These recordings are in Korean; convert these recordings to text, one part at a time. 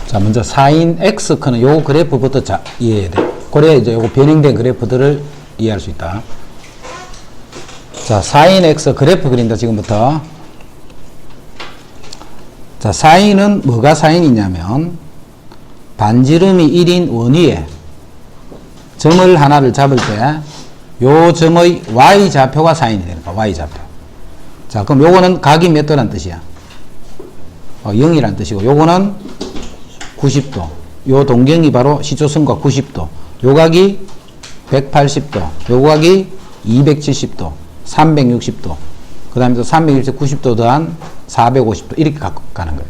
자, 먼저 사인 x 커는 요 그래프부터 이해해야 돼. 그래야 이제 요거 변형된 그래프들을 이해할 수 있다. 자, 사인 x 그래프 그린다, 지금부터. 자, 사인은 뭐가 사인이냐면, 반지름이 1인 원위에 점을 하나를 잡을 때, 요 점의 y좌표가 사인이 되는 거야, y좌표. 자, 그럼 요거는 각이 몇 도란 뜻이야? 0이란 뜻이고, 요거는 90도. 요 동경이 바로 시초선과 90도. 요 각이 180도. 요 각이 270도. 360도. 그 다음에 또 360, 90도 더한 450도. 이렇게 갖고 가는 거예요.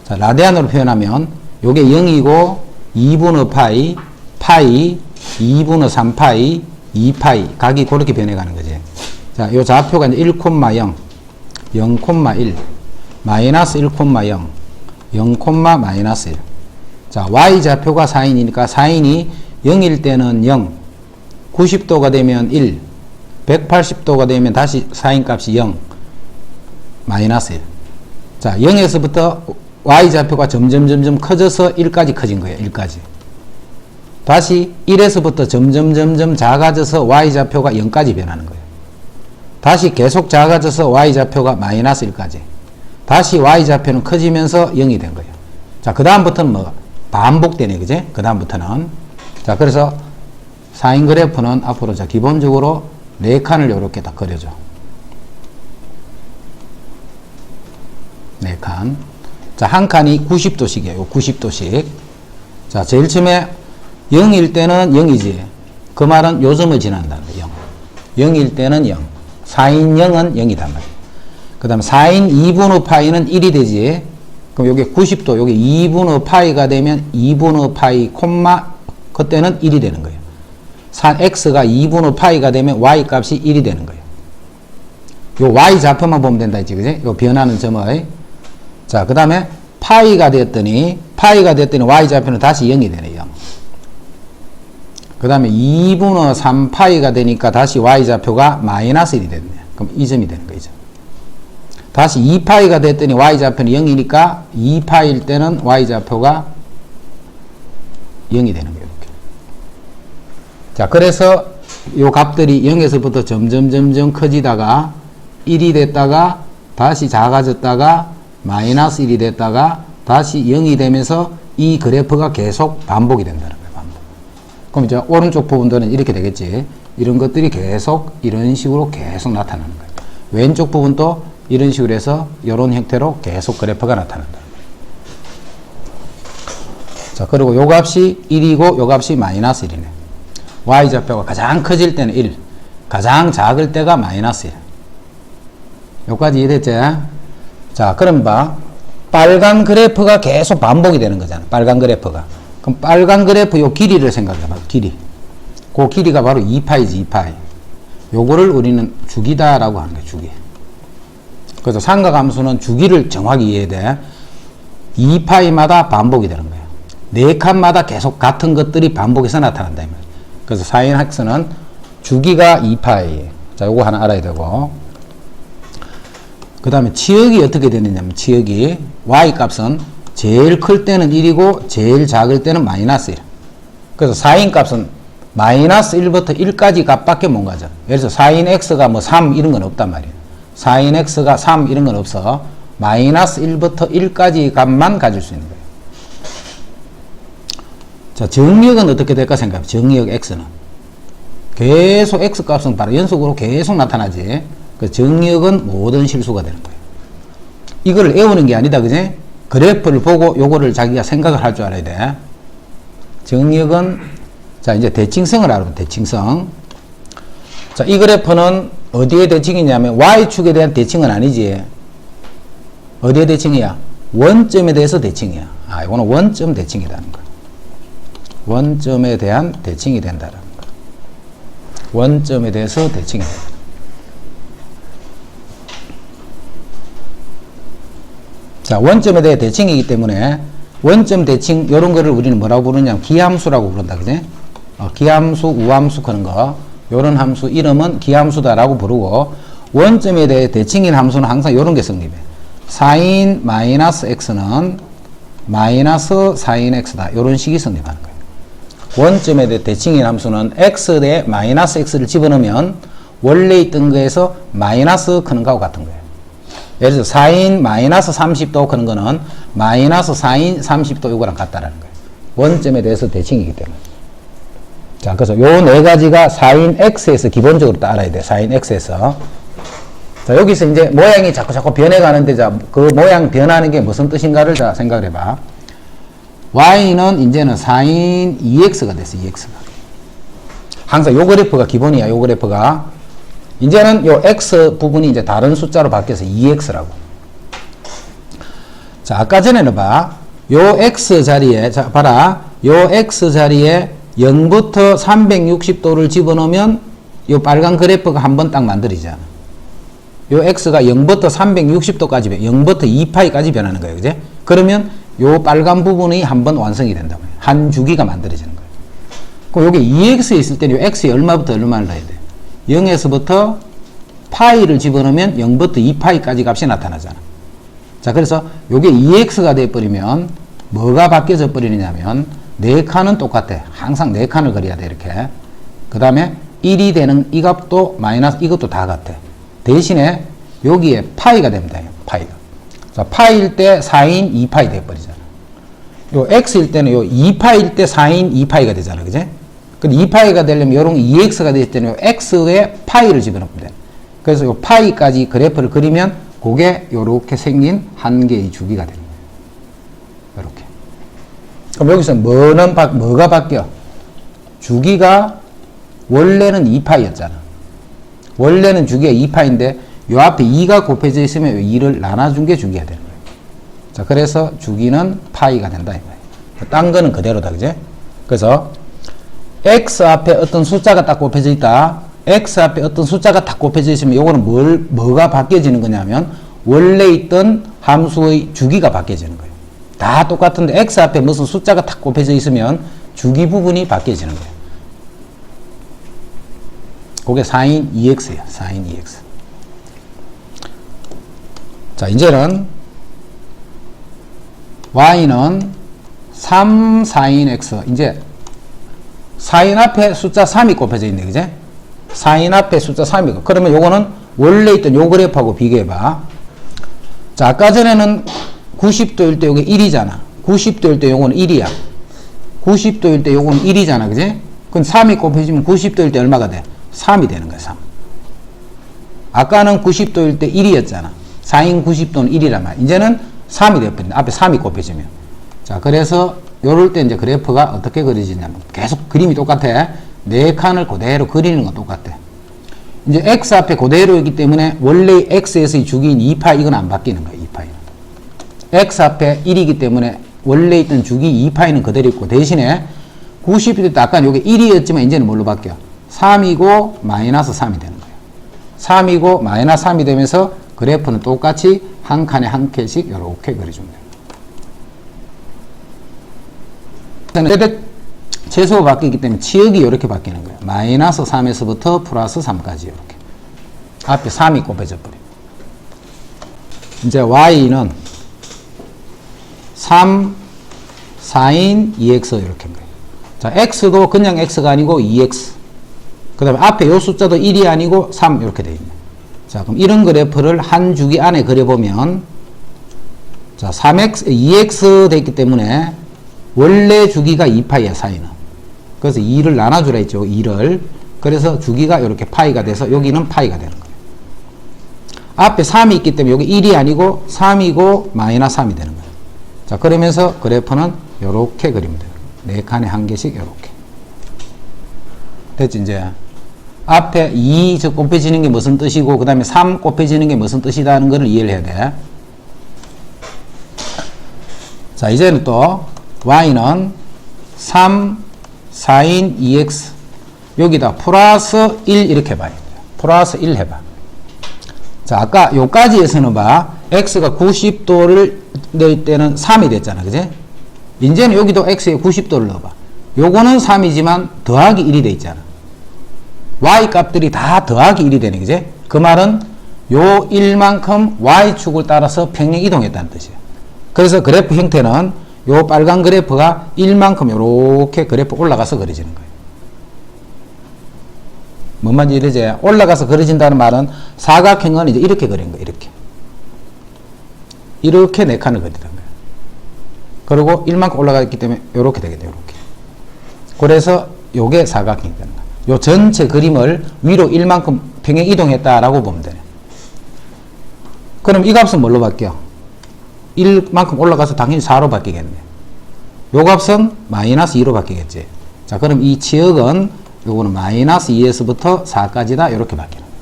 자, 라디안으로 표현하면 요게 0이고 2분의 파이, 파이, 2분의 3파이, 2파이. 각이 그렇게 변해가는 거지. 자, 요 좌표가 이제 1,0, 0,1, 마이너스 1,0, 0, 마이너스 1. 자, y좌표가 사인이니까 사인이 0일 때는 0, 90도가 되면 1, 180도가 되면 다시 사인값이 0, 마이너스 1. 자, 0에서부터 y좌표가 점점 커져서 1까지 커진 거예요. 1까지. 다시 1에서부터 점점 작아져서 y좌표가 0까지 변하는 거예요. 다시 계속 작아져서 y좌표가 마이너스 1까지. 다시 y좌표는 커지면서 0이 된 거예요. 자, 그 다음부터는 뭐 반복되네, 그지? 그 다음부터는. 자, 그래서 사인 그래프는 앞으로 자, 기본적으로 4칸을 이렇게 딱 그려줘. 4칸. 자, 한 칸이 90도씩이에요. 90도씩. 자, 제일 처음에 0일 때는 0이지. 그 말은 요 점을 지난다는 거예요. 0. 0일 때는 0. 사인 0은 0이단 말이에요. 그 다음 사인 2분의 파이는 1이 되지. 그럼 요게 90도, 요게 2분의 파이가 되면 2분의 파이, 콤마, 그때는 1이 되는 거예요. x가 2분의 파이가 되면 y 값이 1이 되는 거예요. 요 y 좌표만 보면 된다 했지, 그지? 요 변하는 점의. 자, 그 다음에 파이가 됐더니 y 좌표는 다시 0이 되네, 0. 그 다음에 2분의 3파이가 되니까 다시 y 좌표가 마이너스 1이 됐네. 그럼 이 점이 되는 거죠. 다시 2파이가 됐더니 y좌표는 0이니까 2파일 때는 y좌표가 0이 되는 거예요. 이렇게. 자, 그래서 요 값들이 0에서부터 점점 커지다가 1이 됐다가 다시 작아졌다가 마이너스 1이 됐다가 다시 0이 되면서 이 그래프가 계속 반복이 된다는 거예요. 반복. 그럼 이제 오른쪽 부분들은 이렇게 되겠지. 이런 것들이 계속 이런 식으로 계속 나타나는 거예요. 왼쪽 부분도 이런 식으로 해서 이런 형태로 계속 그래프가 나타난다. 자, 그리고 요 값이 1이고 요 값이 마이너스 1이네. y좌표가 가장 커질 때는 1, 가장 작을 때가 마이너스 1. 요까지 이해됐지? 자, 그럼 봐. 빨간 그래프가 계속 반복이 되는 거잖아. 빨간 그래프가. 그럼 빨간 그래프 요 길이를 생각해봐. 길이. 그 길이가 바로 2파이지, 2파이. 요거를 우리는 주기다라고 하는 거야, 주기. 그래서 삼각함수는 주기를 정확히 이해해야 돼. 2파이마다 반복이 되는 거예요. 4칸마다 계속 같은 것들이 반복해서 나타난다. 그래서 사인 x는 주기가 2파이. 자, 요거 하나 알아야 되고. 그 다음에 치역이 어떻게 되느냐면, 치역이 y 값은 제일 클 때는 1이고 제일 작을 때는 마이너스 1. 그래서 사인 값은 마이너스 1부터 1까지 값밖에 못 가져. 예를 들어서 사인 x가 뭐 3 이런 건 없단 말이에요. 사인 x가 3 이런 건 없어. 마이너스 1부터 1까지 값만 가질 수 있는 거예요. 자, 정역은 어떻게 될까 생각해. 정역 x는 계속 x 값은 바로 연속으로 계속 나타나지. 그 정역은 모든 실수가 되는 거예요. 이거를 외우는 게 아니다, 그지? 그래프를 보고 요거를 자기가 생각을 할 줄 알아야 돼. 정역은, 자, 이제 대칭성을 알아보면 대칭성. 자, 이 그래프는 어디에 대칭이냐면 y축에 대한 대칭은 아니지. 어디에 대칭이야? 원점에 대해서 대칭이야. 아, 이거는 원점 대칭이라는 거야. 원점에 대한 대칭이 된다는 거야. 원점에 대해서 대칭이 된다. 자, 원점에 대해 대칭이기 때문에 원점 대칭 이런 거를 우리는 뭐라고 부르냐면 기함수라고 부른다, 그지? 기함수, 우함수 그런 거. 요런 함수 이름은 기함수다라고 부르고, 원점에 대해 대칭인 함수는 항상 요런 게 성립해. 사인 마이너스 x는 마이너스 4인 x다. 이런 식이 성립하는 거예요. 원점에 대해 대칭인 함수는 x에 마이너스 x를 집어넣으면 원래 있던 거에서 마이너스 크는 거하고 같은 거예요. 예를 들어서 4인 마이너스 30도 크는 거는 마이너스 4인 30도 이거랑 같다라는 거예요. 원점에 대해서 대칭이기 때문에. 자, 그래서 요 네 가지가 4인 x에서 기본적으로 또 알아야 돼요. 4인 x에서. 자, 여기서 이제 모양이 자꾸 변해가는데, 자, 그 모양 변하는 게 무슨 뜻인가를 자, 생각을 해봐. y는 이제는 4인 2x가 됐어, 2x가. 항상 요 그래프가 기본이야, 요 그래프가. 이제는 요 x 부분이 이제 다른 숫자로 바뀌어서 2x라고. 자, 아까 전에는 봐. 요 x 자리에, 자, 봐라. 요 x 자리에 0부터 360도를 집어넣으면 요 빨간 그래프가 한번 딱 만들어지잖아. 요 x가 0부터 360도까지, 0부터 2파이까지 변하는 거예요. 그제? 그러면 요 빨간 부분이 한번 완성이 된다고요. 한 주기가 만들어지는 거예요. 그럼 요게 2x에 있을 때는 요 x에 얼마부터 얼마를 넣어야 돼? 0에서부터 파이를 집어넣으면 0부터 2파이까지 값이 나타나잖아. 자, 그래서 요게 2x가 돼버리면 뭐가 바뀌어져 버리느냐면 네 칸은 똑같아. 항상 네 칸을 그려야 돼, 이렇게. 그 다음에 1이 되는 이 값도 마이너스 이것도 다 같아. 대신에 여기에 파이가 됩니다. 파이가. 자, 파이일 때 4인 2파이 돼버리잖아. 요 x일 때는 요 2파이일 때 4인 2파이가 되잖아. 그제? 근데 2파이가 되려면 요런 2x가 될 때는 요 x에 파이를 집어넣으면 돼. 그래서 요 파이까지 그래프를 그리면 그게 요렇게 생긴 한 개의 주기가 되는 거예요. 요렇게. 그럼 여기서 뭐가 바뀌어? 주기가 원래는 2파이였잖아. 원래는 주기가 2파인데 요 앞에 2가 곱해져 있으면 요 2를 나눠준 게 주기가 되는 거예요. 자, 그래서 주기는 파이가 된다 이 말이에요. 딴 거는 그대로다, 그제? 그래서 x 앞에 어떤 숫자가 딱 곱해져 있다. x 앞에 어떤 숫자가 딱 곱해져 있으면 요거는 뭐가 바뀌어지는 거냐면 원래 있던 함수의 주기가 바뀌어지는 거예요. 다 똑같은데 x 앞에 무슨 숫자가 딱 곱해져 있으면 주기 부분이 바뀌어지는 거예요. 그게 4인 2x예요. 4인 2x. 자, 이제는 y는 3, 4인 x. 이제 4인 앞에 숫자 3이 곱해져 있네, 그제? 4인 앞에 숫자 3이. 그러면 요거는 원래 있던 요 그래프하고 비교해봐. 자, 아까 전에는 90도일 때 요게 1이잖아. 90도일 때 요거는 1이야. 90도일 때 요거는 1이잖아, 그제? 그럼 3이 곱해지면 90도일 때 얼마가 돼? 3이 되는 거야, 3. 아까는 90도일 때 1이었잖아. 4인 90도는 1이란 말이야. 이제는 3이 되어버린다. 앞에 3이 곱해지면. 자, 그래서 요럴 때 이제 그래프가 어떻게 그려지냐면 계속 그림이 똑같아. 네 칸을 그대로 그리는 건 똑같아. 이제 x 앞에 그대로이기 때문에 원래 x에서의 주기인 2파이 이건 안 바뀌는 거야, 2파이는. x 앞에 1이기 때문에 원래 있던 주기 2파이는 그대로 있고 대신에 90일 때 아까 요게 1이었지만 이제는 뭘로 바뀌어? 3이고 마이너스 3이 되는 거예요. 3이고 마이너스 3이 되면서 그래프는 똑같이 한 칸에 한 칸씩 이렇게 그려주면 돼요. 최소가 바뀌기 때문에 치역이 이렇게 바뀌는 거예요. 마이너스 3에서부터 플러스 3까지 이렇게. 앞에 3이 곱해져 버려요. 이제 y는 3, 4인 2x 이렇게 한 거예요. 자, x도 그냥 x가 아니고 2x. 그 다음에 앞에 요 숫자도 1이 아니고 3 이렇게 되어 있네요. 자, 그럼 이런 그래프를 한 주기 안에 그려보면 자, 3x, 2x 됐기 때문에 원래 주기가 2파이야, 4이는. 그래서 2를 나눠주라 했죠, 2를. 그래서 주기가 이렇게 파이가 돼서 여기는 파이가 되는 거예요. 앞에 3이 있기 때문에 여기 1이 아니고 3이고 마이너스 3이 되는 거예요. 자, 그러면서 그래프는 이렇게 그리면 돼요. 네 칸에 한 개씩 이렇게. 됐지, 이제. 앞에 2 곱해지는 게 무슨 뜻이고, 그 다음에 3 곱해지는 게 무슨 뜻이다는 것을 이해를 해야 돼. 자, 이제는 또, y는 3, 4인 2x. 여기다 플러스 1 이렇게 봐야 돼요. 플러스 1 해봐. 자, 아까 요까지에서는 봐. x가 90도를 낼 때는 3이 됐잖아. 그지? 이제는 여기도 x에 90도를 넣어봐. 요거는 3이지만 더하기 1이 돼 있잖아. y 값들이 다 더하기 1이 되네. 그지? 그 말은 요 1만큼 y축을 따라서 평행 이동했다는 뜻이에요. 그래서 그래프 형태는 요 빨간 그래프가 1만큼 요렇게 그래프 올라가서 그려지는 거예요. 뭔 말인지 이러지? 올라가서 그려진다는 말은 사각형은 이제 이렇게 그린 거예요. 이렇게 네 칸을 그리는 거예요. 그리고 1만큼 올라가 있기 때문에 요렇게 되겠네요. 요렇게. 그래서 요게 사각형이 된다. 요 전체 그림을 위로 1만큼 평행 이동했다라고 보면 돼요. 그럼 이 값은 뭘로 바뀌어? 1만큼 올라가서 당연히 4로 바뀌겠네. 요 값은 마이너스 2로 바뀌겠지. 자, 그럼 이 치역은 요거는 마이너스 2에서부터 4까지다. 이렇게 바뀌는 거예요.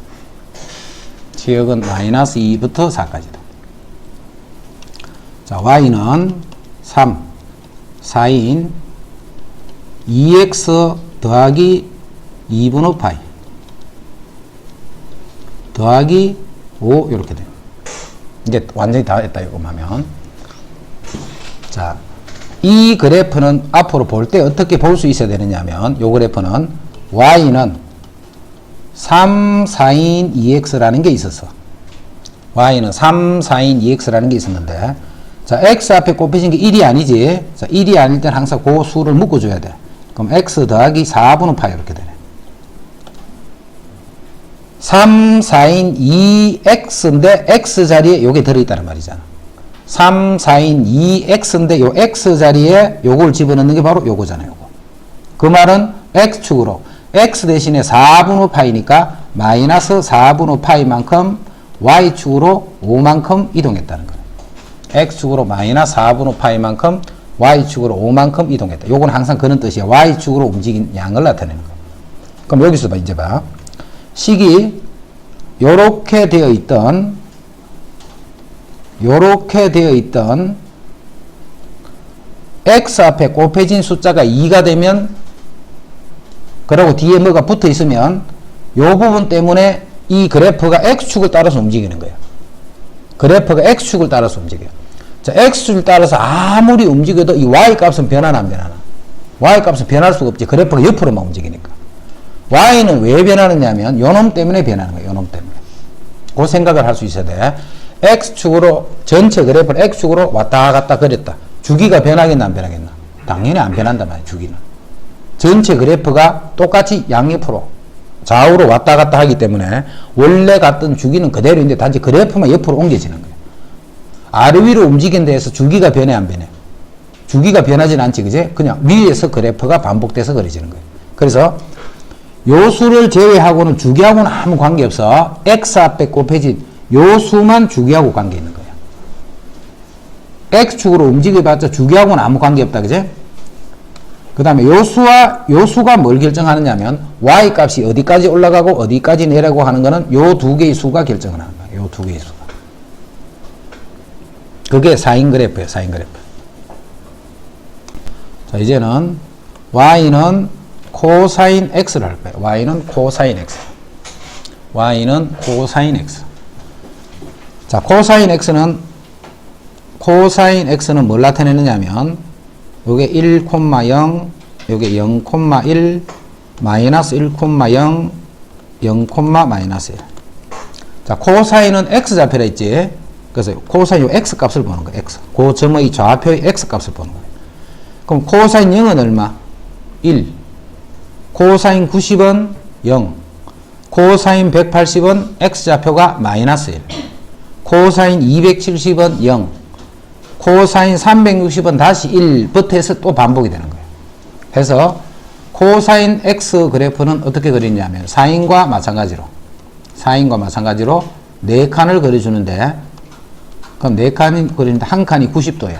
치역은 마이너스 2부터 4까지다. 자, y는 3, 4인 2x 더하기 2분의 파이 더하기 5 이렇게 돼요. 이제 완전히 다 했다 이거 하면. 자, 이 그래프는 앞으로 볼 때 어떻게 볼 수 있어야 되느냐면 요 그래프는 y는 3, 4인 2x라는 게 있었어. y는 3, 4인 2x라는 게 있었는데, 자, x 앞에 곱해진 게 1이 아니지. 자, 1이 아닐 때는 항상 그 수를 묶어줘야 돼. 그럼 x 더하기 4분의 파이 이렇게 되네. 3, 4인 2x인데 x 자리에 요게 들어있다는 말이잖아. 3, 4인 2x인데 요 x 자리에 요걸 집어넣는 게 바로 요거잖아요. 요거. 그 말은 x축으로 x 대신에 4분의 파이니까 마이너스 4분의 파이만큼 y축으로 5만큼 이동했다는 거예요. x축으로 마이너스 4분의 파이만큼 y축으로 5만큼 이동했다. 요건 항상 그런 뜻이야. y축으로 움직인 양을 나타내는 거예요. 그럼 여기서 봐, 이제 봐. 식이 요렇게 되어 있던 x 앞에 곱해진 숫자가 2가 되면, 그리고 뒤에 뭐가 붙어 있으면 요 부분 때문에 이 그래프가 x축을 따라서 움직이는 거예요. 그래프가 x축을 따라서 움직여요. 자, x축을 따라서 아무리 움직여도 이 y값은 변하나 안 변하나? y값은 변할 수가 없지. 그래프가 옆으로만 움직이니까. y는 왜 변하느냐면 요놈 때문에 변하는 거예요. 요놈 때문에. 그 생각을 할 수 있어야 돼. x축으로, 전체 그래프를 x축으로 왔다 갔다 그렸다. 주기가 변하겠나 안 변하겠나? 당연히 안 변한단 말이에요. 주기는. 전체 그래프가 똑같이 양옆으로 좌우로 왔다 갔다 하기 때문에 원래 갔던 주기는 그대로인데 단지 그래프만 옆으로 옮겨지는 거예요. 아래 위로 움직인 데에서 주기가 변해 안 변해? 주기가 변하진 않지, 그제? 그냥 위에서 그래프가 반복돼서 그려지는 거예요. 그래서 요 수를 제외하고는 주기하고는 아무 관계없어. x 앞에 곱해진 요 수만 주기하고 관계 있는 거예요. x축으로 움직여봤자 주기하고는 아무 관계없다, 그제? 그 다음에 요 수가 뭘 결정하느냐면 y 값이 어디까지 올라가고 어디까지 내려가고 하는 거는 요 두 개의 수가 결정을 하는 거예요. 요 두 개의 수가. 그게 사인 그래프예요. 사인 그래프. 자, 이제는 y는 코사인 x를 할 거예요. y는 코사인 x. y는 코사인 x. 자, 코사인 x는 뭘 나타내느냐면 요게 1,0, 요게 0,1, 마이너스 1,0, 0, 마이너스 1. 자, 코사인은 x좌표라 했지. 그래서 코사인 요 x 값을 보는 거예요. x. 그 점의 좌표의 x 값을 보는 거예요. 그럼 코사인 0은 얼마? 1. 코사인 90은 0. 코사인 180은 x좌표가 마이너스 1. 코사인 270은 0. 코사인 360은 다시 1부터 해서 또 반복이 되는 거예요. 해서 코사인 x 그래프는 어떻게 그리냐면 사인과 마찬가지로 4칸을 그려주는데, 그럼 4칸이 그리는데 한 칸이 90도야.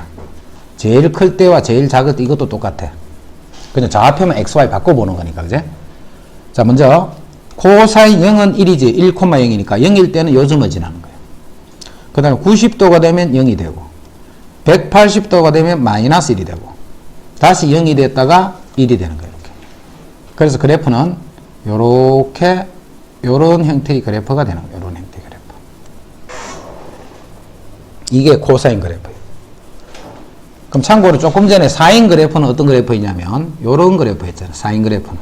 제일 클 때와 제일 작을 때 이것도 똑같아. 그냥 좌표만 xy 바꿔보는 거니까, 그제? 자, 먼저 코사인 0은 1이지. 1,0이니까 0일 때는 요 점을 지나는 거예요. 그 다음에 90도가 되면 0이 되고 180도가 되면 마이너스 1이 되고 다시 0이 됐다가 1이 되는 거예요. 이렇게. 그래서 그래프는 요렇게 요런 형태의 그래프가 되는 거예요. 요런 형태의 그래프. 이게 코사인 그래프예요. 그럼 참고로 조금 전에 사인 그래프는 어떤 그래프이냐면 요런 그래프 했잖아요. 사인 그래프는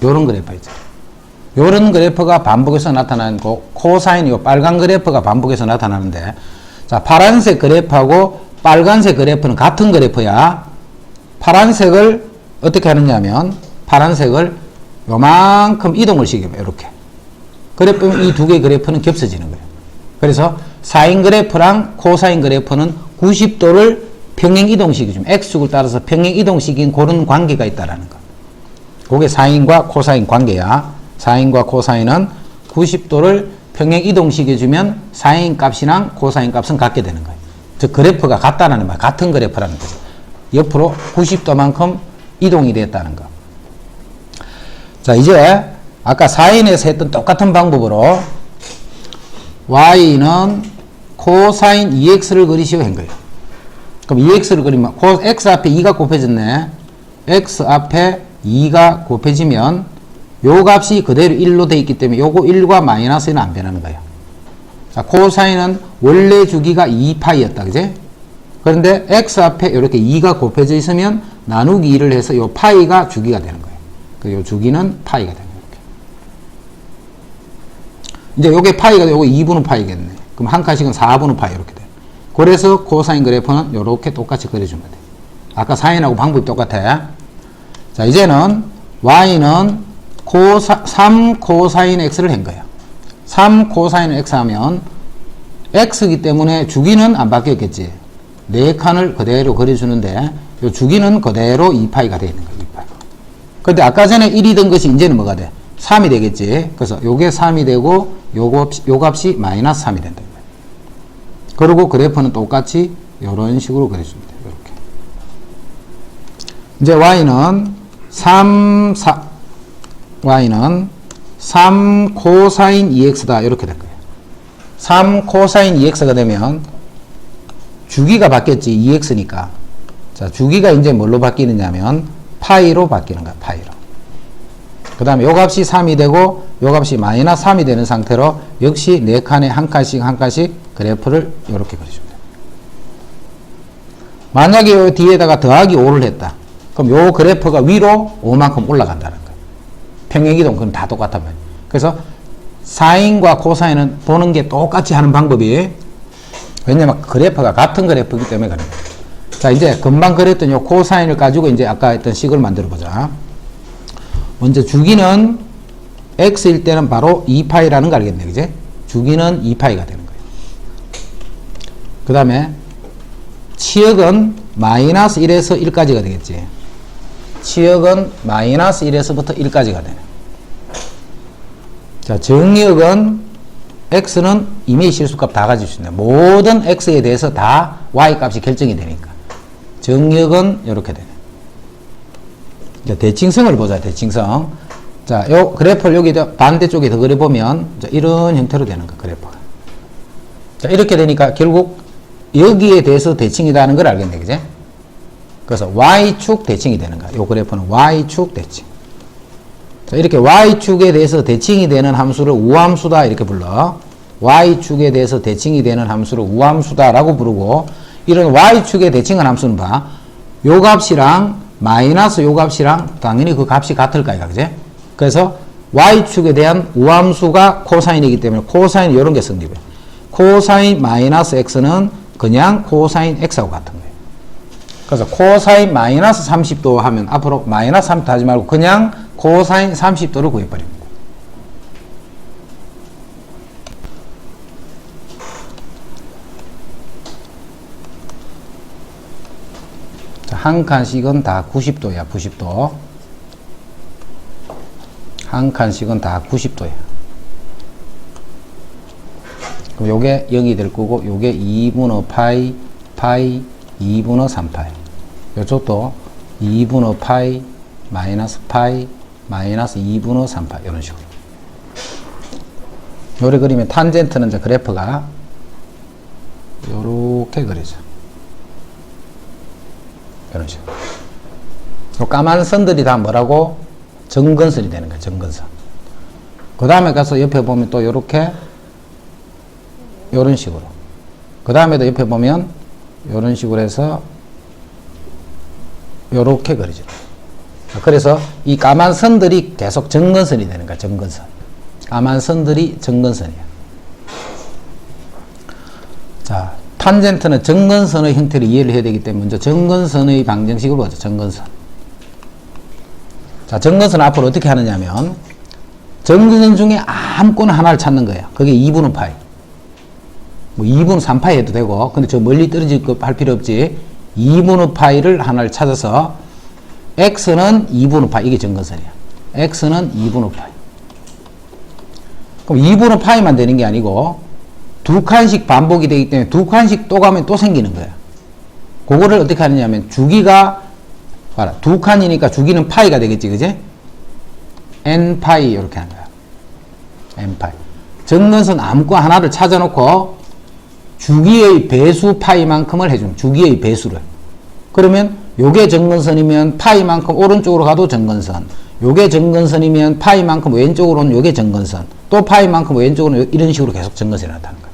요런 그래프 있잖아요. 요런 그래프가 반복해서 나타나는 거, 코사인 요 빨간 그래프가 반복해서 나타나는데, 자, 파란색 그래프하고 빨간색 그래프는 같은 그래프야. 파란색을 어떻게 하느냐면 파란색을 요만큼 이동을 시키면 이렇게. 그래프면 이 두 개의 그래프는 겹쳐지는 거예요. 그래서 사인 그래프랑 코사인 그래프는 90도를 평행 이동시켜주면 x축을 따라서 평행 이동시킨 그런 관계가 있다라는 거. 그게 사인과 코사인 관계야. 사인과 코사인은 90도를 평행 이동시켜주면 사인 값이랑 코사인 값은 같게 되는 거예요. 즉 그래프가 같다는 말, 같은 그래프라는 거죠. 옆으로 90도만큼 이동이 됐다는 거. 자, 이제 아까 사인에서 했던 똑같은 방법으로 y는 코사인 2x를 그리시오 한 거예요. 그럼 2x를 그리면 x 앞에 2가 곱해졌네. x 앞에 2가 곱해지면 요 값이 그대로 1로 돼 있기 때문에 요거 1과 마이너스 1은 안 변하는 거예요. 자, 코사인은 원래 주기가 2파이였다. 그지? 그런데 x 앞에 이렇게 2가 곱해져 있으면 나누기 2를 해서 요 파이가 주기가 되는 거예요. 그 요 주기는 파이가 되는 거예요. 이제 요게 파이가 요거 2분의 파이겠네. 그럼 한 칸씩은 4분의 파이 이렇게 돼. 그래서 코사인 그래프는 요렇게 똑같이 그려주면 돼. 아까 사인하고 방법이 똑같아. 자, 이제는 y는 3 코사인 x를 한 거야. 3 코사인 x 하면 x이기 때문에 주기는 안 바뀌었겠지. 4칸을 그대로 그려주는데 요 주기는 그대로 2파이가 되어 있는 거야. 2파이. 근데 아까 전에 1이던 것이 이제는 뭐가 돼? 3이 되겠지. 그래서 요게 3이 되고 요 값이 마이너스 3이 된다. 그리고 그래프는 똑같이 이런 식으로 그려주면 돼요. 이렇게. 이제 y는 3 코사인 2x다. 이렇게 될 거예요. 3 코사인 2x가 되면 주기가 바뀌었지. 2x니까. 자, 주기가 이제 뭘로 바뀌느냐면 파이로 바뀌는 거야. 파이로. 그 다음에 요 값이 3이 되고 요 값이 마이너스 3이 되는 상태로 역시 4칸에 한 칸씩 그래프를 이렇게 그려줍니다. 만약에 요 뒤에다가 더하기 5를 했다. 그럼 요 그래프가 위로 5만큼 올라간다는 거예요. 평행이동 그건 다 똑같단 말이에요. 그래서 사인과 코사인은 보는 게 똑같이 하는 방법이, 왜냐면 그래프가 같은 그래프이기 때문에 그래요. 자, 이제 금방 그렸던 요 코사인을 가지고 이제 아까 했던 식을 만들어 보자. 먼저 주기는 x일 때는 바로 2파이라는 거 알겠네. 그지? 주기는 2파이가 되는 거예요. 그 다음에 치역은 마이너스 1에서 1까지가 되겠지. 치역은 마이너스 1에서부터 1까지가 되네. 자, 정역은 x는 이미 실수값 다 가질 수 있네. 모든 x에 대해서 다 y 값이 결정이 되니까. 정역은 이렇게 되네. 자, 대칭성을 보자. 대칭성. 자, 요 그래프를 여기 반대쪽에 더 그려보면 자, 이런 형태로 되는 거야. 그래프가. 자, 이렇게 되니까 결국 여기에 대해서 대칭이라는 걸 알겠네. 그제? 그래서 y축 대칭이 되는 거야. 요 그래프는 y축 대칭. 자, 이렇게 y축에 대해서 대칭이 되는 함수를 우함수다 이렇게 불러. y축에 대해서 대칭이 되는 함수를 우함수다라고 부르고, 이런 y축에 대칭한 함수는 봐. 요 값이랑 마이너스 요 값이랑 당연히 그 값이 같을 거야. 그제? 그래서 y축에 대한 우함수가 코사인이기 때문에 코사인 이런 게 성립해. 코사인 마이너스 x는 그냥 코사인 x하고 같은 거예요. 그래서 코사인 마이너스 30도 하면 앞으로 마이너스 30도 하지 말고 그냥 코사인 30도를 구해버립니다. 자, 한 칸씩은 다 90도야. 90도. 한 칸씩은 다 90도야. 그럼 요게 0이 될 거고, 요게 2분의 파이, 2분의 3파이. 요쪽도 2분의 파이, 마이너스 2분의 3파이. 이런 식으로. 요래 그리면 탄젠트는 이제 그래프가 요렇게 그려져. 이런 식으로. 요 까만 선들이 다 뭐라고? 정근선이 되는 거야. 정근선. 그 다음에 가서 옆에 보면 또 요렇게 요런 식으로. 그 다음에도 옆에 보면 요런 식으로 해서 요렇게 그려져. 그래서 이 까만 선들이 계속 정근선이 되는 거야. 정근선. 까만 선들이 정근선이야. 자, 탄젠트는 정근선의 형태를 이해를 해야 되기 때문에 먼저 정근선의 방정식을 보죠. 정근선. 자, 정근선 앞으로 어떻게 하느냐면 정근선 중에 아무거나 하나를 찾는 거예요. 그게 2분의 파이. 뭐 2분의 3파이 해도 되고, 근데 저 멀리 떨어질 거 할 필요 없지. 2분의 파이를 하나를 찾아서 x는 2분의 파이. 이게 정근선이야. x는 2분의 파이. 그럼 2분의 파이만 되는 게 아니고 두 칸씩 반복이 되기 때문에 두 칸씩 또 가면 또 생기는 거야. 그거를 어떻게 하느냐면 주기가 봐라. 두 칸이니까 주기는 파이가 되겠지. 그지? n파이 이렇게 하는 거야. n파이. 정근선 아무거나 하나를 찾아놓고 주기의 배수 파이만큼을 해주면 주기의 배수를. 그러면 요게 정근선이면 파이만큼 오른쪽으로 가도 정근선. 요게 정근선이면 파이만큼 왼쪽으로는 요게 정근선. 또 파이만큼 왼쪽으로는 이런 식으로 계속 정근선이 나타나는 거야.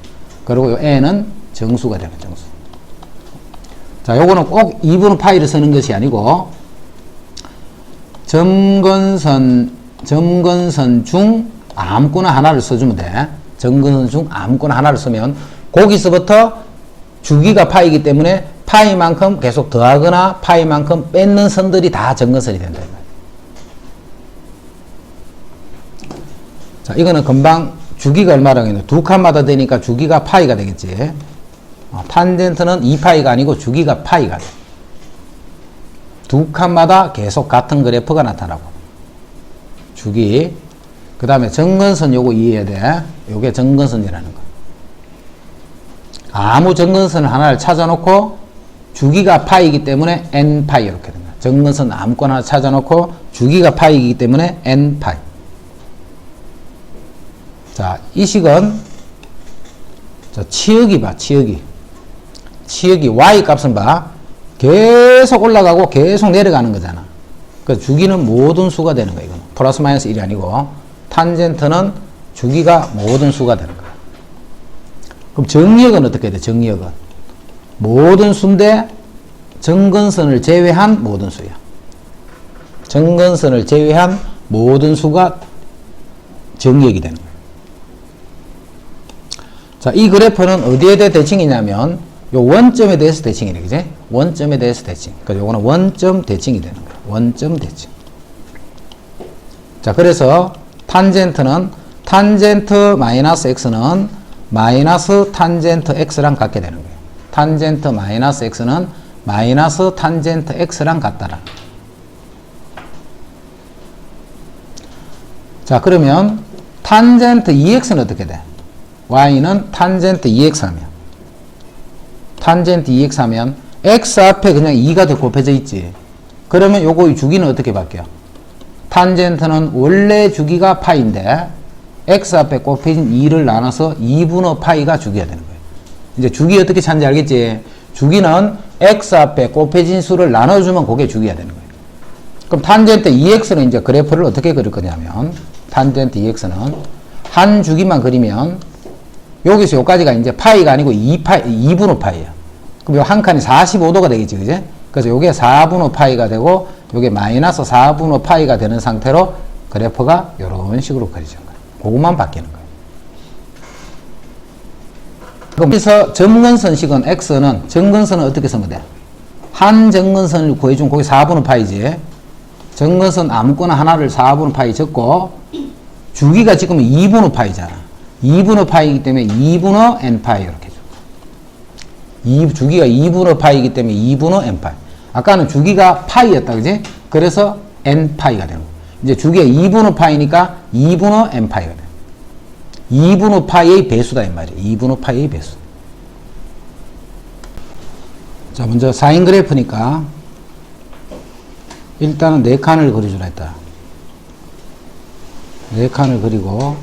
그리고 요 n은 정수가 되는 정수. 자, 요거는 꼭 2분의 파이를 쓰는 것이 아니고 정근선 중 아무거나 하나를 써주면 돼. 정근선 중 아무거나 하나를 쓰면 거기서부터 주기가 파이기 때문에 파이만큼 계속 더하거나 파이만큼 뺏는 선들이 다 정근선이 된다. 자, 이거는 금방 주기가 얼마라고 했나? 두 칸마다 되니까 주기가 파이가 되겠지. 탄젠트는 2파이가 아니고 주기가 파이가 돼. 두 칸마다 계속 같은 그래프가 나타나고. 주기. 그 다음에 정근선 요거 이해해야 돼. 요게 정근선이라는 거. 아무 정근선 하나를 찾아놓고 주기가 파이기 때문에 n파이 이렇게 됩니다. 정근선 아무거나 찾아놓고 주기가 파이이기 때문에 n파이. 자, 이 식은 자, 치역이 봐. 치역이 y 값은 봐. 계속 올라가고 계속 내려가는 거잖아. 그 주기는 모든 수가 되는 거야. 이거는 플러스 마이너스 1이 아니고 탄젠트는 주기가 모든 수가 되는 거야. 그럼 정리역은 어떻게 돼? 정리역은 모든 수인데 정근선을 제외한 모든 수야. 정근선을 제외한 모든 수가 정리역이 되는 거야. 자, 이 그래프는 어디에 대해 대칭이냐면 요 원점에 대해서 대칭이래. 그지? 원점에 대해서 대칭. 그러니까 요거는 원점 대칭이 되는 거야. 원점 대칭. 자, 그래서 탄젠트는 탄젠트 마이너스 x는 마이너스 탄젠트 x랑 같게 되는 거예요. 탄젠트 마이너스 x는 마이너스 탄젠트 x랑 같다라. 자, 그러면 탄젠트 2x는 어떻게 돼? y는 탄젠트 2x 하면 탄젠트 2x 하면 x 앞에 그냥 2가 더 곱해져 있지. 그러면 요거 주기는 어떻게 바뀌어? 탄젠트는 원래 주기가 파이인데 x 앞에 곱해진 2를 나눠서 2분의 파이가 주기가 되는 거예요. 이제 주기 어떻게 찾는지 알겠지? 주기는 x 앞에 곱해진 수를 나눠주면 그게 주기가 되는 거예요. 그럼 탄젠트 2x는 이제 그래프를 어떻게 그릴 거냐면 탄젠트 2x는 한 주기만 그리면 여기서 여기까지가 이제 파이가 아니고 2분의 파이야. 그럼 요 한 칸이 45도가 되겠지, 그제? 그래서 요게 4분의 파이가 되고, 요게 마이너스 4분의 파이가 되는 상태로 그래프가 요런 식으로 그려지는 거예요. 그것만 바뀌는 거예요. 그럼 여기서 정근선식은 x는, 정근선은 어떻게 쓰면 돼? 한 정근선을 구해준 거기 4분의 파이지. 정근선 아무거나 하나를 4분의 파이 적고, 주기가 지금 2분의 파이잖아. 2분의 파이이기 때문에 2분의 n파이 이렇게 줘. 주기가 2분의 파이이기 때문에 2분의 n파이. 아까는 주기가 파이였다, 그지? 그래서 n파이가 되는 거야. 이제 주기가 2분의 파이니까 2분의 n파이가 돼. 2분의 파이의 배수다 이 말이야. 2분의 파이의 배수. 자, 먼저 사인 그래프니까 일단은 4칸을 그려주라 했다. 4칸을 그리고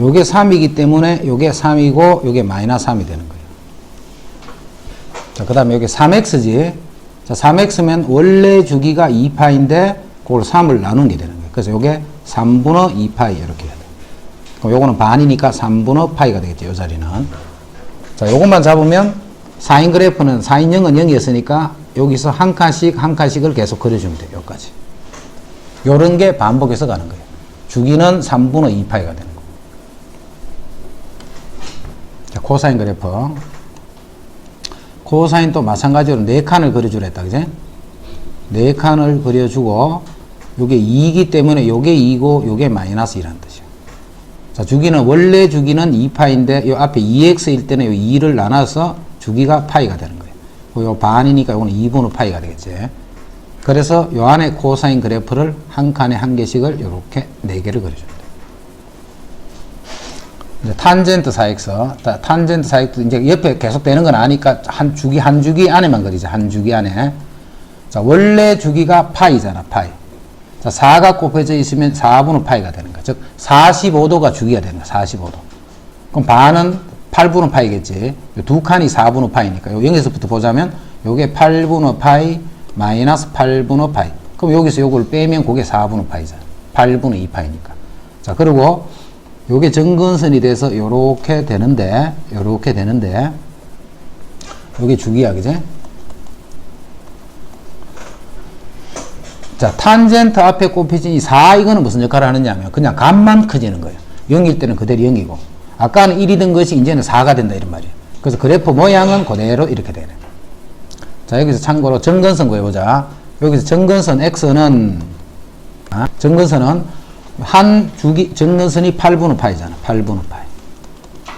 요게 3이기 때문에 요게 3이고 요게 마이너스 3이 되는 거예요. 자, 그 다음에 요게 3x지. 자, 3x면 원래 주기가 2파인데 그걸 3을 나눈 게 되는 거예요. 그래서 요게 3분의 2파이 이렇게 해야 돼. 그럼 요거는 반이니까 3분의 파이가 되겠죠. 요 자리는. 자, 요것만 잡으면 사인 그래프는 사인 0은 0이었으니까 여기서 한 칸씩을 계속 그려주면 돼요. 여기까지. 요런 게 반복해서 가는 거예요. 주기는 3분의 2파이가 되는 거예요. 자, 코사인 그래프. 코사인도 마찬가지로 4칸을 그려주랬다. 그지? 4칸을 그려주고, 요게 2이기 때문에 요게 2고, 요게 마이너스 2라는 뜻이야. 자, 주기는, 원래 주기는 2파인데, 요 앞에 2x일 때는 요 2를 나눠서 주기가 파이가 되는 거예요. 요 반이니까 요거는 2분의 파이가 되겠지. 그래서 요 안에 코사인 그래프를 한 칸에 한 개씩을 요렇게 4개를 그려줍니다. 이제 탄젠트 4x, 탄젠트 4x, 이제 옆에 계속 되는 건 아니까 한 주기 안에만 그리자. 한 주기 안에. 자, 원래 주기가 파이잖아, 파이. 자, 4가 곱해져 있으면 4분의 파이가 되는 거야. 즉, 45도가 주기가 되는 거야, 45도. 그럼 반은 8분의 파이겠지. 두 칸이 4분의 파이니까. 여기서부터 보자면, 요게 8분의 파이, 마이너스 8분의 파이. 그럼 여기서 요걸 빼면 그게 4분의 파이잖아. 8분의 2파이니까. 자, 그리고 요게 정근선이 돼서 요렇게 되는데, 요게 주기야, 그지? 자, 탄젠트 앞에 곱해진 이 4, 이거는 무슨 역할을 하느냐면, 그냥 값만 커지는 거예요. 0일 때는 그대로 0이고, 아까는 1이던 것이 이제는 4가 된다, 이런 말이에요. 그래서 그래프 모양은 그대로 이렇게 되네. 자, 여기서 참고로 정근선 구해보자. 여기서 정근선 X는, 정근선은 한 주기, 정근선이 8분의 파이잖아. 8분의 파이.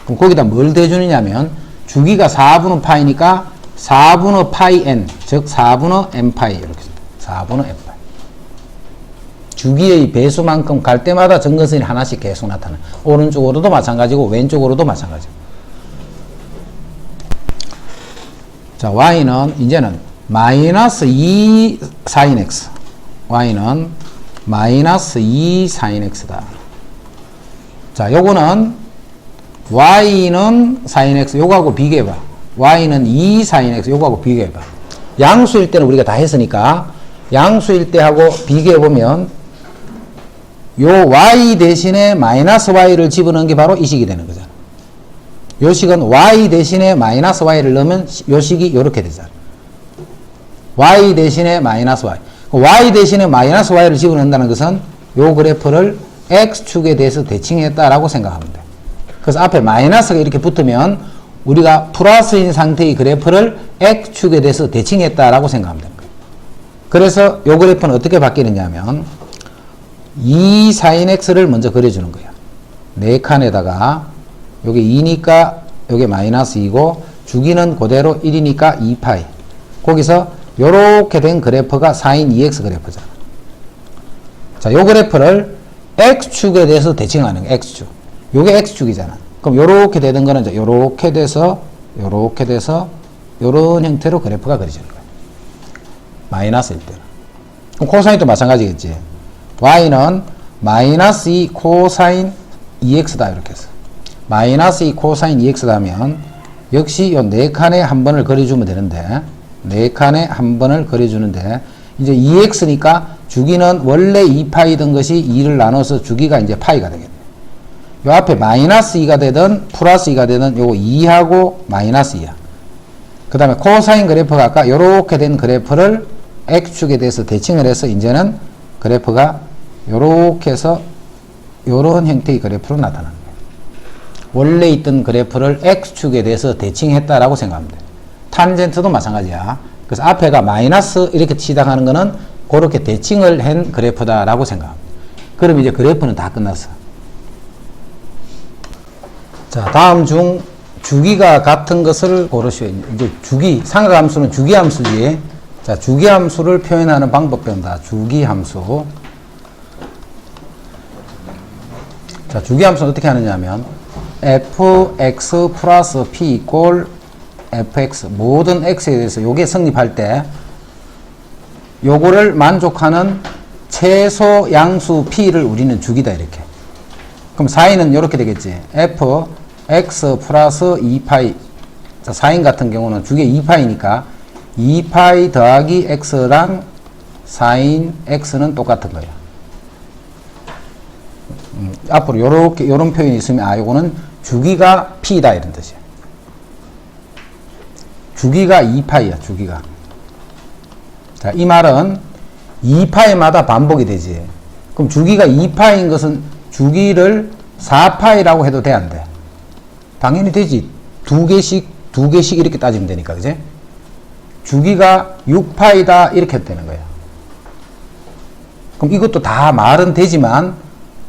그럼 거기다 뭘 대주느냐면, 주기가 4분의 파이니까 4분의 파이 n, 즉 4분의 n 파이, 이렇게 씁니다. 4분의 n 파이. 주기의 배수만큼 갈 때마다 정근선이 하나씩 계속 나타나. 오른쪽으로도 마찬가지고, 왼쪽으로도 마찬가지고. 자, y는 이제는 마이너스 2 sin x. y는 마이너스 2 sin x다. 자, 요거는 y는 sin x, 요거하고 비교해봐. y는 2 sin x, 요거하고 비교해봐. 양수일 때는 우리가 다 했으니까 양수일 때하고 비교해보면 요 y 대신에 마이너스 y를 집어넣은 게 바로 이 식이 되는 거잖아. 요 식은 y 대신에 마이너스 y를 넣으면 요 식이 요렇게 되잖아. y 대신에 마이너스 y. y 대신에 마이너스 y를 집어넣는다는 것은 요 그래프를 x축에 대해서 대칭했다라고 생각하면 돼. 그래서 앞에 마이너스가 이렇게 붙으면 우리가 플러스인 상태의 그래프를 x축에 대해서 대칭했다라고 생각하면 되는 거예요. 그래서 요 그래프는 어떻게 바뀌느냐면 2 sin x를 먼저 그려주는 거예요. 4칸에다가 요게 2니까 요게 마이너스 2고 주기는 그대로 1이니까 2파이. 거기서 요렇게 된 그래프가 sin 2x 그래프잖아. 자, 요 그래프를 x축에 대해서 대칭하는 거야. x축. 요게 x축이잖아. 그럼 요렇게 되는 거는 이제 요렇게 돼서 요런 형태로 그래프가 그려지는 거야. 마이너스일 때는. 그럼 코사인도 마찬가지겠지. y는 마이너스 2 코사인 2x다 이렇게 해서 마이너스 2 코사인 2x다 하면 역시 요 4칸에 한 번을 그려주면 되는데 4칸에 한 번을 그려주는데 이제 2x니까 주기는 원래 2파이던 것이 2를 나눠서 주기가 이제 파이가 되겠네. 요 앞에 마이너스 2가 되든 플러스 2가 되든 요거 2하고 마이너스 2야. 그 다음에 코사인 그래프가 아까 요렇게 된 그래프를 x축에 대해서 대칭을 해서 이제는 그래프가 요렇게 해서 요런 형태의 그래프로 나타나는 거예요. 원래 있던 그래프를 x축에 대해서 대칭했다라고 생각하면 돼요. 탄젠트도 마찬가지야. 그래서 앞에가 마이너스 이렇게 시작하는 거는 그렇게 대칭을 한 그래프다라고 생각합니다. 그럼 이제 그래프는 다 끝났어. 자, 다음 중 주기가 같은 것을 고르시오. 이제 주기, 상하함수는 주기함수지. 자, 주기함수를 표현하는 방법 배운다. 주기함수. 자, 주기함수는 어떻게 하느냐면 fx 플러스 p 이꼴 fx 모든 x에 대해서 요게 성립할 때 요거를 만족하는 최소 양수 p를 우리는 주기다 이렇게. 그럼 사인은 요렇게 되겠지. fx 플러스 2파이. 자, 사인 같은 경우는 주기가 2파이니까 2파이 더하기 x랑 사인 x는 똑같은 거야. 앞으로 요렇게 요런 표현이 있으면 아 요거는 주기가 p다 이런 뜻이야. 주기가 2파이야. 주기가. 자, 이 말은 2파이마다 반복이 되지. 그럼 주기가 2파인 것은 주기를 4파이라고 해도 돼 안 돼? 당연히 되지. 두 개씩 이렇게 따지면 되니까, 그지? 주기가 6파이다 이렇게 되는 거예요. 그럼 이것도 다 말은 되지만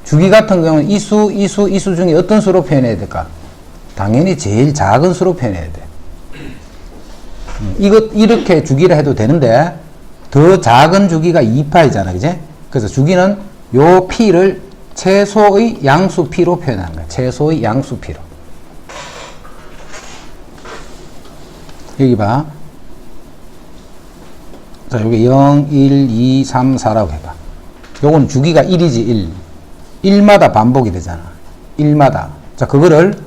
주기 같은 경우는 이 수 중에 어떤 수로 표현해야 될까? 당연히 제일 작은 수로 표현해야 돼. 이렇게 주기를 해도 되는데 더 작은 주기가 2파이잖아, 그지? 그래서 주기는 요 p를 최소의 양수 p로 표현하는 거야. 최소의 양수 p로. 여기 봐. 자, 여기 0, 1, 2, 3, 4라고 해봐. 요건 주기가 1이지, 1. 1마다 반복이 되잖아. 1마다. 자, 그거를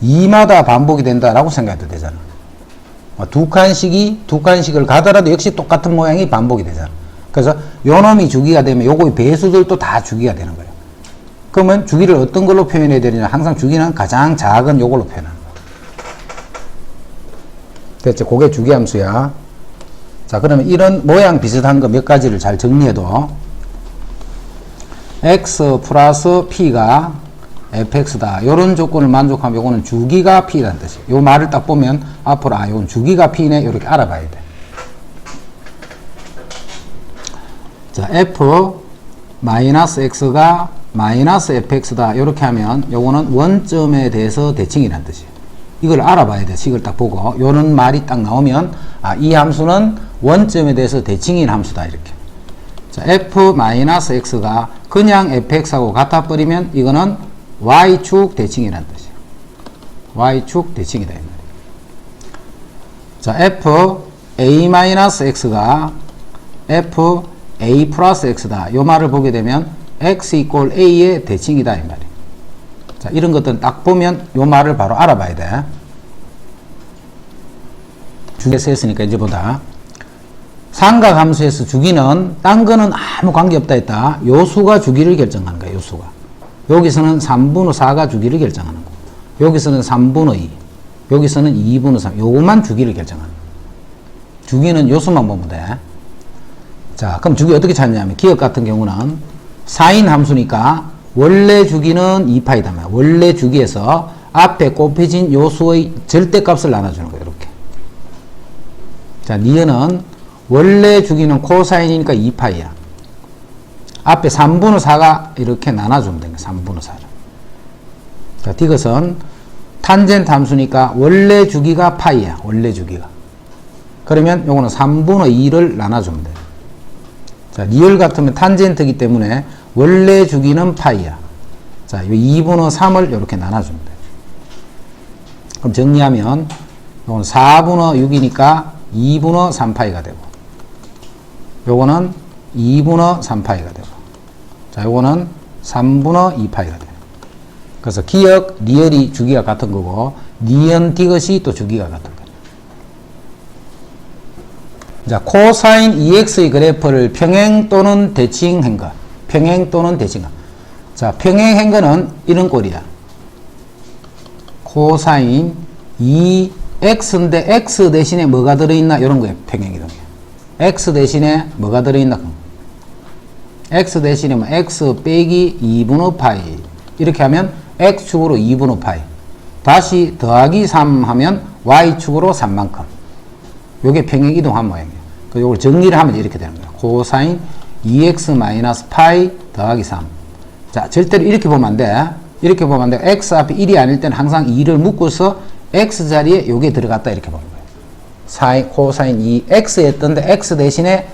2마다 반복이 된다라고 생각해도 되잖아. 두 칸씩을 가더라도 역시 똑같은 모양이 반복이 되잖아. 그래서 요 놈이 주기가 되면 요거의 배수들도 다 주기가 되는 거예요. 그러면 주기를 어떤 걸로 표현해야 되느냐? 항상 주기는 가장 작은 요걸로 표현하는 거야. 됐죠? 그게 주기함수야. 자, 그러면 이런 모양 비슷한 거 몇 가지를 잘 정리해도 x 플러스 p가 fx다. 요런 조건을 만족하면 요거는 주기가 p라는 뜻이에요. 요 말을 딱 보면 앞으로 요건 주기가 p네 이렇게 알아봐야 돼. 자, f 마이너스 x가 마이너스 fx다. 이렇게 하면 요거는 원점에 대해서 대칭이라는 뜻이에요. 이걸 알아봐야 돼. 식을 딱 보고 요런 말이 딱 나오면 이 함수는 원점에 대해서 대칭인 함수다 이렇게. 자, f 마이너스 x가 그냥 fx하고 같아버리면 이거는 y축 대칭이라는 뜻이에요. y축 대칭이다 이 말이에요. 자, f a 마이너스 x가 f a 플러스 x다. 요 말을 보게 되면 x 이꼴 a의 대칭이다 이 말이에요. 자, 이런 것들은 딱 보면 요 말을 바로 알아봐야 돼. 주기에서 했으니까 이제 보다. 삼각함수에서 주기는 딴 거는 아무 관계없다 했다. 요 수가 주기를 결정하는 거야. 요 수가. 여기서는 3분의 4가 주기를 결정하는 거. 여기서는 3분의 2. 여기서는 2분의 3. 요것만 주기를 결정하는 거. 주기는 요 수만 보면 돼. 자, 그럼 주기 어떻게 찾냐면 기억 같은 경우는 사인 함수니까 원래 주기는 2파이다. 원래 주기에서 앞에 곱해진 요 수의 절대값을 나눠주는 거예요. 이렇게. 자, 니은은 원래 주기는 코사인이니까 2파이야. 앞에 3분의 4가 이렇게 나눠주면 되는 거야. 3분의 4를. 자, 디귿은 탄젠트 함수니까 원래 주기가 파이야. 원래 주기가. 그러면 요거는 3분의 2를 나눠주면 돼요. 자, 리얼 같으면 탄젠트이기 때문에 원래 주기는 파이야. 자, 이 2분의 3을 이렇게 나눠주면 돼요. 그럼 정리하면 요거는 4분의 6이니까 2분의 3파이가 되고 요거는 2분의 3파이가 되고 자, 요거는 3분의 2파이가 돼요. 그래서 기억, 리얼이 주기가 같은 거고 니은, 디귿이 또 주기가 같은 거예요. 자, 코사인 2x의 그래프를 평행 또는 대칭한 거. 평행 또는 대칭한. 자, 평행한 거는 이런 꼴이야. 코사인 2x인데 x 대신에 뭐가 들어있나? 이런 거예요. 평행이동이야. x 대신에 뭐가 들어있나? x 대신에 뭐 x 빼기 2분의 파이. 이렇게 하면 x축으로 2분의 파이. 다시 더하기 3 하면 y축으로 3만큼. 요게 평행이동한 모양이에요. 그 요걸 정리를 하면 이렇게 되는 거예요. 코사인 2x 마이너스 파이 더하기 3. 자, 절대로 이렇게 보면 안 돼. 이렇게 보면 안 돼. x 앞에 1이 아닐 때는 항상 2를 묶어서 x 자리에 요게 들어갔다 이렇게 보는 거예요. 코사인 2x였던데 x 대신에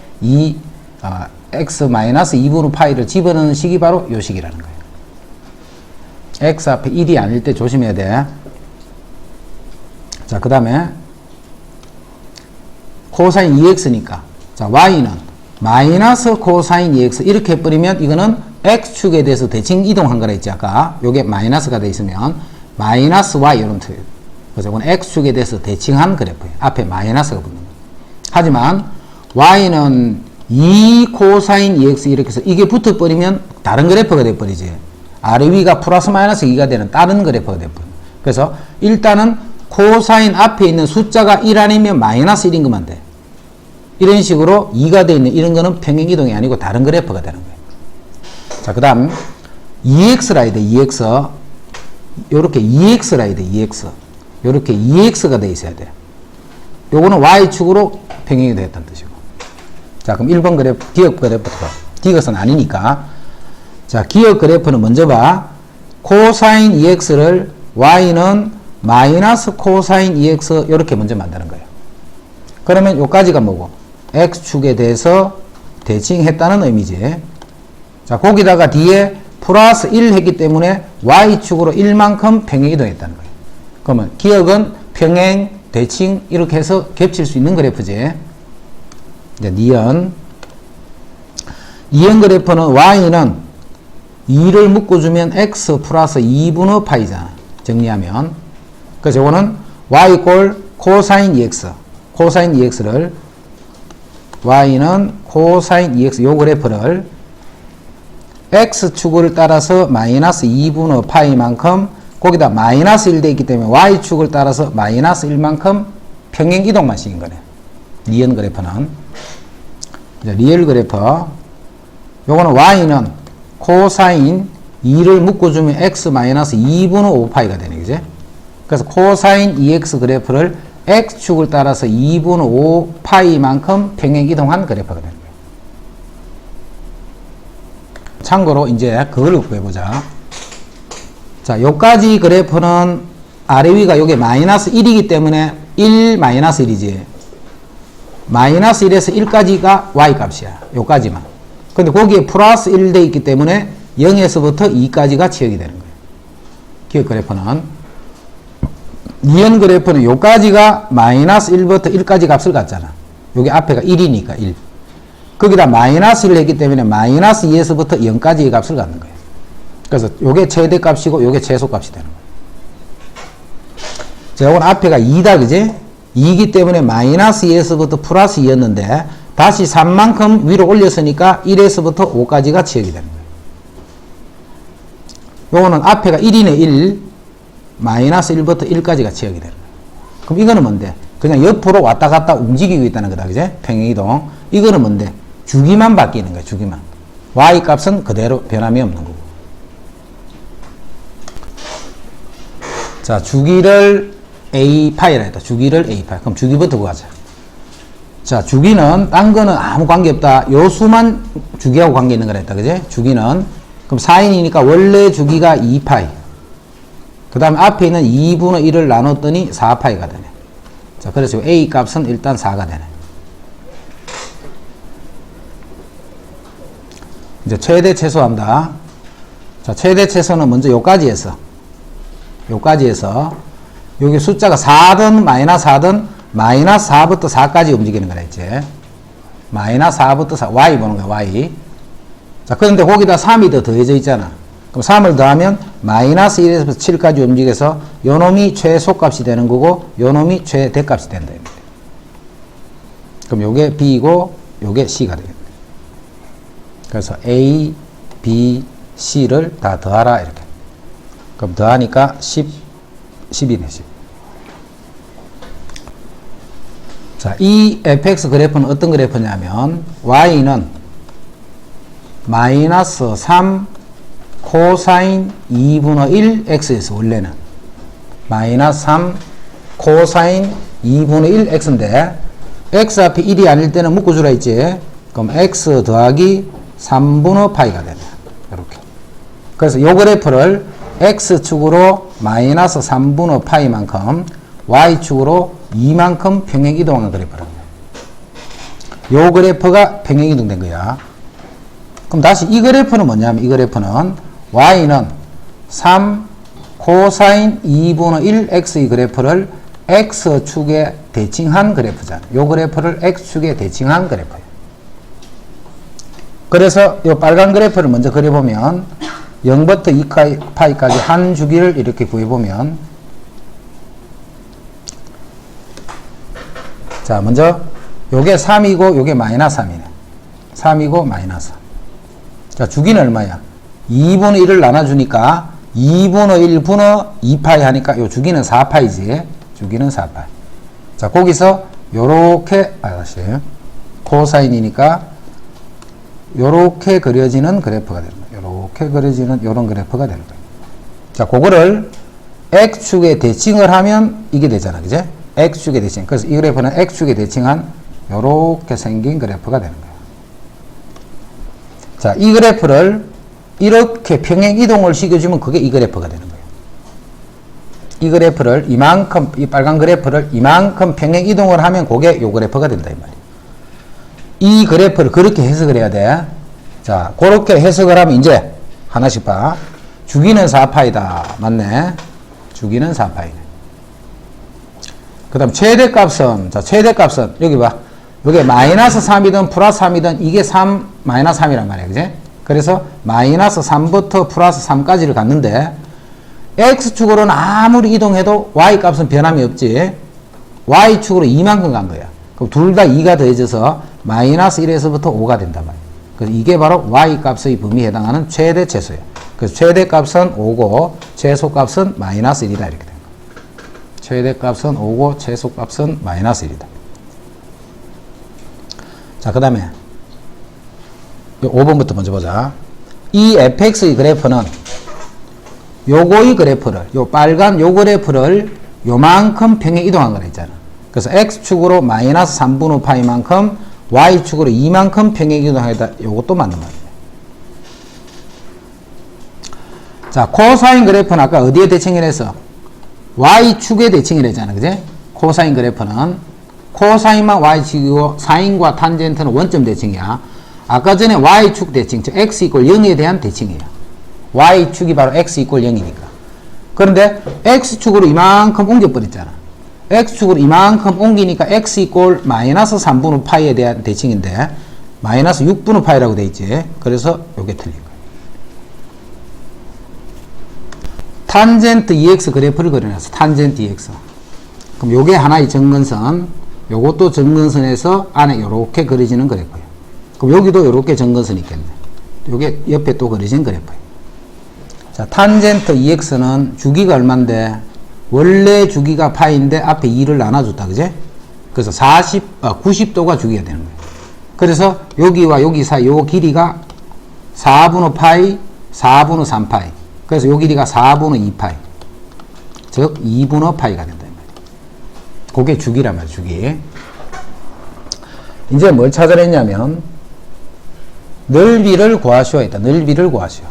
x 마이너스 2분의 파이를 집어넣는 식이 바로 요 식이라는 거예요. x 앞에 1이 아닐 때 조심해야 돼. 자, 그 다음에 코사인 2x니까 자, y는 마이너스 코사인 2x 이렇게 해버리면 이거는 x축에 대해서 대칭 이동한 거라 했지 아까. 요게 마이너스가 돼 있으면 마이너스 y 이런 뜻이에요. 그래서 이건 x축에 대해서 대칭한 그래프예요. 앞에 마이너스가 붙는 거예요. 하지만 y는 2 코사인 2x 이렇게 해서 이게 붙어버리면 다른 그래프가 돼버리지. 아래 위가 플러스 마이너스 2가 되는 다른 그래프가 돼버려요. 그래서 일단은 코사인 앞에 있는 숫자가 1 아니면 마이너스 1인 것만 돼. 이런 식으로 2가 되어 있는 이런 거는 평행이동이 아니고 다른 그래프가 되는 거예요. 자, 그 다음 2x라 해야 돼. 2x 요렇게 2x라 해야 돼. 2x 요렇게 2x가 돼 있어야 돼. 요거는 Y축으로 평행이 되었다는 뜻이고. 자, 그럼 1번 그래프, 기억 그래프부터. 디귿은 아니니까. 자, 기억 그래프는 먼저 봐. 코사인 2x를 y는 마이너스 코사인 2x 이렇게 먼저 만드는 거예요. 그러면 요까지가 뭐고? x축에 대해서 대칭했다는 의미지. 자, 거기다가 뒤에 플러스 1 했기 때문에 y축으로 1만큼 평행이동했다는 거예요. 그러면 기억은 평행, 대칭 이렇게 해서 겹칠 수 있는 그래프지. 이제 니은 그래프는 y는 2를 묶어주면 x 플러스 2분의 파이잖아. 정리하면. 그래서 이거는 y 꼴 코사인 2x. 코사인 2x를 y는 코사인 2x 요 그래프를 x축을 따라서 마이너스 2분의 파이만큼 거기다 마이너스 1 돼 있기 때문에 y축을 따라서 마이너스 1만큼 평행 이동만 시킨 거네. 리얼 그래프는. 이제 리얼 그래프. 요거는 y는 코사인 2를 묶어주면 x 마이너스 2분의 5파이가 되네. 그지? 그래서 코사인 2x 그래프를 x축을 따라서 2분의 5파이만큼 평행 이동한 그래프가 되는 거예요. 참고로 이제 그걸 구해보자. 자, 요까지 그래프는 아래 위가 요게 마이너스 1이기 때문에 1 마이너스 1이지. 마이너스 1에서 1까지가 y 값이야. 요까지만. 근데 거기에 플러스 1 돼 있기 때문에 0에서부터 2까지가 치역이 되는 거예요. 기억 그래프는. 니은 그래프는 요까지가 마이너스 1부터 1까지 값을 갖잖아. 요게 앞에가 1이니까 1. 거기다 마이너스 1을 했기 때문에 마이너스 2에서부터 0까지의 값을 갖는 거예요. 그래서 요게 최대값이고 요게 최소값이 되는 거예요. 자, 요건 앞에가 2다, 그지? 2이기 때문에 마이너스 2에서부터 플러스 2였는데 다시 3만큼 위로 올렸으니까 1에서부터 5까지가 치역이 되는 거예요. 요거는 앞에가 1이네 1, 마이너스 1부터 1까지가 치역이 되는 거예요. 그럼 이거는 뭔데? 그냥 옆으로 왔다 갔다 움직이고 있다는 거다, 그지? 평행이동. 이거는 뭔데? 주기만 바뀌는 거예요, 주기만. y 값은 그대로 변함이 없는 거고. 자, 주기를 a파이라 했다. 주기를 a파이. 그럼 주기부터 구하자. 자, 주기는 딴 거는 아무 관계 없다. 요 수만 주기하고 관계 있는 거라 했다. 그지? 주기는. 그럼 4인이니까 원래 주기가 2파이. 그 다음에 앞에 있는 2분의 1을 나눴더니 4파이가 되네. 자, 그래서 a 값은 일단 4가 되네. 이제 최대 최소한다. 자, 최대 최소는 먼저 요까지 해서. 요까지 해서. 여기 숫자가 4든 마이너스 4든 마이너스 4부터 4까지 움직이는 거라 했지. 마이너스 4부터 4, y 보는 거야, y. 자, 그런데 거기다 3이 더 더해져 있잖아. 그럼 3을 더하면 마이너스 1에서 7까지 움직여서 요 놈이 최소값이 되는 거고 요 놈이 최대값이 된다. 그럼 요게 b이고 요게 c가 되겠네. 그래서 a, b, c를 다 더하라 이렇게. 그럼 더하니까 10이네, 10. 자, 이 fx 그래프는 어떤 그래프냐면 y는 마이너스 3 코사인 2분의 1 x에서 원래는 마이너스 3 코사인 2분의 1 x인데 x 앞에 1이 아닐 때는 묶어주라 했지. 그럼 x 더하기 3분의 파이가 되네. 이렇게. 그래서 이 그래프를 x축으로 마이너스 3분의 파이만큼 y축으로 2만큼 평행 이동하는 그래프랍니다. 요 그래프가 평행 이동된 거야. 그럼 다시 이 그래프는 뭐냐면 이 그래프는 y는 3 코사인 2분의 1 x의 그래프를 x축에 대칭한 그래프잖아. 요 그래프를 x축에 대칭한 그래프예요. 그래서 요 빨간 그래프를 먼저 그려보면 0부터 2파이까지 한 주기를 이렇게 구해보면 자, 먼저 요게 3이고 요게 마이너스 3이네. 3이고 마이너스 3. 자, 주기는 얼마야? 2분의 1을 나눠주니까 2분의 1 분의 2파이 하니까 요 주기는 4파이지. 주기는 4파이. 자, 거기서 요렇게 다시 코사인이니까 요렇게 그려지는 그래프가 되는 거예요. 요렇게 그려지는 요런 그래프가 되는 거예요. 자, 그거를 x축에 대칭을 하면 이게 되잖아. 그제? X축에 대칭. 그래서 이 그래프는 X축에 대칭한 요렇게 생긴 그래프가 되는 거예요. 자, 이 그래프를 이렇게 평행 이동을 시켜주면 그게 이 그래프가 되는 거예요. 이 그래프를 이만큼, 이 빨간 그래프를 이만큼 평행 이동을 하면 그게 요 그래프가 된다, 이 말이에요. 이 그래프를 그렇게 해석을 해야 돼. 자, 그렇게 해석을 하면 이제 하나씩 봐. 주기는 4파이다. 맞네. 주기는 4파이네. 그 다음 최대값은, 자, 최대값은, 여기 봐. 이게 마이너스 3이든 플러스 3이든 이게 3, 마이너스 3이란 말이야. 그지? 그래서 마이너스 3부터 플러스 3까지를 갔는데, X축으로는 아무리 이동해도 Y값은 변함이 없지. Y축으로 2만큼 간 거야. 그럼 둘 다 2가 더해져서 마이너스 1에서부터 5가 된단 말이야. 그래서 이게 바로 Y값의 범위에 해당하는 최대 최소야. 그래서 최대값은 5고 최소값은 마이너스 1이다. 이렇게 된 거야. 최대값은 5고 최소값은 마이너스 1이다. 자, 그 다음에 5번부터 먼저 보자. 이 fx의 그래프는 요거의 그래프를, 요 빨간 요 그래프를 요만큼 평행 이동한 거라 했잖아. 그래서 x축으로 마이너스 3분의 파이만큼 y축으로 2만큼 평행 이동하겠다. 요것도 맞는 말이에요. 자, 코사인 그래프는 아까 어디에 대칭을 해서? y축에 대칭을 했잖아. 그지? 코사인 그래프는 코사인만 y축이고 사인과 탄젠트는 원점 대칭이야. 아까 전에 y축 대칭, 즉 x 이퀄 0에 대한 대칭이에요. y축이 바로 x 이퀄 0이니까. 그런데 x축으로 이만큼 옮겨버렸잖아. x축으로 이만큼 옮기니까 x 이퀄 마이너스 3분의 파이에 대한 대칭인데 마이너스 6분의 파이라고 돼 있지. 그래서 요게 틀린 거예요. 탄젠트 EX 그래프를 그려놨어. 탄젠트 EX. 그럼 요게 하나의 정근선, 요것도 정근선에서 안에 요렇게 그려지는 그래프예요. 그럼 여기도 요렇게 정근선이 있겠네. 요게 옆에 또 그려진 그래프예요. 자, 탄젠트 EX는 주기가 얼만데, 원래 주기가 파인데 앞에 2를 나눠줬다. 그제? 그래서 90도가 주기가 되는 거예요. 그래서 여기와 여기 사이 요 길이가 4분의 파이, 4분의 3파이. 그래서 요 길이가 4분의 2파이. 즉, 2분의 파이가 된다. 그게 주기란 말이에요, 주기. 이제 뭘 찾아냈냐면, 넓이를 구하시오 했다. 넓이를 구하시오.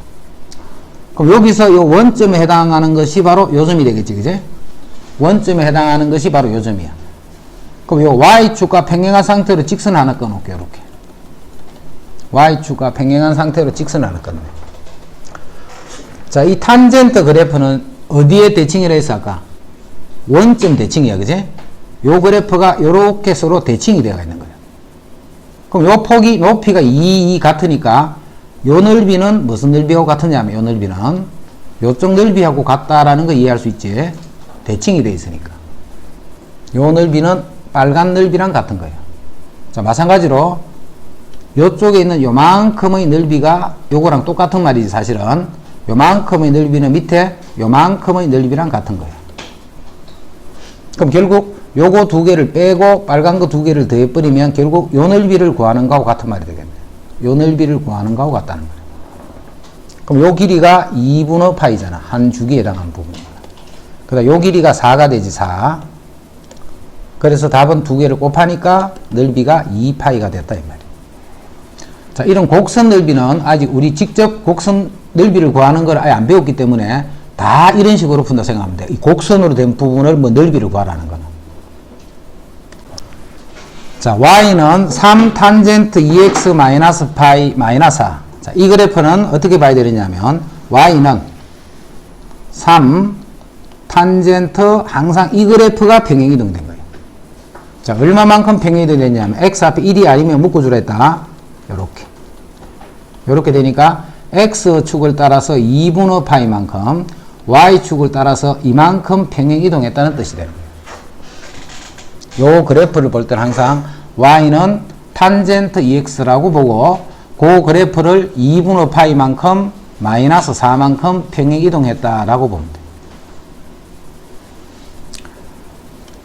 그럼 여기서 요 원점에 해당하는 것이 바로 요 점이 되겠지, 그제? 원점에 해당하는 것이 바로 요 점이야. 그럼 요 Y축과 평행한 상태로 직선 하나 꺼놓을게요, 이렇게. Y축과 평행한 상태로 직선 하나 꺼놓네. 자, 이 탄젠트 그래프는 어디에 대칭이라 했어, 아까? 원점 대칭이야, 그제? 요 그래프가 요렇게 서로 대칭이 되어 있는 거야. 그럼 요 폭이, 높이가 2 같으니까 요 넓이는 무슨 넓이하고 같으냐면 요 넓이는 요쪽 넓이하고 같다라는 거 이해할 수 있지. 대칭이 되어 있으니까. 요 넓이는 빨간 넓이랑 같은 거예요. 자, 마찬가지로 요쪽에 있는 요만큼의 넓이가 요거랑 똑같은 말이지 사실은. 요만큼의 넓이는 밑에 요만큼의 넓이랑 같은 거예요. 그럼 결국 요거 두 개를 빼고 빨간 거 두 개를 더해버리면 결국 요 넓이를 구하는 거하고 같은 말이 되겠네. 요 넓이를 구하는 거하고 같다는 거예요. 그럼 요 길이가 2분의 파이잖아. 한 주기에 해당하는 부분이야. 그다음 요 길이가 4가 되지, 4. 그래서 답은 두 개를 곱하니까 넓이가 2파이가 됐다, 이 말이야. 자, 이런 곡선 넓이는 아직 우리 직접 곡선 넓이를 구하는 걸 아예 안 배웠기 때문에 다 이런 식으로 푼다 생각하면 돼. 이 곡선으로 된 부분을 뭐 넓이를 구하라는 거는. 자, y는 3 탄젠트 2x 마이너스 파이 마이너스 4. 자, 이 그래프는 어떻게 봐야 되느냐면 y는 3 탄젠트 항상 이 그래프가 평행이동된 거예요. 자, 얼마만큼 평행이동이 되냐면 x 앞에 1이 아니면 묶어주라 했다. 요렇게 되니까 x축을 따라서 2분의 파이만큼 y축을 따라서 이만큼 평행이동했다는 뜻이 되는 거예요. 요 그래프를 볼 때는 항상 y는 탄젠트 2x라고 보고 그 그래프를 2분의 파이만큼 마이너스 4만큼 평행이동했다라고 보면 돼요.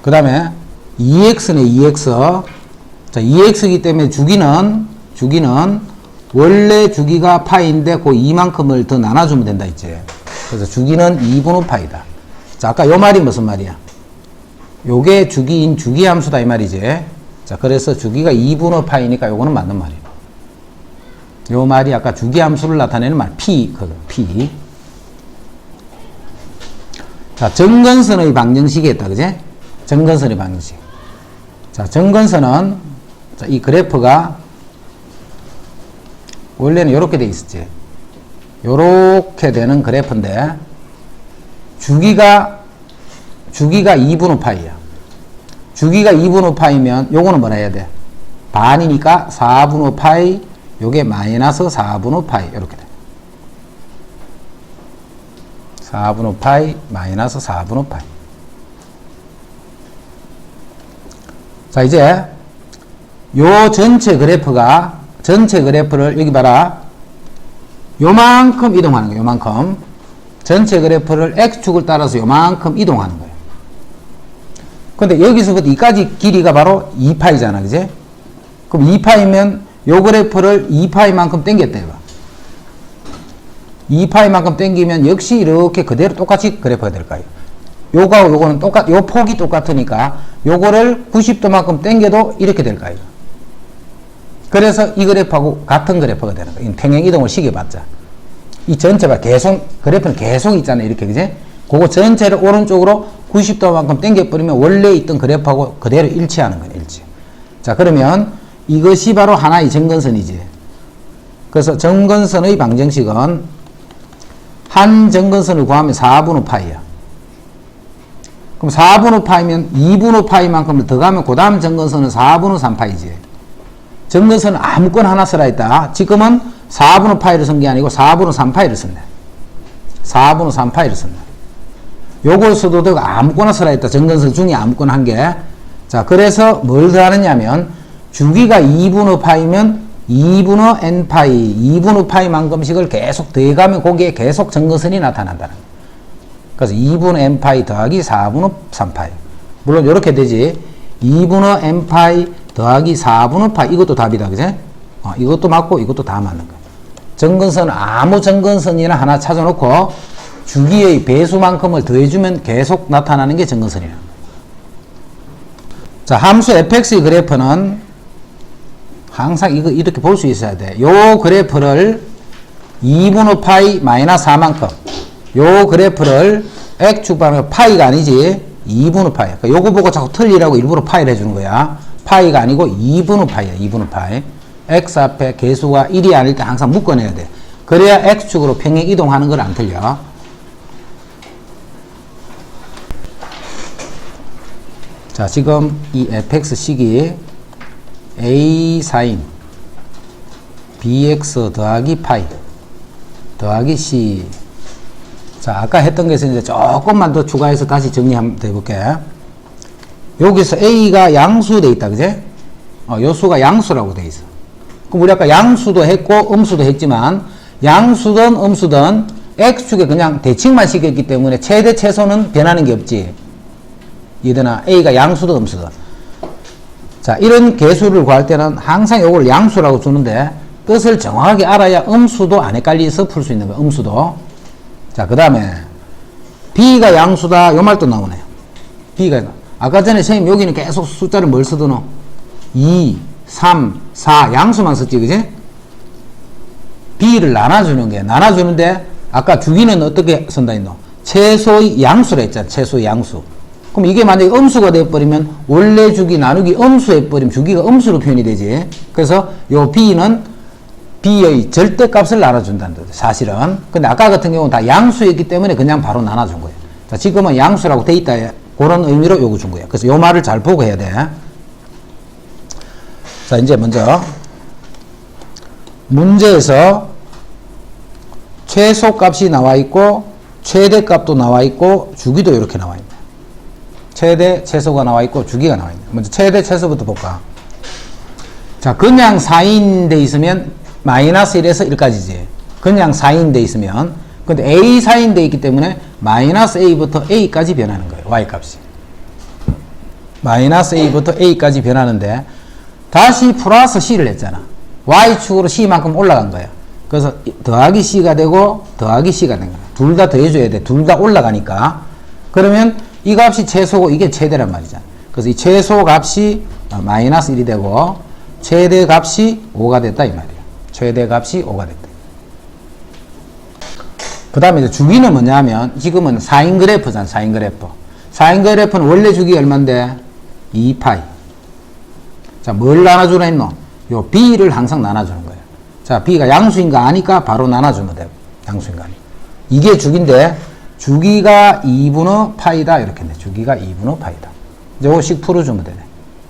그 다음에 2x네 2x. 자, 2x이기 때문에 주기는 원래 주기가 파이인데 그 2만큼을 더 나눠주면 된다 했지. 그래서 주기는 2분의 파이다. 자, 아까 요 말이 무슨 말이야? 요게 주기인 주기함수다 이 말이지. 자, 그래서 주기가 2분의 파이니까 요거는 맞는 말이에요. 요 말이 아까 주기함수를 나타내는 말 P. 자, 정근선의 방정식이 있다, 그지? 정근선의 방정식. 자, 정근선은, 자, 이 그래프가, 원래는 요렇게 돼 있었지. 요렇게 되는 그래프인데, 주기가 2분의 파이야. 주기가 2분의 파이면, 요거는 뭐라 해야 돼? 반이니까 4분의 파이, 요게 마이너스 4분의 파이, 요렇게 돼. 4분의 파이 마이너스 4분의 파이. 자, 이제 요 전체 그래프를 여기 봐라. 요만큼 이동하는 거예요. 요만큼. 전체 그래프를 x축을 따라서 요만큼 이동하는 거예요. 근데 여기서부터 이까지 길이가 바로 2파이잖아. 그지? 그럼 2파이면 요 그래프를 2파이만큼 당겼다 해봐. 2파이만큼 당기면 역시 이렇게 그대로 똑같이 그래프가 될까요? 요거하고 요거는 요 폭이 똑같으니까 요거를 90도만큼 당겨도 이렇게 될까요? 그래서 이 그래프하고 같은 그래프가 되는 거예요. 평행 이동을 시켜봤자. 이 전체가 계속, 그래프는 계속 있잖아요. 이렇게, 그지? 그거 전체를 오른쪽으로 90도만큼 당겨버리면 원래 있던 그래프하고 그대로 일치하는 거예요. 일치. 자, 그러면 이것이 바로 하나의 정근선이지. 그래서 정근선의 방정식은 한 정근선을 구하면 4분의 파이야. 그럼 4분의 파이면 2분의 파이만큼 더 가면 그 다음 정근선은 4분의 3파이지. 정근선은 아무거나 하나 쓰라 했다. 지금은 4분의 파이를 쓴 게 아니고 4분의 3파이를 썼네. 4분의 3파이를 썼네. 요걸 써도 되고 아무거나 쓰라 했다. 정근선 중에 아무거나 한 개. 자, 그래서 뭘 더 하느냐면 주기가 2분의 파이면 2분의 n파이, 2분의 파이만큼씩을 계속 더해가면 거기에 계속 정근선이 나타난다는 거예요. 그래서 2분의 n파이 더하기 4분의 3파이. 물론 이렇게 되지. 2분의 n파이 더하기 4분의 파이. 이것도 답이다. 그지? 이것도 맞고 이것도 다 맞는 거예요. 정근선, 아무 정근선이나 하나 찾아놓고 주기의 배수만큼을 더해주면 계속 나타나는 게 정근선이라는 거예요. 자, 함수 fx의 그래프는 항상 이거 이렇게 볼 수 있어야 돼. 요 그래프를 2분의 파이 마이너스 4만큼. 요 그래프를 x축 방면 파이가 아니지. 2분의 파이. 그러니까 요거 보고 자꾸 틀리라고 일부러 파이를 해주는 거야. 파이가 아니고 2분의 파이야. 2분의 파이. x 앞에 개수가 1이 아닐 때 항상 묶어내야 돼. 그래야 x축으로 평행 이동하는 걸 안 틀려. 자, 지금 이 fx식이 a 사인 bx 더하기 파이 더하기 c. 자, 아까 했던 것에서 이제 조금만 더 추가해서 다시 정리 한번 해볼게. 여기서 a가 양수돼 있다, 그제? 요 수가 양수라고 돼 있어. 그럼 우리 아까 양수도 했고 음수도 했지만 양수든 음수든 x축에 그냥 대칭만 시켰기 때문에 최대 최소는 변하는 게 없지. 이해되나? a가 양수든 음수든. 자, 이런 개수를 구할 때는 항상 이걸 양수라고 주는데 뜻을 정확하게 알아야 음수도 안 헷갈려서 풀 수 있는 거야. 음수도. 자, 그 다음에 b가 양수다. 요 말도 나오네요. b가 아까 전에 선생님 여기는 계속 숫자를 뭘 쓰더노? 2, 3, 4 양수만 썼지, 그지? b를 나눠주는 게 나눠주는데 아까 주기는 어떻게 쓴다 했노? 최소의 양수라 했잖아. 최소의 양수. 그럼 이게 만약에 음수가 되어버리면 원래 주기 나누기 음수 해버리면 주기가 음수로 표현이 되지. 그래서 요 b는 b의 절대값을 나눠준다는 거죠. 사실은. 근데 아까 같은 경우는 다 양수였기 때문에 그냥 바로 나눠준 거예요. 자, 지금은 양수라고 돼 있다. 그런 의미로 요거 준 거예요. 그래서 요 말을 잘 보고 해야 돼. 자, 이제 먼저 문제에서 최소값이 나와 있고 최대값도 나와 있고 주기도 이렇게 나와 있네. 최대, 최소가 나와 있고 주기가 나와 있네. 먼저 최대, 최소부터 볼까? 자, 그냥 4인 돼 있으면 마이너스 1에서 1까지지. 그냥 4인 돼 있으면. 근데 a 4인 돼 있기 때문에 마이너스 a부터 a까지 변하는 거예요. y값이. 마이너스 a부터 a까지 변하는데 다시 플러스 c를 했잖아. y축으로 c만큼 올라간 거야. 그래서 더하기 c가 되고 더하기 c가 된 거야. 둘 다 더해줘야 돼. 둘 다 올라가니까. 그러면 이 값이 최소고 이게 최대란 말이잖아. 그래서 이 최소 값이 마이너스 1이 되고 최대 값이 5가 됐다 이 말이야. 최대 값이 5가 됐다. 그 다음에 이제 주기는 뭐냐면 지금은 사인 그래프잖아. 사인 그래프. 사인 그래프는 원래 주기가 얼만데? 2파이. 자, 뭘 나눠주라 했노? 요 b를 항상 나눠주는 거예요. 자, b가 양수인가 아니까 바로 나눠주면 돼요. 양수인가 아니까. 이게 주기인데 주기가 2분의 파이다 이렇게 했네. 주기가 2분의 파이다. 이제 요거 식 풀어주면 되네.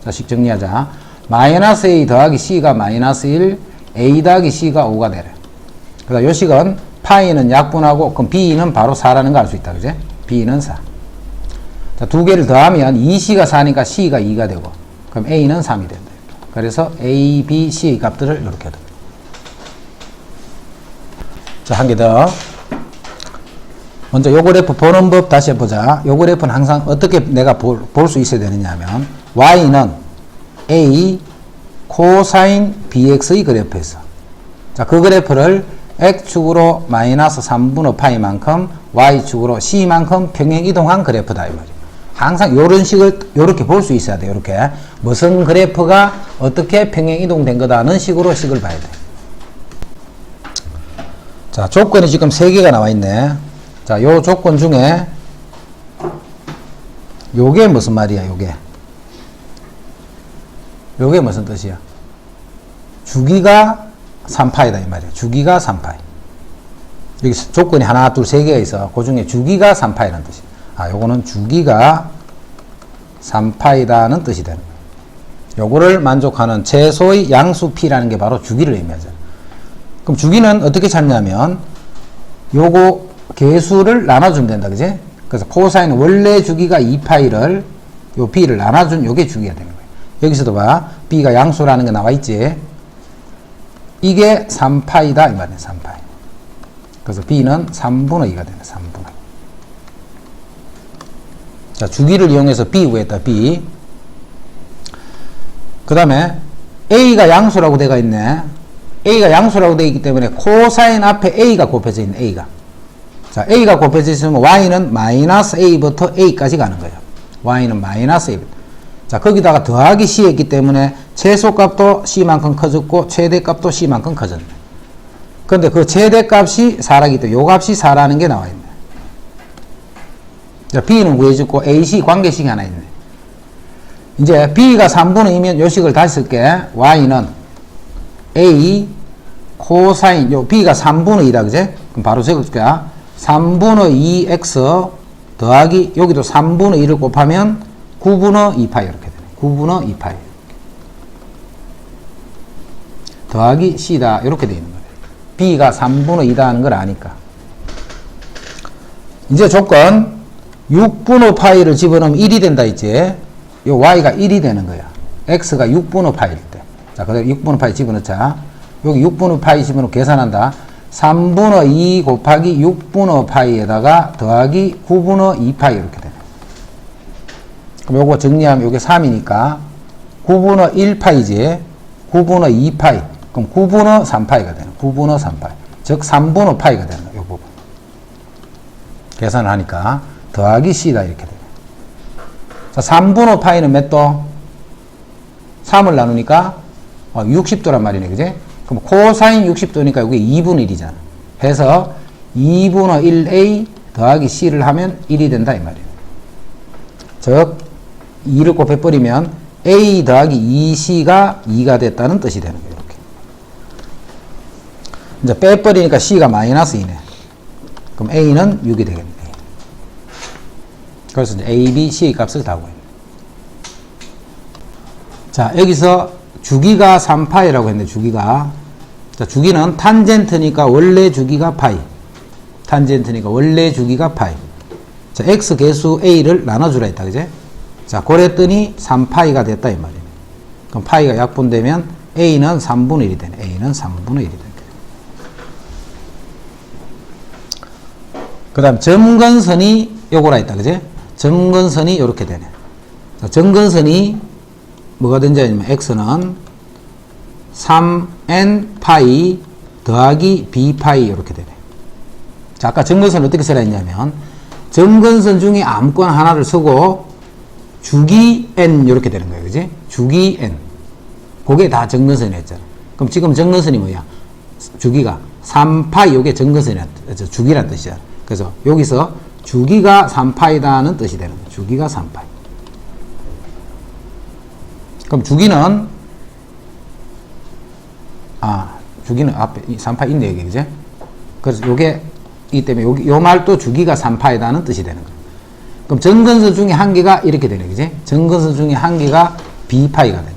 자, 식 정리하자. 마이너스 a 더하기 c가 마이너스 1, a 더하기 c가 5가 되래. 그래서 요 식은 파이는 약분하고 그럼 b는 바로 4라는 거 알 수 있다. 그제? b는 4. 자, 두 개를 더하면 2c가 4니까 c가 2가 되고 그럼 a는 3이 된다. 그래서 a, b, c의 값들을 이렇게 둡니다. 자, 한 개 더. 먼저 요 그래프 보는 법 다시 해보자. 요 그래프는 항상 어떻게 내가 볼 수 있어야 되느냐 하면 y는 a 코사인 bx의 그래프에서 자, 그 그래프를 x축으로 마이너스 3분의 파이만큼 y축으로 c만큼 평행이동한 그래프다 이 말이에요. 항상 요런 식을 요렇게 볼 수 있어야 돼요. 요렇게 무슨 그래프가 어떻게 평행이동된 거다는 식으로 식을 봐야 돼. 자, 조건이 지금 3개가 나와 있네. 자, 요 조건 중에 요게 무슨 말이야, 요게 무슨 뜻이야? 주기가 3파이다 이 말이야. 주기가 3파이. 여기 조건이 하나, 둘, 3개가 있어. 그 중에 주기가 3파이라는 뜻이야. 아, 요거는 주기가 3파이다는 뜻이 되는 거야. 요거를 만족하는 최소의 양수 p라는 게 바로 주기를 의미하잖아. 그럼 주기는 어떻게 찾냐면 요거 개수를 나눠주면 된다. 그지? 그래서 코사인 원래 주기가 2파이를 요 b를 나눠준 요게 주기가 되는 거예요. 여기서도 봐. b가 양수라는 게 나와 있지. 이게 3파이다 이 말이야. 3파이. 그래서 b는 3분의 2가 되네. 3분의 2. 자, 주기를 이용해서 b 구했다. b. 그 다음에 a가 양수라고 되어 있네. a가 양수라고 되어 있기 때문에 코사인 앞에 a가 곱해져 있네. a가. 자, a가 곱해져 있으면 y는 마이너스 a부터 a까지 가는 거예요. y는 마이너스 a. 자, 거기다가 더하기 c 했기 때문에 최소값도 c만큼 커졌고 최대값도 c만큼 커졌네. 근데 그 최대값이 4라기 때문에 요 값이 4라는 게 나와 있네. 자, b는 구해줬고 ac 관계식이 하나 있네. 이제 b가 3분의 2면 요 식을 다시 쓸게. y는 a 코사인 요 b가 3분의 2다 그제? 그럼 바로 적을게. 3분의 2x 더하기 여기도 3분의 2를 곱하면 9분의 2파이 이렇게 되네. 9분의 2파이 더하기 c다 이렇게 되어 있는 거예요. b가 3분의 2다 하는 걸 아니까. 이제 조건 6분의 파이를 집어넣으면 1이 된다 했지. 요 y가 1이 되는 거야. x가 6분의 파이일 때. 자, 그대로 6분의 파이 집어넣자. 여기 6분의 파이 집어넣고 계산한다. 3분의 2 곱하기 6분의 파이에다가 더하기 9분의 2파이 이렇게 되네. 그럼 요거 정리하면 요게 3이니까 9분의 1파이지. 9분의 2파이. 그럼 9분의 3파이가 되네. 9분의 3파이. 즉 3분의 파이가 되는 거야. 요 부분. 계산을 하니까 더하기 c다 이렇게 되네. 자, 3분의 파이는 몇 도? 3을 나누니까 60도란 말이네. 그지? 그럼 코사인 60도니까 여기 2분의 1이잖아. 해서 2분의 1a 더하기 c를 하면 1이 된다 이 말이에요. 즉 2를 곱해버리면 a 더하기 2c가 2가 됐다는 뜻이 되는 거예요. 이렇게. 이제 빼버리니까 c가 마이너스 2네. 그럼 a는 6이 되겠네. 그래서 이제 a, b, c의 값을 다 구해요. 자, 여기서 주기가 3파이라고 했는데 주기가 자, 주기는 탄젠트니까 원래 주기가 파이. 탄젠트니까 원래 주기가 파이. 자, x 개수 a를 나눠주라 했다. 그제? 자, 그랬더니 3파이가 됐다 이 말이에요. 그럼 파이가 약분되면 a는 3분의 1이 되네. a는 3분의 1이 되네. 그 다음 점근선이 요거라 했다. 그제? 점근선이 요렇게 되네. 자, 점근선이 뭐가 된지 아니면 x는 3n 파이 더하기 b 파이 이렇게 되네. 자, 아까 점근선을 어떻게 써라 했냐면 정근선 중에 아무거나 하나를 쓰고 주기 n 이렇게 되는 거예요. 그지? 주기 n. 그게 다 정근선이었잖아. 그럼 지금 정근선이 뭐야? 주기가 3파이 요게 정근선이란 주기란 뜻이야. 그래서 여기서 주기가 3파이다는 뜻이 되는 거야. 주기가 3파이. 그럼 주기는 주기는 앞에 3파이 있네 여기 그지? 그래서 요게 이 때문에 여기 요 말도 주기가 3파이다는 뜻이 되는 거야. 그럼 정근선 중에 한 개가 이렇게 되네 그지? 정근선 중에 한 개가 b파이가 되네.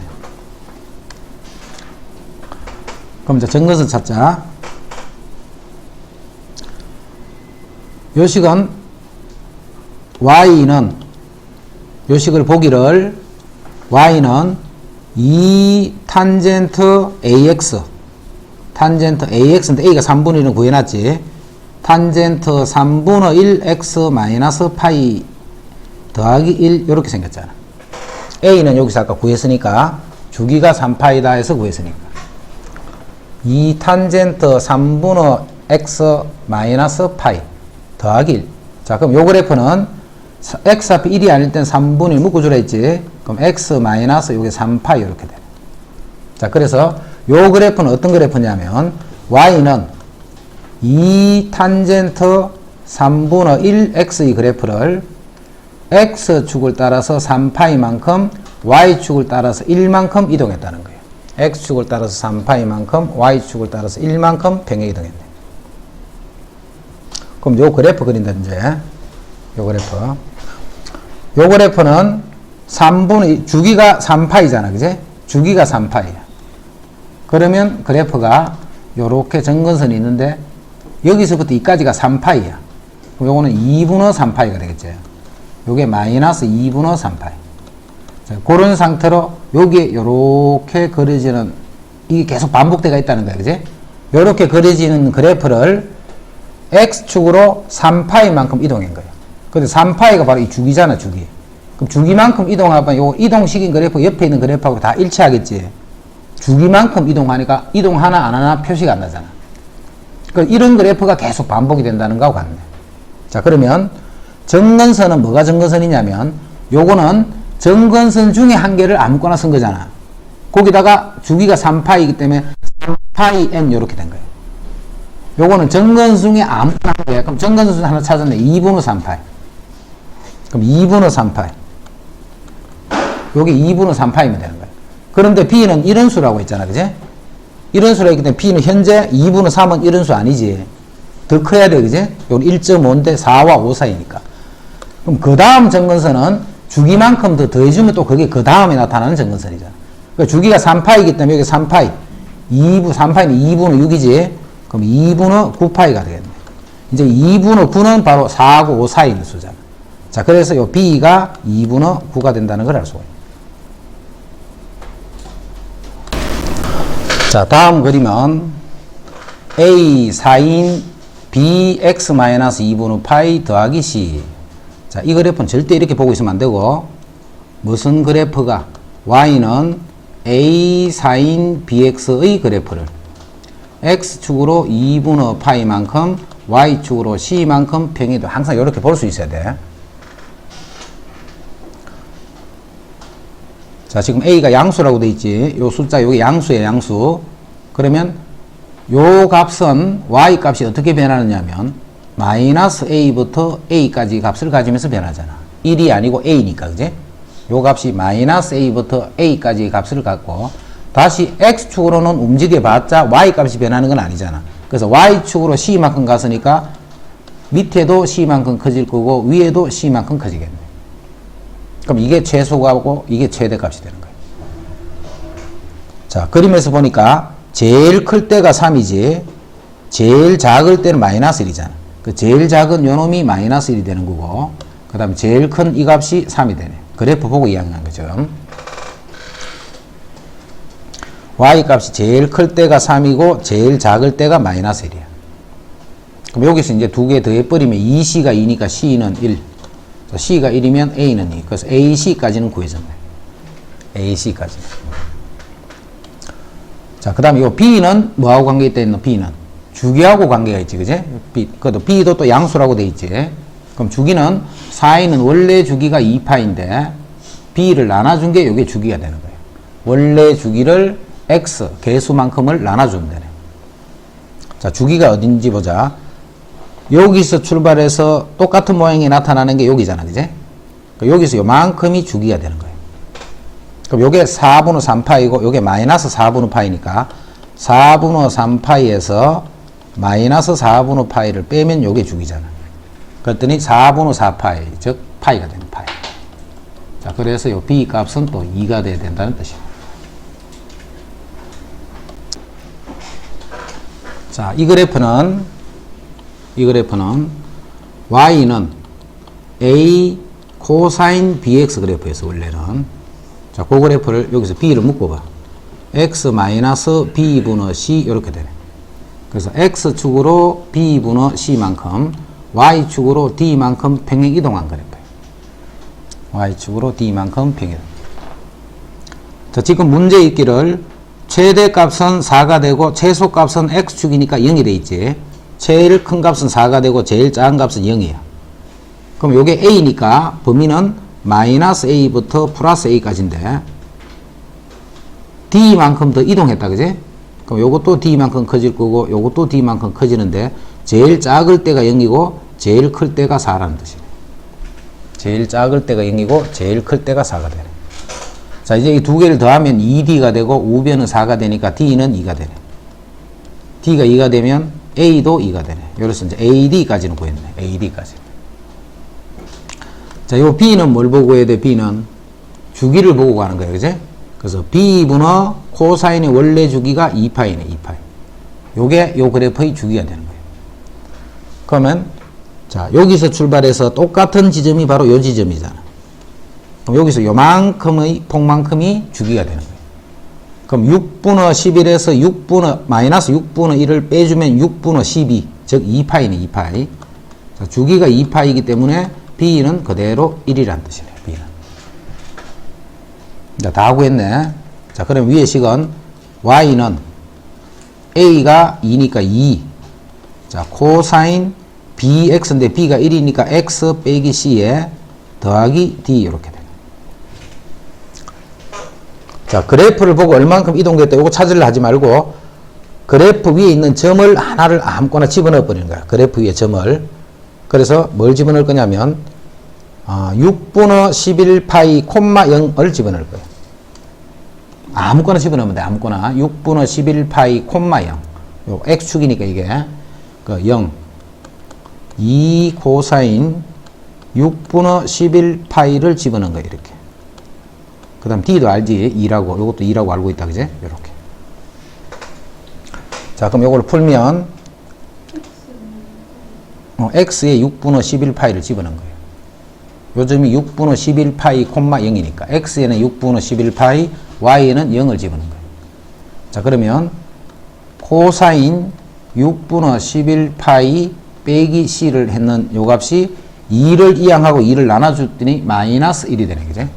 그럼 이제 정근선 찾자. 요식은 y는 요식을 보기를 y는 2 탄젠트 ax 탄젠트 ax인데 a가 3분의 1은 구해놨지. 탄젠트 3분의 1 x 마이너스 파이 더하기 1 이렇게 생겼잖아. a는 여기서 아까 구했으니까 주기가 3파이다 해서 구했으니까 2 탄젠트 3분의 x 마이너스 파이 더하기 1. 자, 그럼 요 그래프는 x 앞에 1이 아닐 땐 3분의 1 묶어주라 했지. 그럼 x 마이너스 요게 3파이 이렇게 돼. 자, 그래서 요 그래프는 어떤 그래프냐면 y는 2 탄젠트 3분의 1 x의 그래프를 x축을 따라서 3파이만큼 y축을 따라서 1만큼 이동했다는 거예요. x축을 따라서 3파이만큼 y축을 따라서 1만큼 평행 이동했네. 그럼 요 그래프 그린다 이제. 요 그래프. 요 그래프는 3분의 주기가 3파이잖아. 그지? 주기가 3파이야. 그러면 그래프가 요렇게 정근선이 있는데 여기서부터 이까지가 3파이야. 그럼 요거는 2분의 3파이가 되겠죠. 요게 마이너스 2분의 3파이. 자, 그런 상태로 여기에 요렇게 그려지는 이게 계속 반복되가 있다는 거야. 그지? 요렇게 그려지는 그래프를 x축으로 3파이만큼 이동한 거예요. 근데 3파이가 바로 이 주기잖아, 주기. 그럼 주기만큼 이동하면 요 이동식인 그래프 옆에 있는 그래프하고 다 일치하겠지. 주기만큼 이동하니까 이동 하나 안 하나 표시가 안 나잖아. 그러니까 이런 그래프가 계속 반복이 된다는 거하고 같네. 자, 그러면 정근선은 뭐가 정근선이냐면 요거는 정근선 중에 한 개를 아무거나 쓴 거잖아. 거기다가 주기가 3파이기 때문에 3파이 n 요렇게 된 거예요. 요거는 정근선 중에 아무거나 한 거야. 그럼 정근선 중에 하나 찾았네. 2분의 3파이. 그럼 2분의 3파이. 요게 2분의 3파이면 되는 거야. 그런데 b는 이런 수라고 했잖아. 그지? 이런 수라고 했기 때문에 b는 현재 2분의 3은 이런 수 아니지. 더 커야 돼. 그지? 요건 1.5인데 4와 5 사이니까. 그럼 그 다음 정근선은 주기만큼 더 더해주면 또 그게 그 다음에 나타나는 정근선이잖아. 그러니까 주기가 3파이기 때문에 여기 3파이. 3파이는 2분의 6이지. 그럼 2분의 9파이가 되겠네. 이제 2분의 9는 바로 4하고 5 사이에 있는 수잖아. 자, 그래서 요 b가 2분의 9가 된다는 걸 알 수가 있네. 자, 다음 그림은 a 사인 bx 마이너스 2분의 파이 더하기 c. 자, 이 그래프는 절대 이렇게 보고 있으면 안 되고 무슨 그래프가 y는 a 사인 bx의 그래프를 x축으로 2분의 파이만큼 y축으로 c만큼 평행이동. 항상 이렇게 볼 수 있어야 돼. 자, 지금 a가 양수라고 돼 있지. 요 숫자 요게 양수예요, 양수. 그러면 요 값은 y 값이 어떻게 변하느냐면 마이너스 a부터 a까지 값을 가지면서 변하잖아. 1이 아니고 a니까, 그지? 요 값이 마이너스 a부터 a까지 값을 갖고 다시 x축으로는 움직여 봤자 y 값이 변하는 건 아니잖아. 그래서 y축으로 c만큼 갔으니까 밑에도 c만큼 커질 거고 위에도 c만큼 커지겠네. 그럼 이게 최소값이고 이게 최대값이 되는 거예요. 자, 그림에서 보니까 제일 클 때가 3이지 제일 작을 때는 마이너스 1이잖아. 그 제일 작은 요 놈이 마이너스 1이 되는 거고 그 다음에 제일 큰 이 값이 3이 되네. 그래프 보고 이야기한 거죠. y 값이 제일 클 때가 3이고 제일 작을 때가 마이너스 1이야. 그럼 여기서 이제 두 개 더해버리면 2c가 2니까 c는 1. c가 1이면 a는 2. 그래서 ac까지는 구해졌네. ac까지. 자, 그 다음에 요 b는 뭐하고 관계있다 했노? b는 주기하고 관계가 있지, 그지? 그것도 b도 또 양수라고 돼 있지. 그럼 주기는 사인은 원래 주기가 2파인데 b를 나눠준 게 이게 주기가 되는 거예요. 원래 주기를 x 개수만큼을 나눠주면 되네. 자, 주기가 어딘지 보자. 여기서 출발해서 똑같은 모양이 나타나는 게 여기잖아, 그지? 여기서 요만큼이 주기가 되는 거예요. 그럼 요게 4분의 3파이고 요게 마이너스 4분의 파이니까 4분의 3파이에서 마이너스 4분의 파이를 빼면 요게 주기잖아. 그랬더니 4분의 4파이, 즉 파이가 되는 파이. 자, 그래서 요 b 값은 또 2가 돼야 된다는 뜻이에요. 자, 이 그래프는 y는 a 코사인 bx 그래프에서 원래는 자, 그 그래프를 여기서 b를 묶어봐. x 마이너스 b분의 c 이렇게 되네. 그래서 x축으로 b분의 c만큼 y축으로 d만큼 평행 이동한 그래프예요. y축으로 d만큼 평행. 자, 지금 문제 있기를 최대값은 4가 되고 최소값은 x축이니까 0이 돼 있지. 제일 큰 값은 4가 되고 제일 작은 값은 0이야. 그럼 요게 a니까 범위는 마이너스 a부터 플러스 a까지인데 d만큼 더 이동했다, 그지? 그럼 요것도 d만큼 커질 거고 요것도 d만큼 커지는데 제일 작을 때가 0이고 제일 클 때가 4라는 뜻이네. 제일 작을 때가 0이고 제일 클 때가 4가 되네. 자, 이제 이 두 개를 더하면 2d가 되고 우변은 4가 되니까 d는 2가 되네. d가 2가 되면 a도 2가 되네. 그래서 이제 ad까지는 구했네. ad까지. 자, 요 b는 뭘 보고 해야 돼? b는 주기를 보고 가는 거예요, 그지? 그래서 b분의 코사인의 원래 주기가 2파이네, 2파이. 요게 요 그래프의 주기가 되는 거예요. 그러면 자, 여기서 출발해서 똑같은 지점이 바로 요 지점이잖아. 그럼 여기서 요만큼의 폭만큼이 주기가 되는 거예요. 그럼 6분의 11에서 마이너스 6분의 1을 빼주면 6분의 12, 즉 2파이네, 2파이. 자, 주기가 2파이기 때문에 b는 그대로 1이라는 뜻이네, b는. 자, 다 구했네. 자, 그럼 위의 식은 y는 a가 2니까 2. 자, 코사인 bx인데 b가 1이니까 x 빼기 c에 더하기 d 이렇게 되네. 자, 그래프를 보고 얼만큼 이동됐다 요거 찾으려 하지 말고 그래프 위에 있는 점을 하나를 아무거나 집어넣어 버리는 거야. 그래프 위에 점을. 그래서 뭘 집어넣을 거냐면 6분의 11파이 콤마 0을 집어넣을 거예요. 아무거나 집어넣으면 돼. 아무거나 6분의 11파이 콤마 0. 요 x축이니까 이게 그 0 2 코사인 6분의 11파이를 집어넣은 거예요. 이렇게. 그 다음 d도 알지? 2라고. 요것도 2라고 알고 있다. 그제? 요렇게. 자, 그럼 요걸 풀면 x에 6분의 11파이를 집어넣은 거예요. 요 점이 6분의 11파이 콤마 0이니까 x에는 6분의 11파이 y에는 0을 집어넣은 거예요. 자, 그러면 코사인 6분의 11파이 빼기 c를 했는 요 값이 2를 이항하고 2를 나눠줬더니 마이너스 1이 되네. 그제?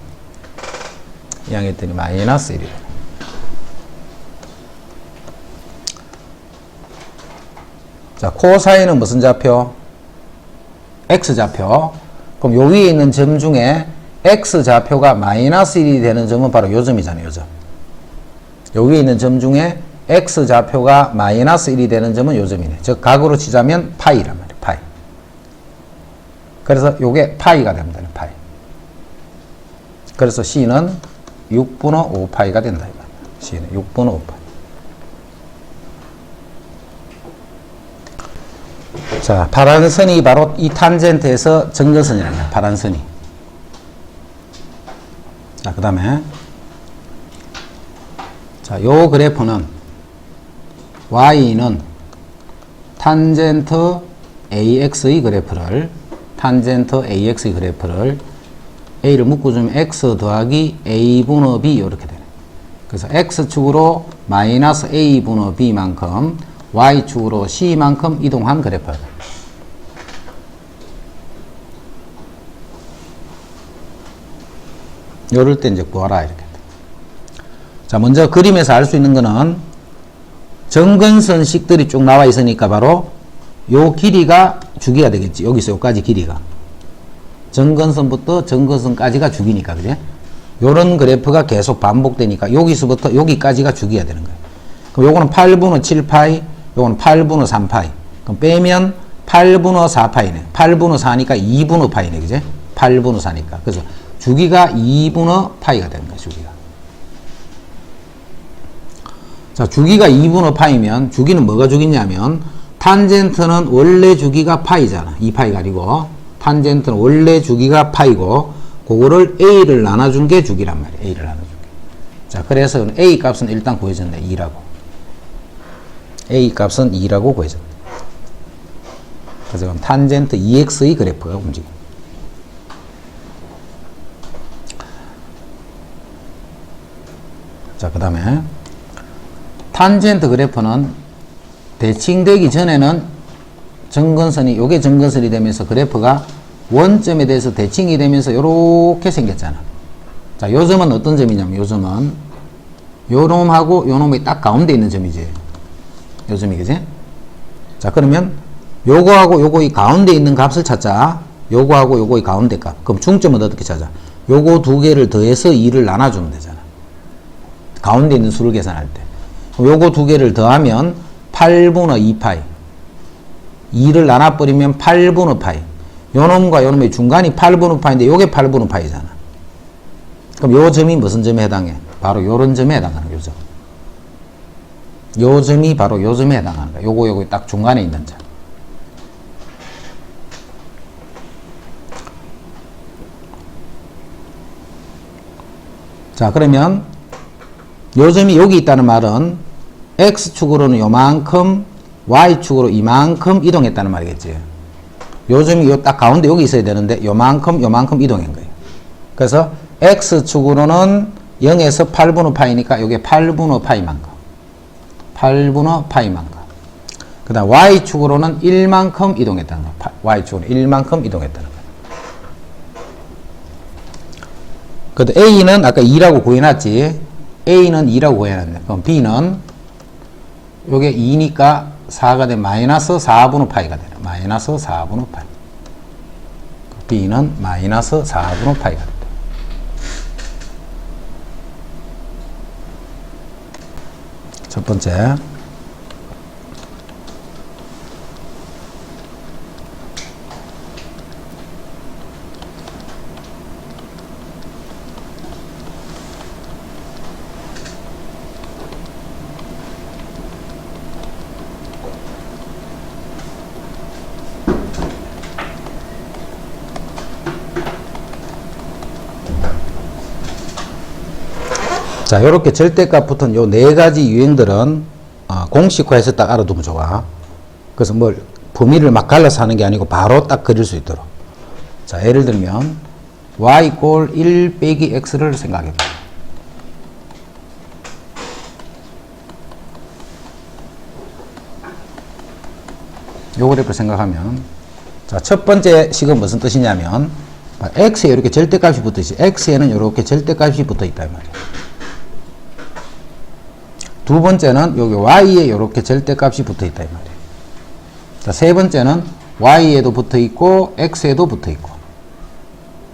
이항했더니 마이너스 1이 되네. 자, 코사인은 무슨 좌표? x좌표. 그럼 요 위에 있는 점 중에 x좌표가 마이너스 1이 되는 점은 바로 요 점이잖아요. 요 점. 요 위에 있는 점 중에 x좌표가 마이너스 1이 되는 점은 요 점이네. 즉 각으로 치자면 파이란 말이에요. 파이. 그래서 요게 파이가 됩니다. 파이. 그래서 c는 6분의 5파이가 된다. c는 6분의 5파이. 자, 파란 선이 바로 이 탄젠트에서 점근선이란다. 파란 선이. 자, 그 다음에 자, 요 그래프는 y는 탄젠트 ax의 그래프를 a를 묶어주면 x 더하기 a분의 b 이렇게 되네. 그래서 x축으로 마이너스 a분의 b만큼 y축으로 c만큼 이동한 그래프다. 요럴 때 이제 구하라 이렇게. 자, 먼저 그림에서 알 수 있는 거는 점근선식들이 쭉 나와 있으니까 바로 요 길이가 주기가 되겠지. 여기서 여기까지 길이가. 정근선부터 정근선까지가 주기니까, 그제? 요런 그래프가 계속 반복되니까 여기서부터 여기까지가 주기가 되는 거예요. 그럼 요거는 8분의 7파이, 요거는 8분의 3파이. 그럼 빼면 8분의 4파이네. 8분의 4니까 2분의 파이네, 그제? 8분의 4니까. 그래서 주기가 2분의 파이가 되는 거예요, 주기가. 자, 주기가 2분의 파이면, 주기는 뭐가 주기냐면, 탄젠트는 원래 주기가 파이잖아. 2파이가 아니고, 탄젠트는 원래 주기가 파이고, 그거를 A를 나눠준 게 주기란 말이야. A를 나눠준 게. 자, 그래서 A 값은 일단 구해졌네. 2라고. A 값은 2라고 구해졌네. 그래서 탄젠트 2x의 그래프가 움직여. 자, 그 다음에 탄젠트 그래프는 대칭되기 전에는 정근선이, 요게 정근선이 되면서 그래프가 원점에 대해서 대칭이 되면서 요렇게 생겼잖아. 자, 요 점은 어떤 점이냐면, 요 점은 요 놈하고 요 놈이 딱 가운데 있는 점이지. 요 점이, 그지? 자, 그러면 요거하고 요거 이 가운데 있는 값을 찾자. 요거하고 요거 이 가운데 값. 그럼 중점은 어떻게 찾아? 요거 두 개를 더해서 2를 나눠주면 되잖아. 가운데 있는 수를 계산할 때. 요거 두 개를 더하면 8분의 2파이. 2를 나눠버리면 8분의 파이. 요놈과 요놈의 중간이 8분의 파인데 요게 8분의 파이잖아. 그럼 요 점이 무슨 점에 해당해? 바로 요런 점에 해당하는 요 점. 요 점이 바로 요 점에 해당하는 거야. 요거 딱 중간에 있는 점. 자, 그러면 요 점이 여기 있다는 말은 X축으로는 요만큼, Y축으로 이만큼 이동했다는 말이겠지. 요 점이 요 딱 가운데 여기 있어야 되는데 요만큼 이동한 거예요. 그래서 X축으로는 0에서 8분의 파이니까 요게 8분의 파이만큼. 8분의 파이만큼. 그 다음 Y축으로는 1만큼 이동했다는 거예요. Y축으로 1만큼 이동했다는 거예요. 그래도 A는 아까 2라고 구해놨지. A는 2라고 구해놨네. 그럼 B는 요게 2니까 4가 돼 마이너스 4분의 파이가 되네. 마이너스 4분의 파이. B는 마이너스 4분의 파이가 된다. 첫 번째. 자, 요렇게 절대값 붙은 요 네 가지 유형들은 공식화해서 딱 알아두면 좋아. 그래서 뭘 범위를 막 갈라서 하는 게 아니고 바로 딱 그릴 수 있도록. 자, 예를 들면 y 꼴 1 빼기 x를 생각해 봐. 요 그래프를 생각하면, 자, 첫 번째 식은 무슨 뜻이냐면 x에 이렇게 절대값이 붙어있지. x에는 이렇게 절대값이 붙어있다 이 말이야. 두 번째는 여기 y에 이렇게 절대값이 붙어있다 이 말이에요. 자, 세 번째는 y에도 붙어있고 x에도 붙어있고.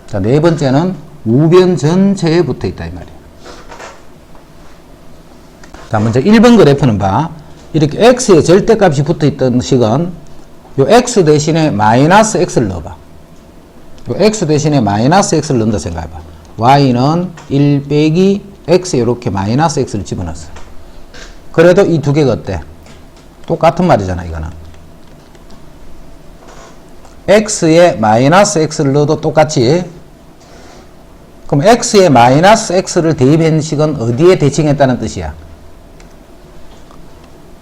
자, 네 번째는 우변 전체에 붙어있다 이 말이에요. 자, 먼저 1번 그래프는 봐. 이렇게 x에 절대값이 붙어있던 식은 요 x 대신에 마이너스 x를 넣어봐. 요 x 대신에 마이너스 x를 넣는다 생각해봐. y는 1 빼기 x에 이렇게 마이너스 x를 집어넣었어. 그래도 이 두 개가 어때? 똑같은 말이잖아, 이거는. x에 마이너스 x를 넣어도 똑같이. 그럼 x에 마이너스 x를 대입한 식은 어디에 대칭했다는 뜻이야?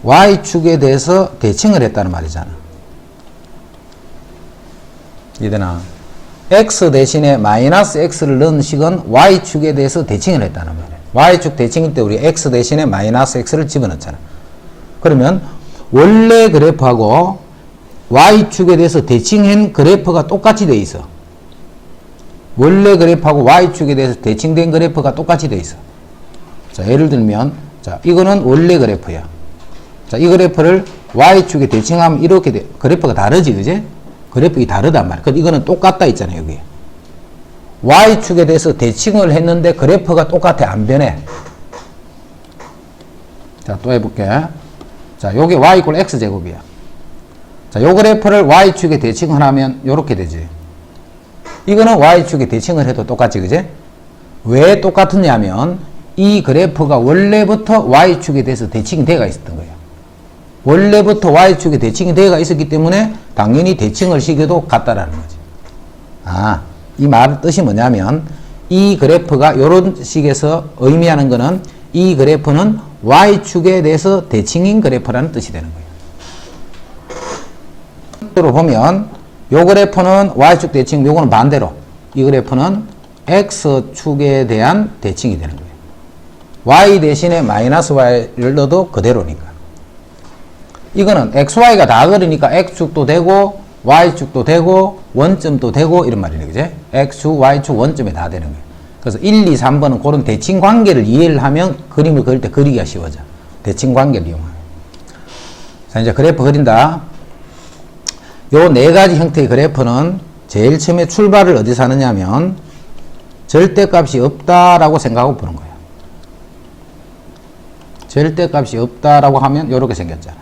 y축에 대해서 대칭을 했다는 말이잖아. 이해되나? x 대신에 마이너스 x를 넣은 식은 y축에 대해서 대칭을 했다는 말이야. y축 대칭일 때 우리 x 대신에 마이너스 x를 집어넣잖아. 그러면 원래 그래프하고 y축에 대해서 대칭한 그래프가 똑같이 돼 있어. 원래 그래프하고 y축에 대해서 대칭된 그래프가 똑같이 돼 있어. 자, 예를 들면, 자, 이거는 원래 그래프야. 자, 이 그래프를 y축에 대칭하면 이렇게 그래프가 다르지, 그지? 그래프가 다르단 말이야. 그럼 이거는 똑같다 있잖아요, 여기. y축에 대해서 대칭을 했는데 그래프가 똑같아. 안 변해. 자, 또 해볼게. 자, 요게 y 이퀄 x제곱이야. 자, 요 그래프를 y축에 대칭을 하면 요렇게 되지. 이거는 y축에 대칭을 해도 똑같지, 그지? 왜 똑같으냐면 이 그래프가 원래부터 y축에 대해서 대칭이 되어 있었던 거예요. 원래부터 y축에 대칭이 되어 있었기 때문에 당연히 대칭을 시켜도 같다라는 거지. 아, 이 말 뜻이 뭐냐면 이 그래프가 이런 식에서 의미하는 거는 이 그래프는 y축에 대해서 대칭인 그래프라는 뜻이 되는 거예요. 로 보면 요 그래프는 y축 대칭, 요거는 반대로 이 그래프는 x축에 대한 대칭이 되는 거예요. y 대신에 마이너스 y를 넣어도 그대로니까. 이거는 xy가 다 그러니까 x축도 되고 y축도 되고 원점도 되고 이런 말이네, 그지? x축, y축, 원점에 다 되는 거예요. 그래서 1, 2, 3번은 그런 대칭 관계를 이해를 하면 그림을 그릴 때 그리기가 쉬워져. 대칭 관계를 이용하면. 자, 이제 그래프 그린다. 요 네 가지 형태의 그래프는 제일 처음에 출발을 어디서 하느냐면 절대값이 없다라고 생각하고 보는 거예요. 절대값이 없다라고 하면 요렇게 생겼잖아.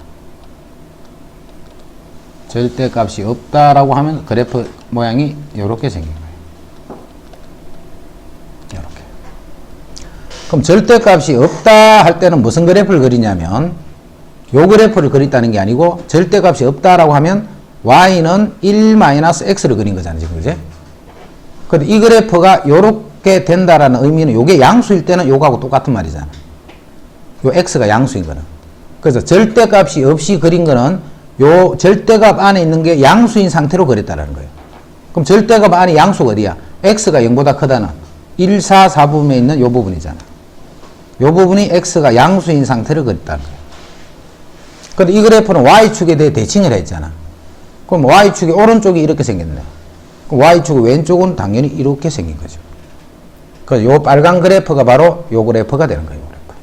절대값이 없다라고 하면 그래프 모양이 요렇게 생긴 거예요. 요렇게. 그럼 절대값이 없다 할 때는 무슨 그래프를 그리냐면 요 그래프를 그렸다는 게 아니고 절대값이 없다라고 하면 y는 1-x를 그린 거잖아요, 지금, 그제? 근데 이 그래프가 요렇게 된다라는 의미는 요게 양수일 때는 요거하고 똑같은 말이잖아. 요 x가 양수인 거는. 그래서 절대값이 없이 그린 거는 요 절대값 안에 있는 게 양수인 상태로 그렸다라는 거예요. 그럼 절대값 안에 양수가 어디야? x가 0보다 크다는 1, 4, 4부분에 있는 요 부분이잖아. 요 부분이 x가 양수인 상태를 그렸다는 거예요. 근데 이 그래프는 y축에 대해 대칭을 했잖아. 그럼 y축의 오른쪽이 이렇게 생겼네. 그럼 y축의 왼쪽은 당연히 이렇게 생긴 거죠. 그래서 요 빨간 그래프가 바로 요 그래프가 되는 거예요. 그래프.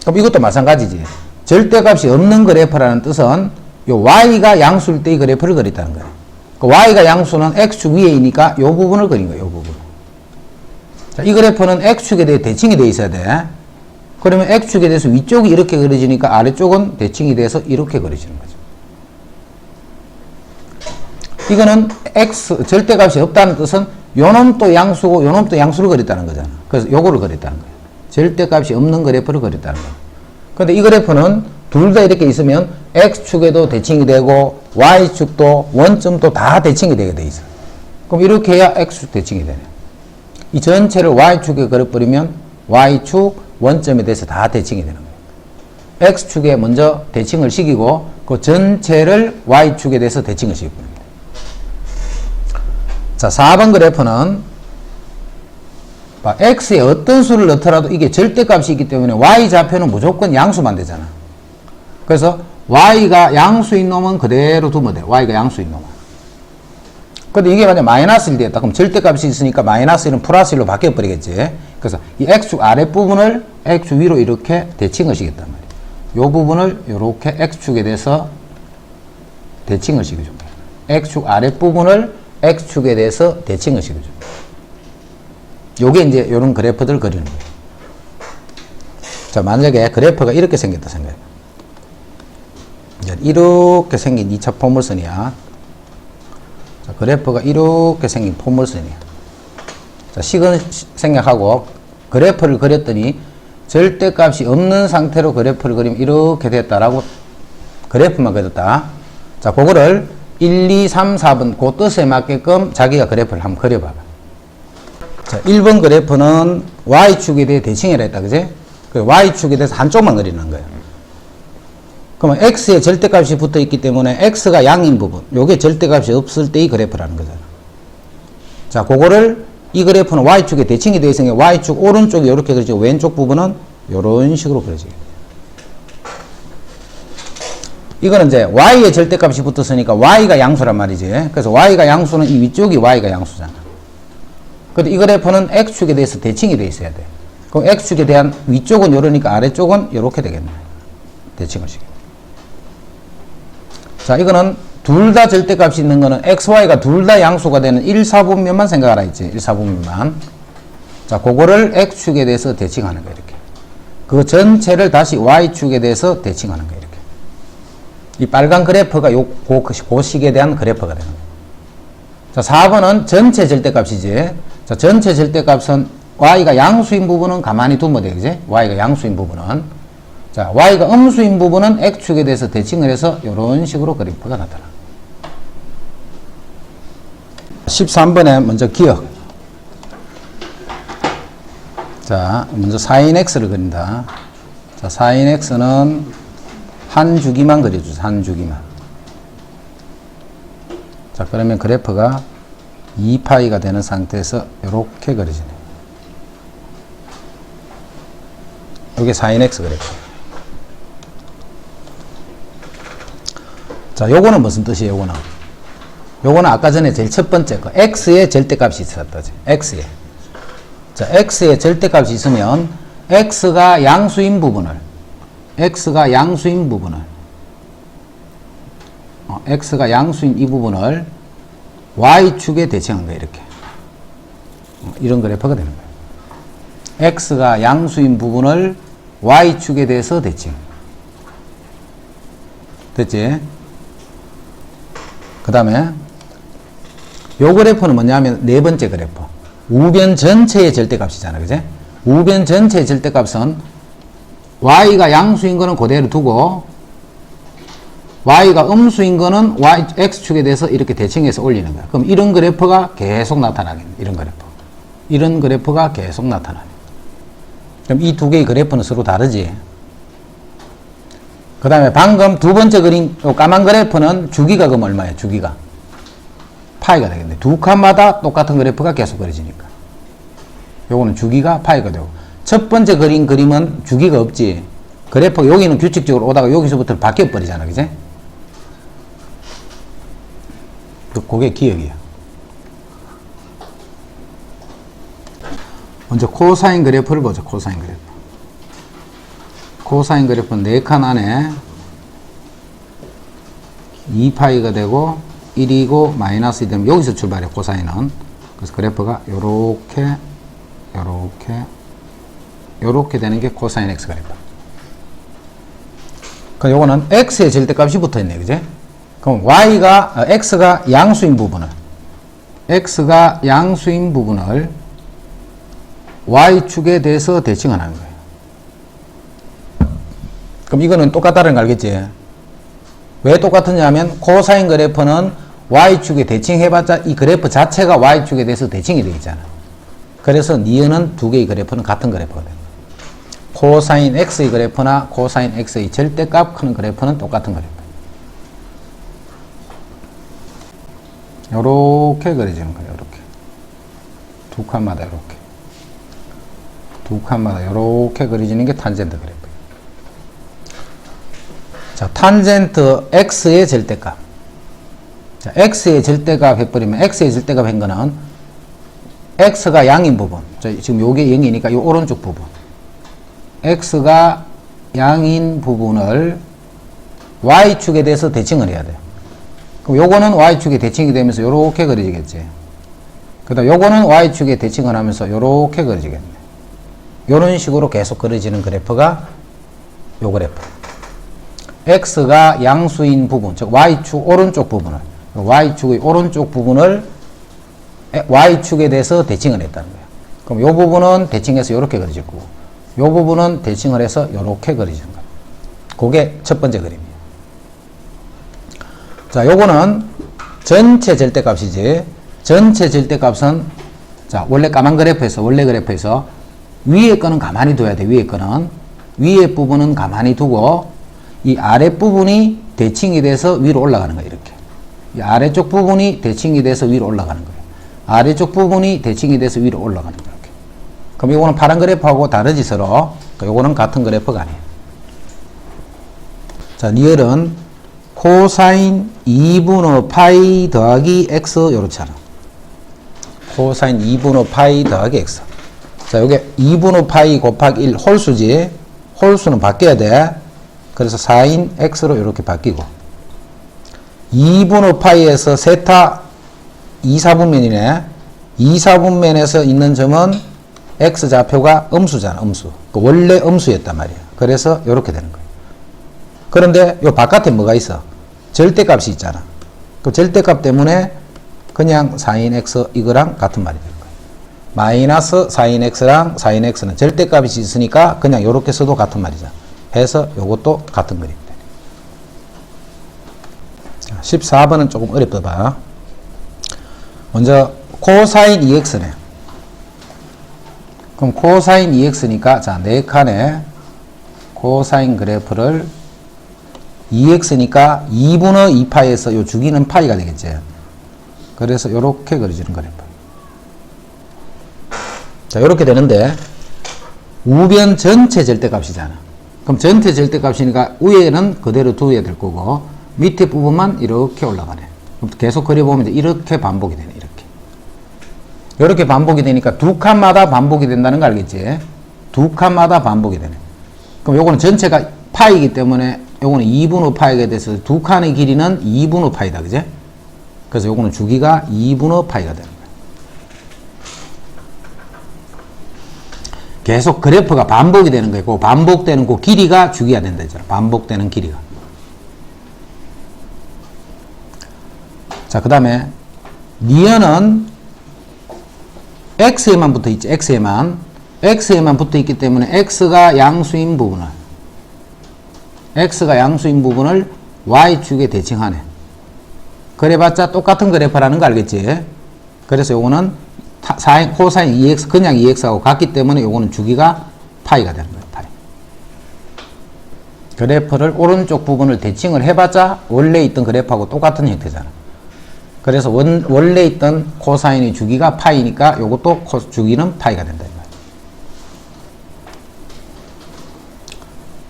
그럼 이것도 마찬가지지. 절대값이 없는 그래프라는 뜻은 요 y가 양수일 때 이 그래프를 그렸다는 거예요. 그 y가 양수는 x축 위에 있으니까 요 부분을 그린 거예요. 요 부분. 자, 이 그래프는 x축에 대해 대칭이 되어 있어야 돼. 그러면 x축에 대해서 위쪽이 이렇게 그려지니까 아래쪽은 대칭이 돼서 이렇게 그려지는 거죠. 이거는 x 절대값이 없다는 뜻은 요놈도 양수고 요놈도 양수를 그렸다는 거잖아. 그래서 요거를 그렸다는 거예요. 절대값이 없는 그래프를 그렸다는 거예요. 근데 이 그래프는 둘 다 이렇게 있으면 x축에도 대칭이 되고 y축도 원점도 다 대칭이 되게 돼 있어. 그럼 이렇게 해야 x축 대칭이 되네. 이 전체를 y축에 그려버리면 y축 원점에 대해서 다 대칭이 되는 거예요. x축에 먼저 대칭을 시키고 그 전체를 y축에 대해서 대칭을 시키고. 자, 4번 그래프는 x에 어떤 수를 넣더라도 이게 절대값이 있기 때문에 y좌표는 무조건 양수만 되잖아. 그래서 y가 양수인 놈은 그대로 두면 돼. y가 양수인 놈은. 근데 이게 만약 마이너스 1 되었다. 그럼 절대값이 있으니까 마이너스 1은 플러스 1로 바뀌어버리겠지. 그래서 이 x축 아랫부분을 x축 위로 이렇게 대칭을 시켰단 말이야. 이 부분을 이렇게 x축에 대해서 대칭을 시켜준 거야. x축 아랫부분을 x축에 대해서 대칭을 시켜줘. 요게 이제 이런 그래프들을 그리는 거예요. 자, 만약에 그래프가 이렇게 생겼다 생각해. 이제 이렇게 생긴 2차 포물선이야. 자, 그래프가 이렇게 생긴 포물선이야. 자, 식은 생략하고 그래프를 그렸더니 절대값이 없는 상태로 그래프를 그리면 이렇게 됐다라고 그래프만 그렸다. 자, 그거를 1, 2, 3, 4번 그 뜻에 맞게끔 자기가 그래프를 한번 그려봐봐. 자, 1번 그래프는 y축에 대해 대칭이라 했다, 그지? 그 y축에 대해서 한쪽만 그리는 거예요. 그러면 x에 절대값이 붙어 있기 때문에 x가 양인 부분, 요게 절대값이 없을 때의 그래프라는 거잖아. 자, 그거를 이 그래프는 y축에 대칭이 되어 있으니까 y축 오른쪽이 이렇게 그려지고 왼쪽 부분은 이런 식으로 그려지게 돼요. 이거는 이제 y의 절대값이 붙었으니까 y가 양수란 말이지. 그래서 y가 양수는 이 위쪽이 y가 양수잖아. 근데 이 그래프는 x축에 대해서 대칭이 돼 있어야 돼. 그럼 x축에 대한 위쪽은 이러니까 아래쪽은 이렇게 되겠네. 대칭을 시켜. 자, 이거는 둘 다 절대값이 있는 거는 xy가 둘 다 양수가 되는 1사분면만 생각하라 했지. 1사분면만. 자, 그거를 x축에 대해서 대칭하는 거야, 이렇게. 그 전체를 다시 y축에 대해서 대칭하는 거야, 이렇게. 이 빨간 그래프가 그 식에 대한 그래프가 되는 거야. 자, 4번은 전체 절대값이지. 자, 전체 절대값은 y가 양수인 부분은 가만히 두면 돼, 그지? y가 양수인 부분은. 자, y가 음수인 부분은 x축에 대해서 대칭을 해서 이런 식으로 그래프가 나타나. 13번에 먼저 기억. 자, 먼저 sin x를 그린다. 자, sin x는 한 주기만 그려주세요. 한 주기만. 자, 그러면 그래프가 2파이가 되는 상태에서 이렇게 그려지네. 이게 sin x 그래프. 자, 요거는 무슨 뜻이에요, 요거는? 요거는 아까 전에 제일 첫 번째 거, x의 절대값이 있었다지. x의. 자, x의 절대값이 있으면, x가 양수인 부분을, x가 양수인 이 부분을 y축에 대칭한 거예요, 이렇게. 이런 그래프가 되는 거예요. x가 양수인 부분을 y축에 대해서 대칭. 됐지? 그 다음에, 요 그래프는 뭐냐면, 네 번째 그래프. 우변 전체의 절대값이잖아, 그제? 우변 전체의 절대값은 y가 양수인 거는 그대로 두고 y가 음수인 거는 x축에 대해서 이렇게 대칭해서 올리는 거야. 그럼 이런 그래프가 계속 나타나겠네. 이런 그래프가 계속 나타나네. 그럼 이 두 개의 그래프는 서로 다르지. 그 다음에 방금 두 번째 그린 까만 그래프는 주기가 그럼 얼마야? 주기가 파이가 되겠네. 두 칸마다 똑같은 그래프가 계속 그려지니까. 요거는 주기가 파이가 되고. 첫 번째 그린 그림은 주기가 없지. 그래프가 여기는 규칙적으로 오다가 여기서부터 바뀌어 버리잖아, 그제? 그게 기억이야. 먼저 코사인 그래프를 보자. 코사인 그래프. 코사인 그래프는 4칸 안에 2파이가 되고 1이고 마이너스 되면 여기서 출발해, 코사인은. 그래서 그래프가 요렇게 되는 게 코사인 x 그래프. 그럼 요거는 x의 절대값이 붙어 있네, 그제? 그럼 x가 양수인 부분을 y축에 대해서 대칭을 하는 거예요. 그럼 이거는 똑같다는 거 알겠지? 왜 똑같으냐면 코사인 그래프는 y축에 대칭해봤자 이 그래프 자체가 y축에 대해서 대칭이 되어 있잖아. 그래서 니은은 두 개의 그래프는 같은 그래프가 됩니다. 코사인 x의 그래프나 코사인 x의 절대값 크는 그래프는 똑같은 그래프. 요렇게 그려지는 거예요. 요렇게. 두 칸마다 요렇게. 두 칸마다 요렇게 그려지는 게 탄젠트 그래프. 자, 탄젠트 x의 절대값. 자, x의 절대값 해버리면 x의 절대값 한 거는 x가 양인 부분. 자, 지금 요게 0이니까 요 오른쪽 부분. x가 양인 부분을 y축에 대해서 대칭을 해야 돼요. 그럼 요거는 y축에 대칭이 되면서 요렇게 그려지겠지. 그 다음 요거는 y축에 대칭을 하면서 요렇게 그려지겠네. 요런 식으로 계속 그려지는 그래프가 요 그래프. x가 양수인 부분, 즉 y축 오른쪽 부분을, y축의 오른쪽 부분을 y축에 대해서 대칭을 했다는 거예요. 그럼 요 부분은 대칭해서 요렇게 그려질 거고, 요 부분은 대칭을 해서 요렇게 그려지는 거예요. 그게 첫 번째 그림이에요. 자, 요거는 전체 절대값이지. 전체 절대값은, 자, 원래 그래프에서 위에 거는 가만히 둬야 돼. 위에 부분은 가만히 두고 이 아랫부분이 대칭이 돼서 위로 올라가는 거예요. 이렇게. 이 아래쪽 부분이 대칭이 돼서 위로 올라가는 거예요. 아래쪽 부분이 대칭이 돼서 위로 올라가는 거예요. 이렇게. 그럼 이거는 파란 그래프하고 다르지 서로. 요거는 같은 그래프가 아니에요. 자, 리얼은 코사인 2분의 파이 더하기 x 요렇잖아. 코사인 2분의 파이 더하기 x. 자, 요게 2분의 파이 곱하기 1 홀수지. 홀수는 바뀌어야 돼. 그래서 4인 x로 이렇게 바뀌고, 2분의 파이에서 세타 2사분면이네. 2사분면에서 있는 점은 x좌표가 음수잖아, 음수. 원래 음수였단 말이야. 그래서 이렇게 되는 거예요. 그런데 요 바깥에 뭐가 있어? 절대값이 있잖아. 그 절대값 때문에 그냥 4인x 이거랑 같은 말이 되는 거예요. 마이너스 4인x랑 4인x는 절대값이 있으니까 그냥 요렇게 써도 같은 말이죠. 해서 요것도 같은 그림. 14번은 조금 어렵다 봐. 먼저 코사인 2x네. 그럼 코사인 2x니까 자, 4칸에 코사인 그래프를 2x니까 2분의 2파이에서 요 주기는 파이가 되겠지. 그래서 요렇게 그려지는 그래프. 자, 요렇게 되는데 우변 전체 절대값이잖아. 그럼 전체 절대값이니까 위에는 그대로 두어야 될 거고 밑에 부분만 이렇게 올라가네. 계속 그려보면 이제 이렇게 반복이 되네. 이렇게 반복이 되니까 두 칸마다 반복이 된다는 거 알겠지? 두 칸마다 반복이 되네. 그럼 요거는 전체가 파이기 때문에 요거는 2분의 파이가 돼서 두 칸의 길이는 2분의 파이다. 그제? 그래서 요거는 주기가 2분의 파이가 되는 거야. 계속 그래프가 반복이 되는 거예요. 그 반복되는 그 길이가 주기가 된다 했잖아. 반복되는 길이가. 자, 그 다음에 니은은 x에만 붙어 있지. x에만 붙어 있기 때문에 x가 양수인 부분을 y축에 대칭하네. 그래봤자 똑같은 그래프라는 거 알겠지? 그래서 요거는 코사인 2x 그냥 2x하고 같기 때문에 요거는 주기가 파이가 되는 거예요. 파이. 그래프를 오른쪽 부분을 대칭을 해봤자 원래 있던 그래프하고 똑같은 형태잖아. 그래서 원래 있던 코사인의 주기가 파이니까 요것도 주기는 파이가 된다.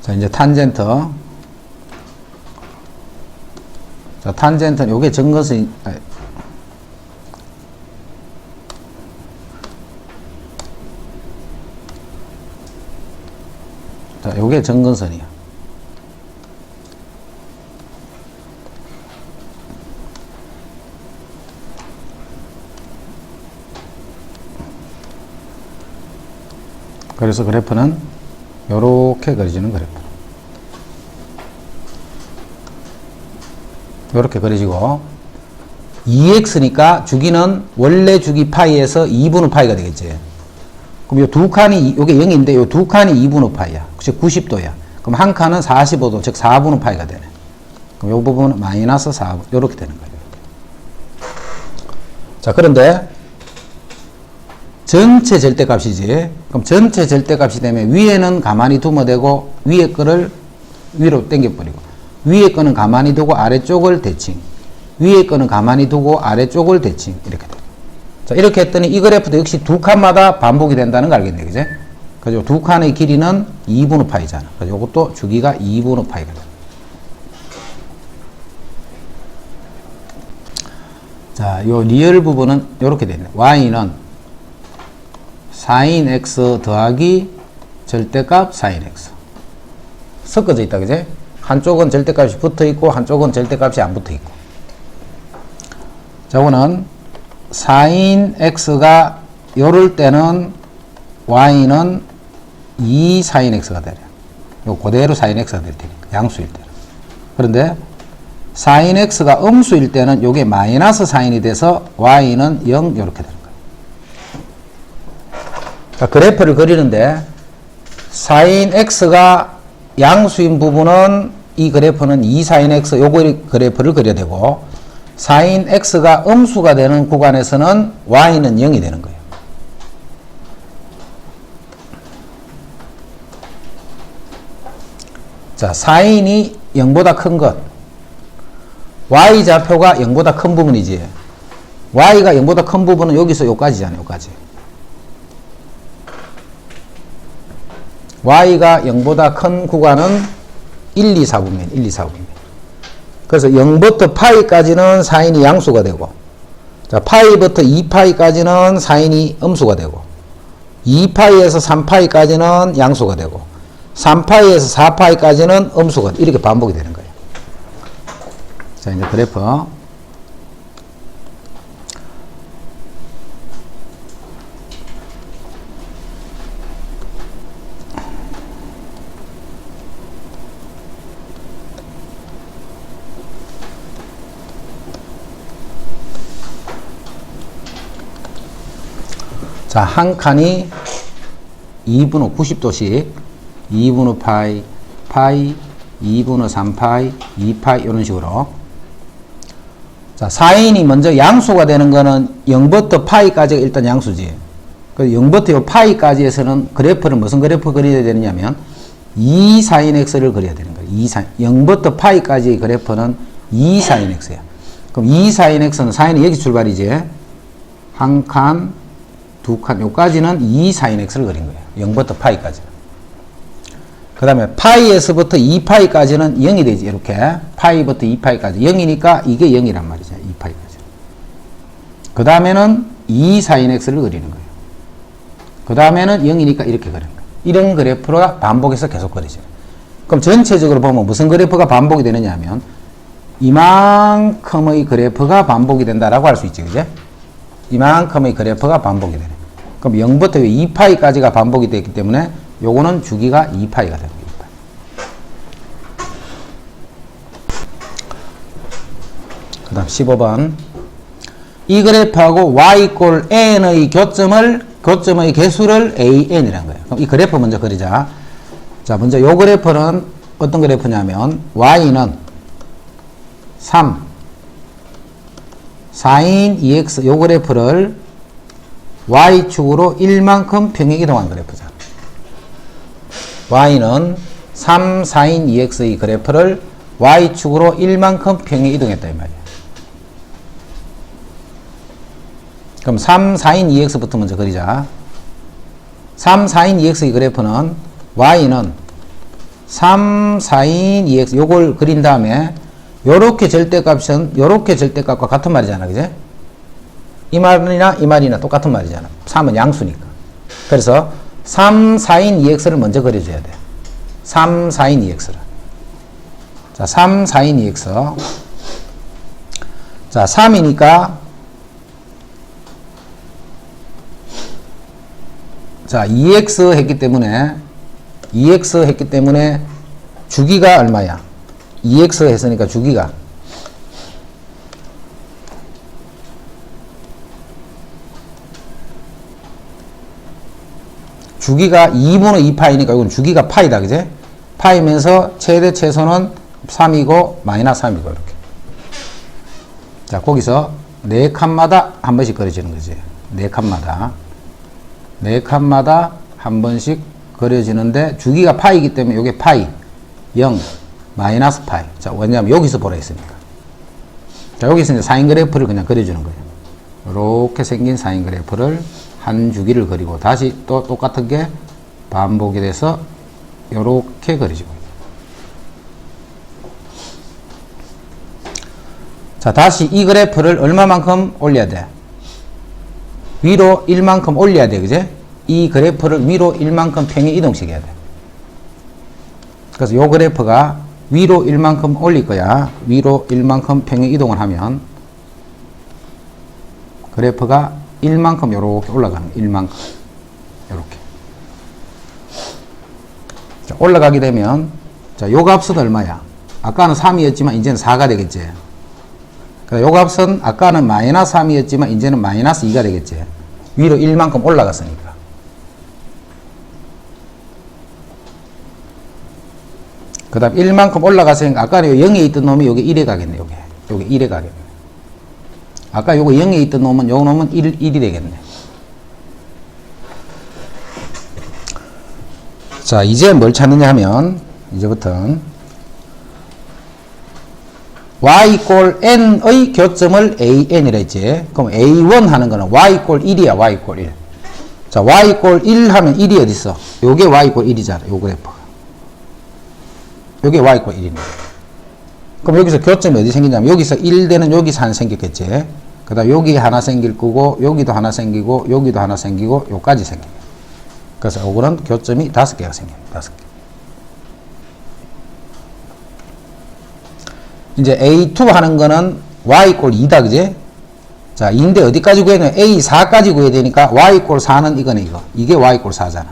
자, 이제 탄젠트. 자, 탄젠트는 요게 정근선, 자, 요게 정근선이야. 그래서 그래프는 요렇게 그려지는 그래프. 요렇게 그려지고 2x니까 주기는 원래 주기 파이에서 2분의 파이가 되겠지. 그럼 요 두 칸이 요게 0인데 요 두 칸이 2분의 파이야. 즉 90도야. 그럼 한 칸은 45도 즉 4분의 파이가 되네. 그럼 요 부분은 마이너스 4분 요렇게 되는 거예요. 자, 그런데 전체 절대값이지. 그럼 전체 절대값이 되면 위에는 가만히 두면 되고 위에 거를 위로 당겨버리고 위에 거는 가만히 두고 아래쪽을 대칭, 위에 거는 가만히 두고 아래쪽을 대칭 이렇게 돼요. 자, 이렇게 했더니 이 그래프도 역시 두 칸마다 반복이 된다는 거 알겠네, 그제? 그죠? 두 칸의 길이는 2분의 파이잖아. 그래서 이것도 주기가 2분의 파이가 돼요. 자, 요 리얼 부분은 이렇게 되네. y는 sin x 더하기 절대값 sin x 섞어져 있다, 그제? 한쪽은 절대값이 붙어 있고 한쪽은 절대값이 안 붙어 있고. 자, 이거는 sin x가 요럴 때는 y는 2 sin x가 되려. 요 그대로 sin x가 될 테니까 양수일 때는. 그런데 sin x가 음수일 때는 요게 마이너스 사인이 돼서 y는 0 요렇게 되는. 자, 그래프를 그리는데 sin x가 양수인 부분은 이 그래프는 2 sin x 요 그래프를 그려야 되고 sin x가 음수가 되는 구간에서는 y는 0이 되는 거예요. 자, sin이 0보다 큰 것 y좌표가 0보다 큰 부분이지. y가 0보다 큰 부분은 여기서 여기까지잖아요. 여기까지. y가 0보다 큰 구간은 1, 2, 4분면, 1, 2, 4분면. 그래서 0부터 파이까지는 사인이 양수가 되고, 자, 파이부터 2파이까지는 사인이 음수가 되고, 2파이에서 3파이까지는 양수가 되고, 3파이에서 4파이까지는 음수가, 이렇게 반복이 되는 거예요. 자, 이제 그래프. 자, 한 칸이 2분의 90도씩 2분의 파이, 파이, 2분의 3파이, 2파이 이런 식으로. 자, 사인이 먼저 양수가 되는 거는 0부터 파이까지가 일단 양수지. 그 0부터 요 파이까지에서는 그래프를 무슨 그래프 그려야 되느냐면 2sin x를 그려야 되는 거예요. 0부터 파이까지의 그래프는 2sin x야. 그럼 2sin x는 사인이 여기 출발이지. 한 칸, 두 칸, 요까지는 2sin x를 그린 거예요. 0부터 파이까지는. 그 다음에 파이에서부터 2파이까지는 0이 되지. 이렇게 파이부터 2파이까지 0이니까 이게 0이란 말이죠. 2파이까지. 그 다음에는 2sin x를 그리는 거예요. 그 다음에는 0이니까 이렇게 그리는 거예요. 이런 그래프가 반복해서 계속 그리죠. 그럼 전체적으로 보면 무슨 그래프가 반복이 되느냐 하면 이만큼의 그래프가 반복이 된다라고 할 수 있지. 그죠? 이만큼의 그래프가 반복이 되네. 그럼 0부터 2파이까지가 반복이 됐기 때문에 요거는 주기가 2파이가 됩니다. 2파이. 그 다음 15번. 이 그래프하고 y 꼴 n의 교점의 개수를 an이라는 거예요. 그럼 이 그래프 먼저 그리자. 자, 먼저 요 그래프는 어떤 그래프냐면 y는 3 sin 2x 요 그래프를 y축으로 1만큼 평행 이동한 그래프잖아. y는 3 sin 2x의 그래프를 y축으로 1만큼 평행 이동했다 이 말이야. 그럼 3 sin 2x부터 먼저 그리자. 3 sin 2x의 그래프는 y는 3 sin 2x 요걸 그린 다음에 요렇게 절대값은 요렇게 절대값과 같은 말이잖아. 그제? 이 말이나 똑같은 말이잖아. 3은 양수니까. 그래서 3 sin 2x를 먼저 그려줘야 돼. 3 sin 2x를. 자, 3 sin 2x. 자, 3이니까 자, 2x 했기 때문에 주기가 얼마야? 2x 했으니까 주기가 주기가 2분의 2파이니까 이건 주기가 파이다. 그제? 파이면서 최대 최소는 3이고 마이너스 3이고 이렇게. 자, 거기서 4칸마다 한 번씩 그려지는 거지. 4칸마다 한 번씩 그려지는데 주기가 파이기 때문에 이게 파이 0 마이너스 파이. 자, 왜냐하면 여기서 보라 했으니까. 자, 여기서 이제 사인 그래프를 그냥 그려주는 거예요. 이렇게 생긴 사인 그래프를 한 주기를 그리고 다시 또 똑같은 게 반복이 돼서 이렇게 그려지고. 자, 다시 이 그래프를 얼마만큼 올려야 돼? 위로 1만큼 올려야 돼. 그제? 이 그래프를 위로 1만큼 평행 이동시켜야 돼. 그래서 이 그래프가 위로 1만큼 올릴 거야. 위로 1만큼 평행 이동을 하면 그래프가 1만큼 요렇게 올라가는 거야. 1만큼 요렇게. 자, 올라가게 되면 자, 요 값은 얼마야? 아까는 3이었지만 이제는 4가 되겠지. 요 값은 아까는 마이너스 3이었지만 이제는 마이너스 2가 되겠지. 위로 1만큼 올라갔으니까. 그 다음 1만큼 올라갔으니까 아까는 0에 있던 놈이 여기 1에 가겠네. 요게 1에 가겠네. 아까 요거 0에 있던 놈은 요 놈은 1이 되겠네. 자, 이제 뭘 찾느냐 하면 이제부터는 y 꼴 n의 교점을 an이라 했지. 그럼 a1 하는 거는 y 꼴 1이야. y 꼴 1. 자, y 꼴 1 하면 1이 어디 있어? 요게 y 꼴 1이잖아. 요 그래프가. 요게 y 꼴 1이네. 그럼 여기서 교점이 어디 생기냐면 여기서 1되는 여기서 하나 생겼겠지. 그 다음 여기 하나 생길 거고 여기도 하나 생기고 여기도 하나 생기고 요까지 생깁니다. 그래서 요거는 교점이 5개가 생깁니다. 5개. 이제 A2 하는 거는 y 꼴 2다, 그지? 자, 2인데 어디까지 구해야 되냐? A4까지 구해야 되니까 y 꼴 4는 이거네, 이거. 이게 y 꼴 4잖아.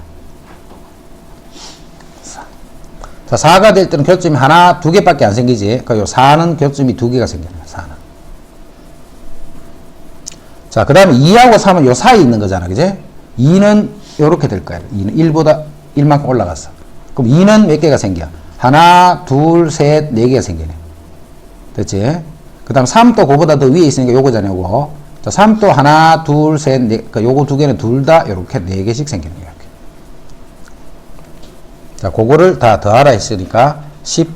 자, 4가 될 때는 교점이 하나, 두 개밖에 안 생기지. 그러니까 요 4는 교점이 두 개가 생기는 거야, 4는. 자, 그 다음에 2하고 3은 요 사이에 있는 거잖아, 그지? 2는 요렇게 될 거야. 2는 1보다 1만큼 올라갔어. 그럼 2는 몇 개가 생겨? 하나, 둘, 셋, 네 개가 생기네. 됐지? 그 다음 3도 그보다 더 위에 있으니까 요거잖아, 요거. 자, 3도 하나, 둘, 셋, 네, 그러니까 요거 두 개는 둘 다 요렇게 네 개씩 생기는 거야. 이렇게. 자, 그거를 다 더하라 했으니까 10.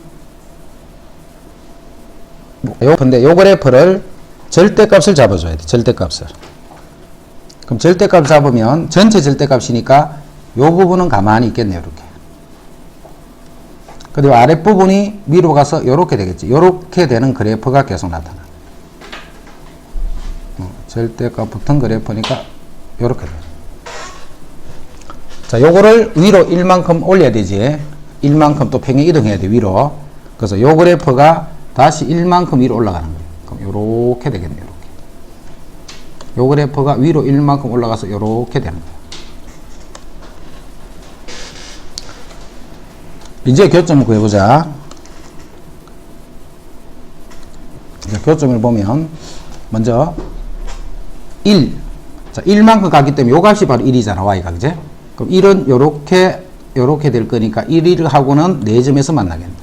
근데 요 그래프를 절대값을 잡아줘야 돼, 절대값을. 그럼 절대값 잡으면 전체 절대값이니까 요 부분은 가만히 있겠네요, 이렇게. 그리고 아랫부분이 위로 가서 요렇게 되겠지. 요렇게 되는 그래프가 계속 나타나. 절대값 붙은 그래프니까 요렇게 돼. 자, 요거를 위로 1만큼 올려야 되지. 1만큼 또 평행 이동해야 돼, 위로. 그래서 요 그래프가 다시 1만큼 위로 올라가는 거예요. 그럼 요렇게 되겠네요, 요렇게. 요 그래프가 위로 1만큼 올라가서 요렇게 되는 거예요. 이제 교점을 구해보자. 이제 교점을 보면, 먼저, 1. 자, 1만큼 가기 때문에 요 값이 바로 1이잖아, y가, 그제? 그럼 1은 요렇게 될 거니까 1을 하고는 4점에서 만나겠네.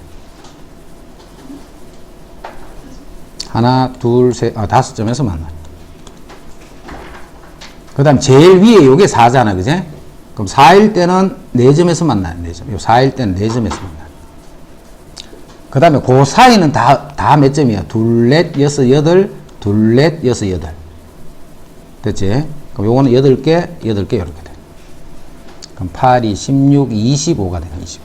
하나, 둘, 셋, 5점에서 만나. 그 다음 제일 위에 요게 4잖아, 그제? 그럼 4일 때는 4점에서 만나요. 4점. 요 4일 때는 4점에서 만나요. 그 다음에 그 사이는 다 몇 점이야? 둘, 넷, 여섯, 여덟, 둘, 넷, 여섯, 여덟. 됐지? 그럼 요거는 8개, 8개 이렇게 돼. 그럼 8, 2, 16, 25가 되네, 25.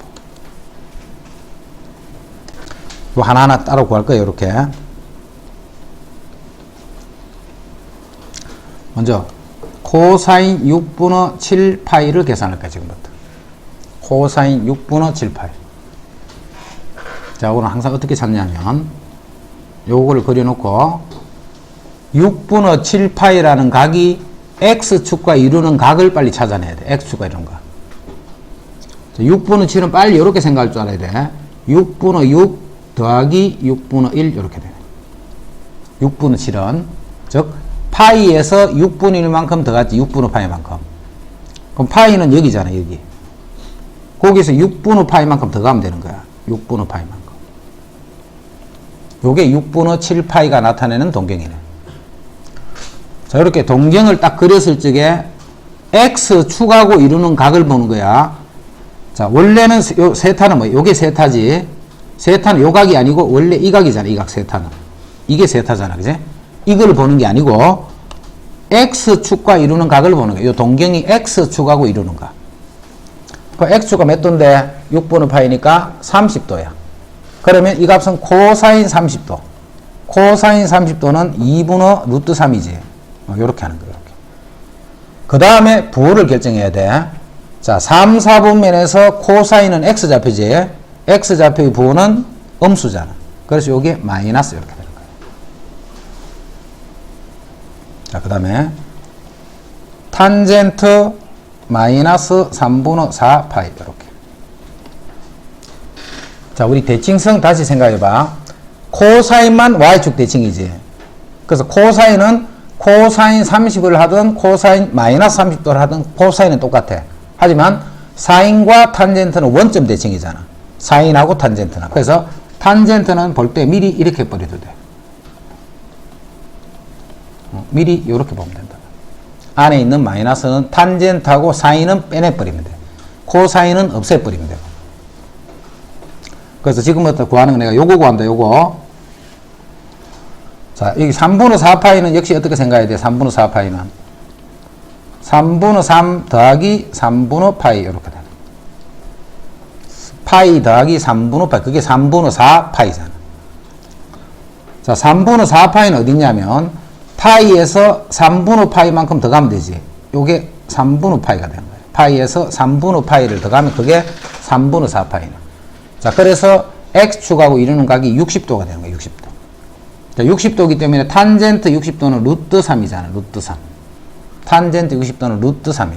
요 하나하나 따로 구할 거예요, 이렇게. 먼저, 코사인 6분의 7파이를 계산할 거야, 지금부터. 코사인 6분의 7파이. 자, 오늘 항상 어떻게 찾냐면, 요거를 그려놓고, 6분의 7파이라는 각이 X축과 이루는 각을 빨리 찾아내야 돼. X축과 이루는 각. 6분의 7은 빨리 이렇게 생각할 줄 알아야 돼. 6분의 6 더하기 6분의 1, 이렇게 돼. 6분의 7은, 즉, 파이에서 6분의 1만큼 더갔지, 6분의 파이만큼. 그럼 파이는 여기잖아, 여기. 거기서 6분의 파이만큼 더 가면 되는 거야. 6분의 파이만큼. 요게 6분의 7파이가 나타내는 동경이네. 자, 이렇게 동경을 딱 그렸을 적에 X축하고 이루는 각을 보는 거야. 자, 원래는 요 세타는 뭐, 요게 세타지. 세타는 요 각이 아니고 원래 이 각이잖아, 이 각 세타는. 이게 세타잖아, 그지? 이걸 보는 게 아니고 X축과 이루는 각을 보는 거예요. 이 동경이 X축하고 이루는 각. 그 X축가 몇 도인데 6분의 파이니까 30도야. 그러면 이 값은 코사인 30도. 코사인 30도는 2분의 루트 3이지. 이렇게 하는 거예요. 그 다음에 부호를 결정해야 돼. 자, 3, 4분면에서 코사인은 X좌표지. X좌표의 부호는 음수잖아. 그래서 이게 마이너스 이렇게 되는 거예요. 자, 그 다음에 탄젠트 마이너스 3분의 4 파이 이렇게. 자, 우리 대칭성 다시 생각해봐. 코사인만 Y축 대칭이지. 그래서 코사인은 코사인 30을 하든 코사인 마이너스 30도를 하든 코사인은 똑같아. 하지만 사인과 탄젠트는 원점 대칭이잖아. 사인하고 탄젠트는. 그래서 탄젠트는 볼 때 미리 이렇게 버려도 돼. 미리 이렇게 보면 된다. 안에 있는 마이너스는 탄젠트하고 사인은 빼내버리면 돼. 코사인은 없애버리면 돼. 그래서 지금부터 구하는 거 내가 요거 구한다, 요거. 자, 여기 3분의 4파이는 역시 어떻게 생각해야 돼? 3분의 4파이는. 3분의 3 더하기 3분의 파이, 이렇게 되네. 파이 더하기 3분의 파이. 그게 3분의 4파이잖아. 자, 3분의 4파이는 어딨냐면, 파이에서 3분의 파이만큼 더 가면 되지. 요게 3분의 파이가 되는 거예요. 파이에서 3분의 파이를 더 가면 그게 3분의 4파이네. 자, 그래서 X축하고 이루는 각이 60도가 되는 거예요, 60도. 자, 60도이기 때문에 탄젠트 60도는 루트 3이잖아. 루트 3. 탄젠트 60도는 루트 3이네.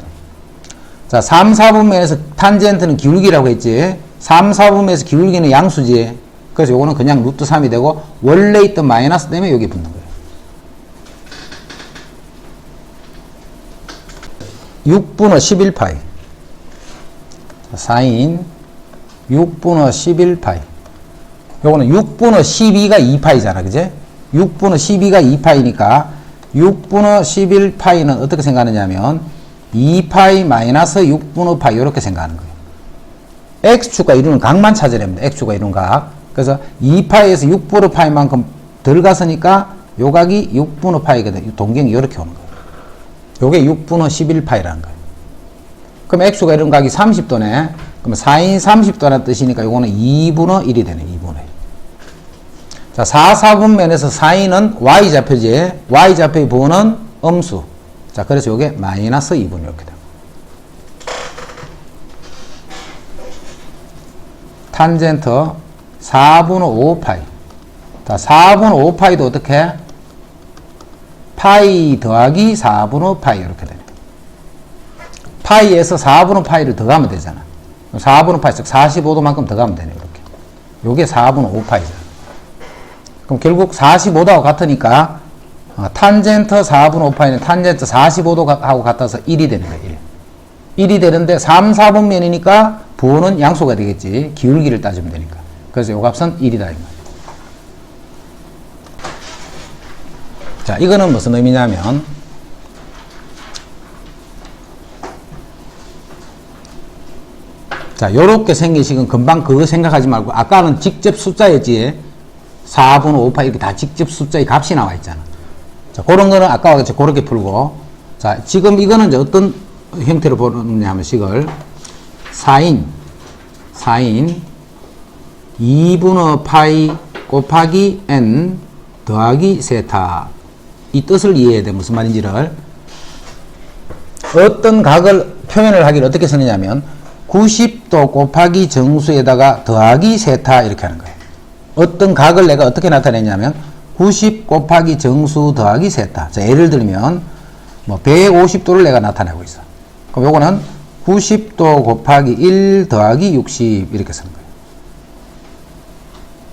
자, 3, 4분면에서 탄젠트는 기울기라고 했지. 3, 4분면에서 기울기는 양수지. 그래서 요거는 그냥 루트 3이 되고 원래 있던 마이너스 때문에 여기 붙는 거예요. 6분의 11파이. 사인 6분의 11파이. 요거는 6분의 12가 2파이잖아. 그제? 6분의 12가 2파이니까 6분의 11파이는 어떻게 생각하느냐면 2파이 마이너스 6분의 파이 이렇게 생각하는 거예요. x축과 이루는 각만 찾으려면 돼. x축과 이루는 각. 그래서 2파이에서 6분의 파이만큼 덜 갔으니까 요 각이 6분의 파이거든. 동경이 이렇게 오는 거예요. 요게 6분의 11파이라는 거예요. 그럼 x축과 이루는 각이 30도네. 그럼 사인 30도라는 뜻이니까 요거는 2분의 1이 되네. 2분의 1. 자, 4, 4분면에서 사인은 y좌표지. y좌표의 부호는 음수. 자, 그래서 요게 마이너스 2분 이렇게 됩니다. 탄젠트 4분의 5파이. 자, 4분의 5파이도 어떻게? 파이 더하기 4분의 파이 이렇게 되네. 파이에서 4분의 파이를 더하면 되잖아. 4분의 파이, 즉 45도만큼 더하면 되네. 이렇게. 요게 4분의 5파이잖아. 그럼 결국 45도하고 같으니까 탄젠트 4분의 5파이는 탄젠트 45도하고 같아서 1이 되는 거예요. 1. 1이 되는데 3, 4분면이니까 부호는 양수가 되겠지. 기울기를 따지면 되니까. 그래서 요 값은 1이다. 이 말이에요. 자, 이거는 무슨 의미냐면 자, 요렇게 생긴 식은 금방 그거 생각하지 말고 아까는 직접 숫자였지. 4분의 5파이 이렇게 다 직접 숫자의 값이 나와 있잖아. 자, 그런 거는 아까와 같이 그렇게 풀고 자, 지금 이거는 이제 어떤 형태로 보느냐 하면 식을 사인 2분의 파이 곱하기 n 더하기 세타 이 뜻을 이해해야 돼. 무슨 말인지를 어떤 각을 표현을 하기를 어떻게 쓰느냐면 90도 곱하기 정수에다가 더하기 세타 이렇게 하는 거예요. 어떤 각을 내가 어떻게 나타내냐면 90 곱하기 정수 더하기 세타. 자, 예를 들면 뭐 150도를 내가 나타내고 있어. 그럼 요거는 90도 곱하기 1 더하기 60 이렇게 쓰는 거예요.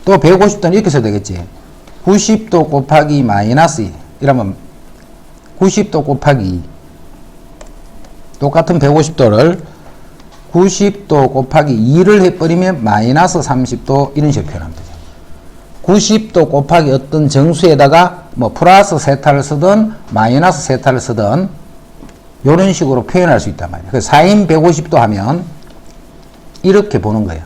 또 150도는 이렇게 써도 되겠지. 90도 곱하기 마이너스 2 이러면 90도 곱하기 2 똑같은 150도를 90도 곱하기 2를 해버리면 마이너스 30도 이런 식으로 표현하면 되죠. 90도 곱하기 어떤 정수에다가 뭐 플러스 세타를 쓰든 마이너스 세타를 쓰든 이런 식으로 표현할 수 있단 말이에요. 그래서 사인 150도 하면 이렇게 보는 거예요.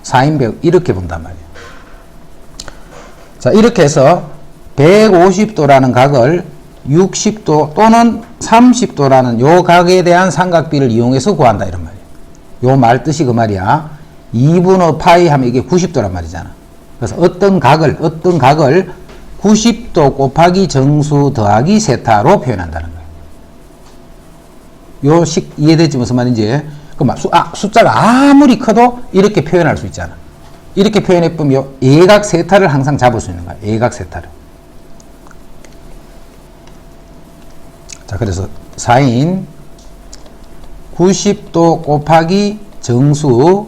사인 100 이렇게 본단 말이에요. 자, 이렇게 해서 150도라는 각을 60도 또는 30도라는 요 각에 대한 삼각비를 이용해서 구한다 이런 말이에요. 요 말 뜻이 그 말이야. 2분의 파이 하면 이게 90도란 말이잖아. 그래서 어떤 각을 90도 곱하기 정수 더하기 세타로 표현한다는 거예요. 요 식 이해되지 무슨 말인지? 그럼 숫자가 아무리 커도 이렇게 표현할 수 있잖아. 이렇게 표현해보면 요 예각 세타를 항상 잡을 수 있는 거야. 예각 세타를. 자, 그래서 사인 90도 곱하기 정수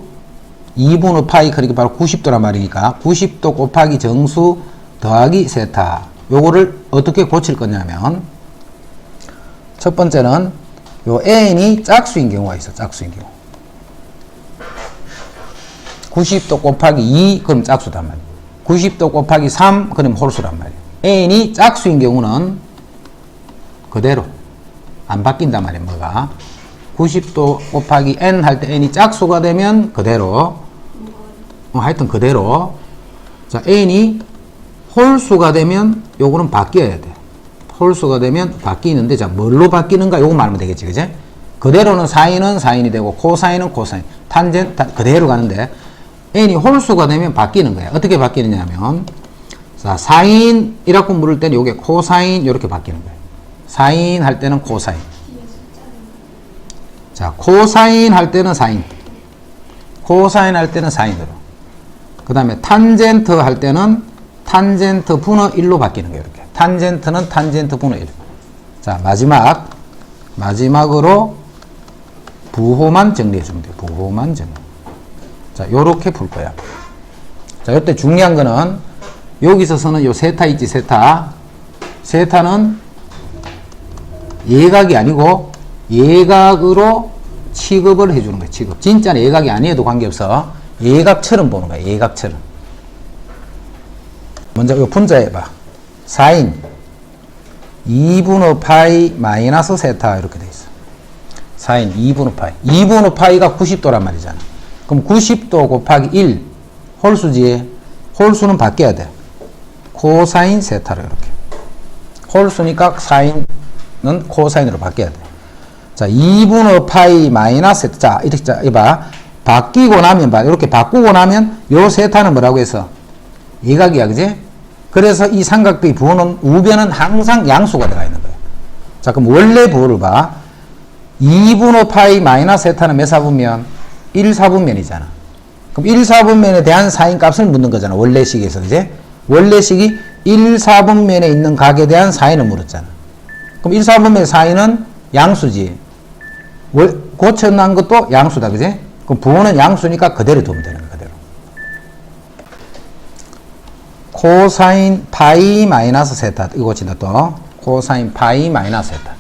2분의 파이 그러니까 바로 90도란 말이니까 90도 곱하기 정수 더하기 세타 요거를 어떻게 고칠 거냐면 첫 번째는 요 n이 짝수인 경우가 있어. 짝수인 경우 90도 곱하기 2 그럼 짝수단 말이에요. 90도 곱하기 3 그럼 홀수란 말이에요. n이 짝수인 경우는 그대로 안 바뀐단 말이에요. 뭐가 90도 곱하기 n 할 때 n이 짝수가 되면 그대로 하여튼 그대로. 자, n이 홀수가 되면 요거는 바뀌어야 돼. 홀수가 되면 바뀌는데 자, 뭘로 바뀌는가 요거 말하면 되겠지. 그제? 그대로는 사인은 사인이 되고 코사인은 코사인 탄젠트 그대로 가는데 n이 홀수가 되면 바뀌는 거야. 어떻게 바뀌느냐 하면 자, 사인이라고 물을 때는 요게 코사인 이렇게 바뀌는 거예요. 사인 할 때는 코사인. 자, 코사인 할 때는 사인. 코사인 할 때는 사인으로. 그 다음에 탄젠트 할 때는 탄젠트 분의 1로 바뀌는 거예요. 이렇게. 탄젠트는 탄젠트 분의 1. 자, 마지막으로 부호만 정리해 주면 돼요. 부호만 정리. 자, 요렇게 풀 거야. 자, 요때 중요한 거는 여기서는 요 세타 있지, 세타. 세타는 예각이 아니고 예각으로 취급을 해주는 거예요. 취급. 진짜는 예각이 아니어도 관계없어. 예각처럼 보는 거야. 예각처럼. 먼저 요 분자 해봐. 사인 2분의 파이 마이너스 세타 이렇게 돼 있어. 사인 2분의 파이. 2분의 파이가 90도란 말이잖아. 그럼 90도 곱하기 1 홀수지. 홀수는 바뀌어야 돼. 코사인 세타로 이렇게. 홀수니까 사인은 코사인으로 바뀌어야 돼. 자, 2분의 파이 마이너스 세타. 자, 이렇게 자, 이봐. 바뀌고 나면 봐. 이렇게 바꾸고 나면 요 세타는 뭐라고 해서 예각이야, 그지? 그래서 이 삼각비 부호는 우변은 항상 양수가 들어가 있는 거예요. 자, 그럼 원래 부호를 봐. 2분의 파이 마이너스 세타는 몇 사분면? 1사분면이잖아. 그럼 1사분면에 대한 사인 값을 묻는 거잖아. 원래식에서, 그지? 원래식이 1사분면에 있는 각에 대한 사인을 물었잖아. 그럼 1사분면의 사인은 양수지. 고쳐난 것도 양수다, 그지? 그럼 부호는 양수니까 그대로 두면 되는 거야, 그대로. 코사인 파이 마이너스 세타. 이거 고친다 또. 코사인 파이 마이너스 세타.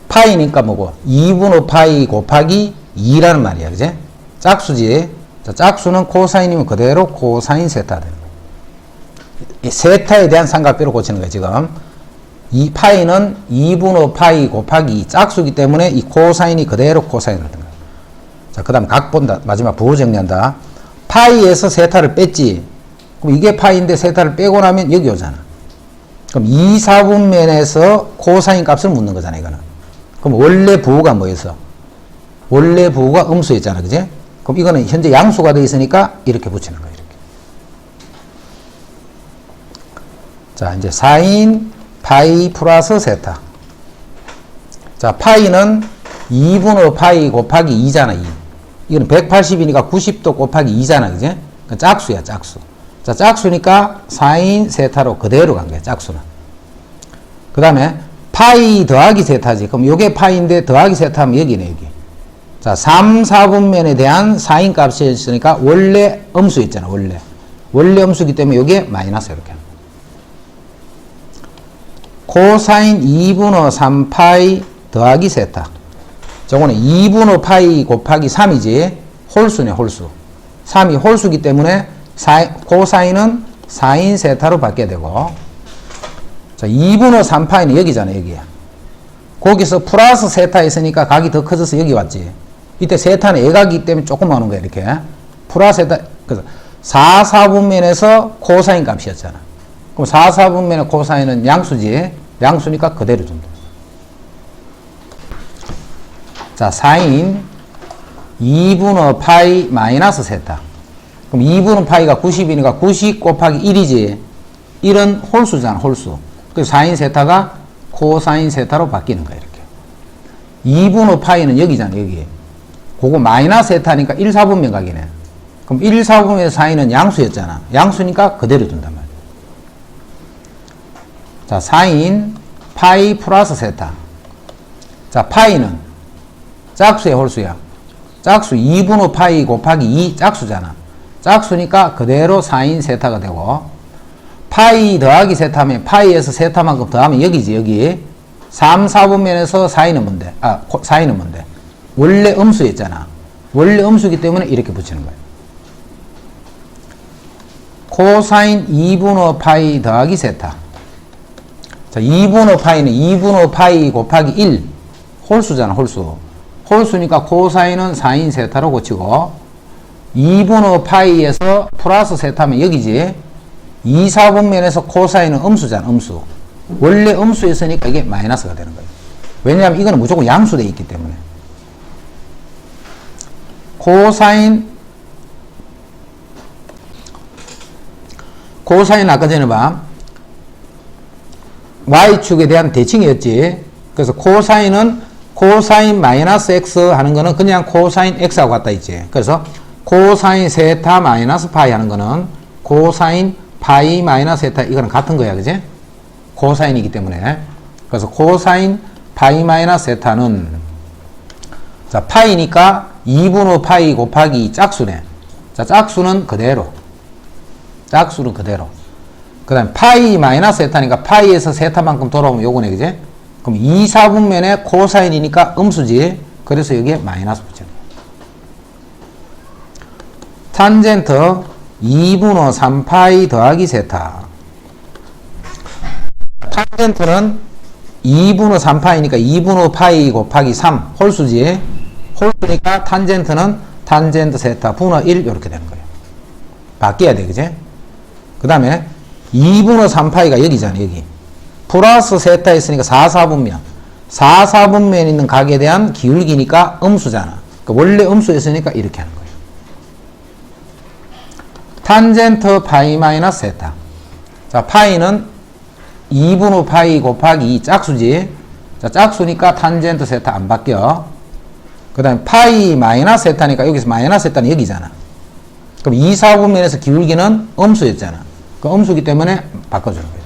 파이니까 뭐고? 2분의 파이 곱하기 2라는 말이야, 그지? 짝수지. 자, 짝수는 코사인이면 그대로 코사인 세타 되는 거야. 이 세타에 대한 삼각비로 고치는 거야, 지금. 이 파이는 2분의 파이 곱하기 2. 짝수기 때문에 이 코사인이 그대로 코사인으로 되는 거야. 자, 그 다음 각 본다. 마지막 부호 정리한다. 파이에서 세타를 뺐지. 그럼 이게 파이인데 세타를 빼고 나면 여기 오잖아. 그럼 2사분면에서 코사인 값을 묻는 거잖아, 이거는. 그럼 원래 부호가 뭐였어? 원래 부호가 음수였잖아, 그지? 그럼 이거는 현재 양수가 되어 있으니까 이렇게 붙이는 거야, 이렇게. 자, 이제 사인 파이 플러스 세타. 자, 파이는 2분의 파이 곱하기 2잖아, 2. 이거는 180이니까 90도 곱하기 2잖아, 그지? 그러니까 짝수야, 짝수. 자, 짝수니까 사인 세타로 그대로 간 거야, 짝수는. 그 다음에 파이 더하기 세타지. 그럼 요게 파이인데 더하기 세타하면 여기네, 여기. 자, 3, 4분면에 대한 사인 값이 있으니까 원래 음수 있잖아, 원래. 원래 음수기 때문에 요게 마이너스 이렇게 하는 거야. 코사인 2분의 3파이 더하기 세타. 저거는 2분의 파이 곱하기 3이지. 홀수네, 홀수. 3이 홀수기 때문에 코사인은 사인 세타로 바뀌어야 되고. 자, 2분의 3파이는 여기잖아, 여기. 거기서 플러스 세타 있으니까 각이 더 커져서 여기 왔지. 이때 세타는 예각이기 때문에 조금 오는 거야, 이렇게. 플러스 세타. 그래서 4, 4분면에서 코사인 값이었잖아. 그럼 4, 4분면의 코사인은 양수지. 양수니까 그대로 준다. 자, 사인 2분의 파이 마이너스 세타. 그럼 2분의 파이가 90이니까 90 곱하기 1이지. 1은 홀수잖아, 홀수. 그래서 사인 세타가 코사인 세타로 바뀌는 거야, 이렇게. 2분의 파이는 여기잖아, 여기. 그거 마이너스 세타니까 1, 4분면 각이네. 그럼 1, 4분면의 사인은 양수였잖아. 양수니까 그대로 둔단 말이야. 자, 사인 파이 플러스 세타. 자, 파이는 짝수의 홀수야. 짝수 2분의 파이 곱하기 2 짝수잖아. 짝수니까 그대로 사인 세타가 되고, 파이 더하기 세타면 파이에서 세타만큼 더하면 여기지, 여기. 3, 4분면에서 사인은 뭔데? 사인은 뭔데? 원래 음수였잖아. 원래 음수기 때문에 이렇게 붙이는 거예요. 코사인 2분의 파이 더하기 세타. 자, 2분의 파이는 2분의 파이 곱하기 1. 홀수잖아, 홀수. 홀수니까 코사인은 사인 세타로 고치고, 2분의 파이에서 플러스 세타면 여기지. 2, 4분면에서 코사인은 음수잖아, 음수. 원래 음수였으니까 이게 마이너스가 되는 거예요. 왜냐하면 이거는 무조건 양수되어 있기 때문에. 코사인 아까 전에 봐. Y축에 대한 대칭이었지. 그래서 코사인은 코사인 마이너스 X 하는 거는 그냥 코사인 X하고 같다 있지. 그래서 코사인 세타 마이너스 파이 하는 거는 코사인 파이 마이너스 세타 이거는 같은 거야, 그지? 코사인이기 때문에. 그래서 코사인 파이 마이너스 세타는 자 파이니까 2분의 파이 곱하기 짝수네. 자 짝수는 그대로. 짝수는 그대로. 그 다음에 파이 마이너스 세타니까 파이에서 세타만큼 돌아오면 요거네, 그지? 그럼 2, 4분면에 코사인이니까 음수지. 그래서 여기에 마이너스 붙여요. 탄젠트 2분의 3파이 더하기 세타. 탄젠트는 2분의 3파이니까 2분의 파이 곱하기 3 홀수지. 홀수니까 탄젠트는 탄젠트 세타 분의 1 이렇게 되는 거예요. 바뀌어야 돼, 그지? 그 다음에 2분의 3파이가 여기잖아, 여기. 플러스 세타 있으니까 4, 4분면. 4, 4분면에 있는 각에 대한 기울기니까 음수잖아. 그러니까 원래 음수였으니까 이렇게 하는 거예요. 탄젠트 파이 마이너스 세타. 자, 파이는 2분의 파이 곱하기 2 짝수지. 자, 짝수니까 탄젠트 세타 안 바뀌어. 그 다음에 파이 마이너스 세타니까 여기서 마이너스 세타는 여기잖아. 그럼 2, 4분면에서 기울기는 음수였잖아. 그 음수기 때문에 바꿔주는 거예요.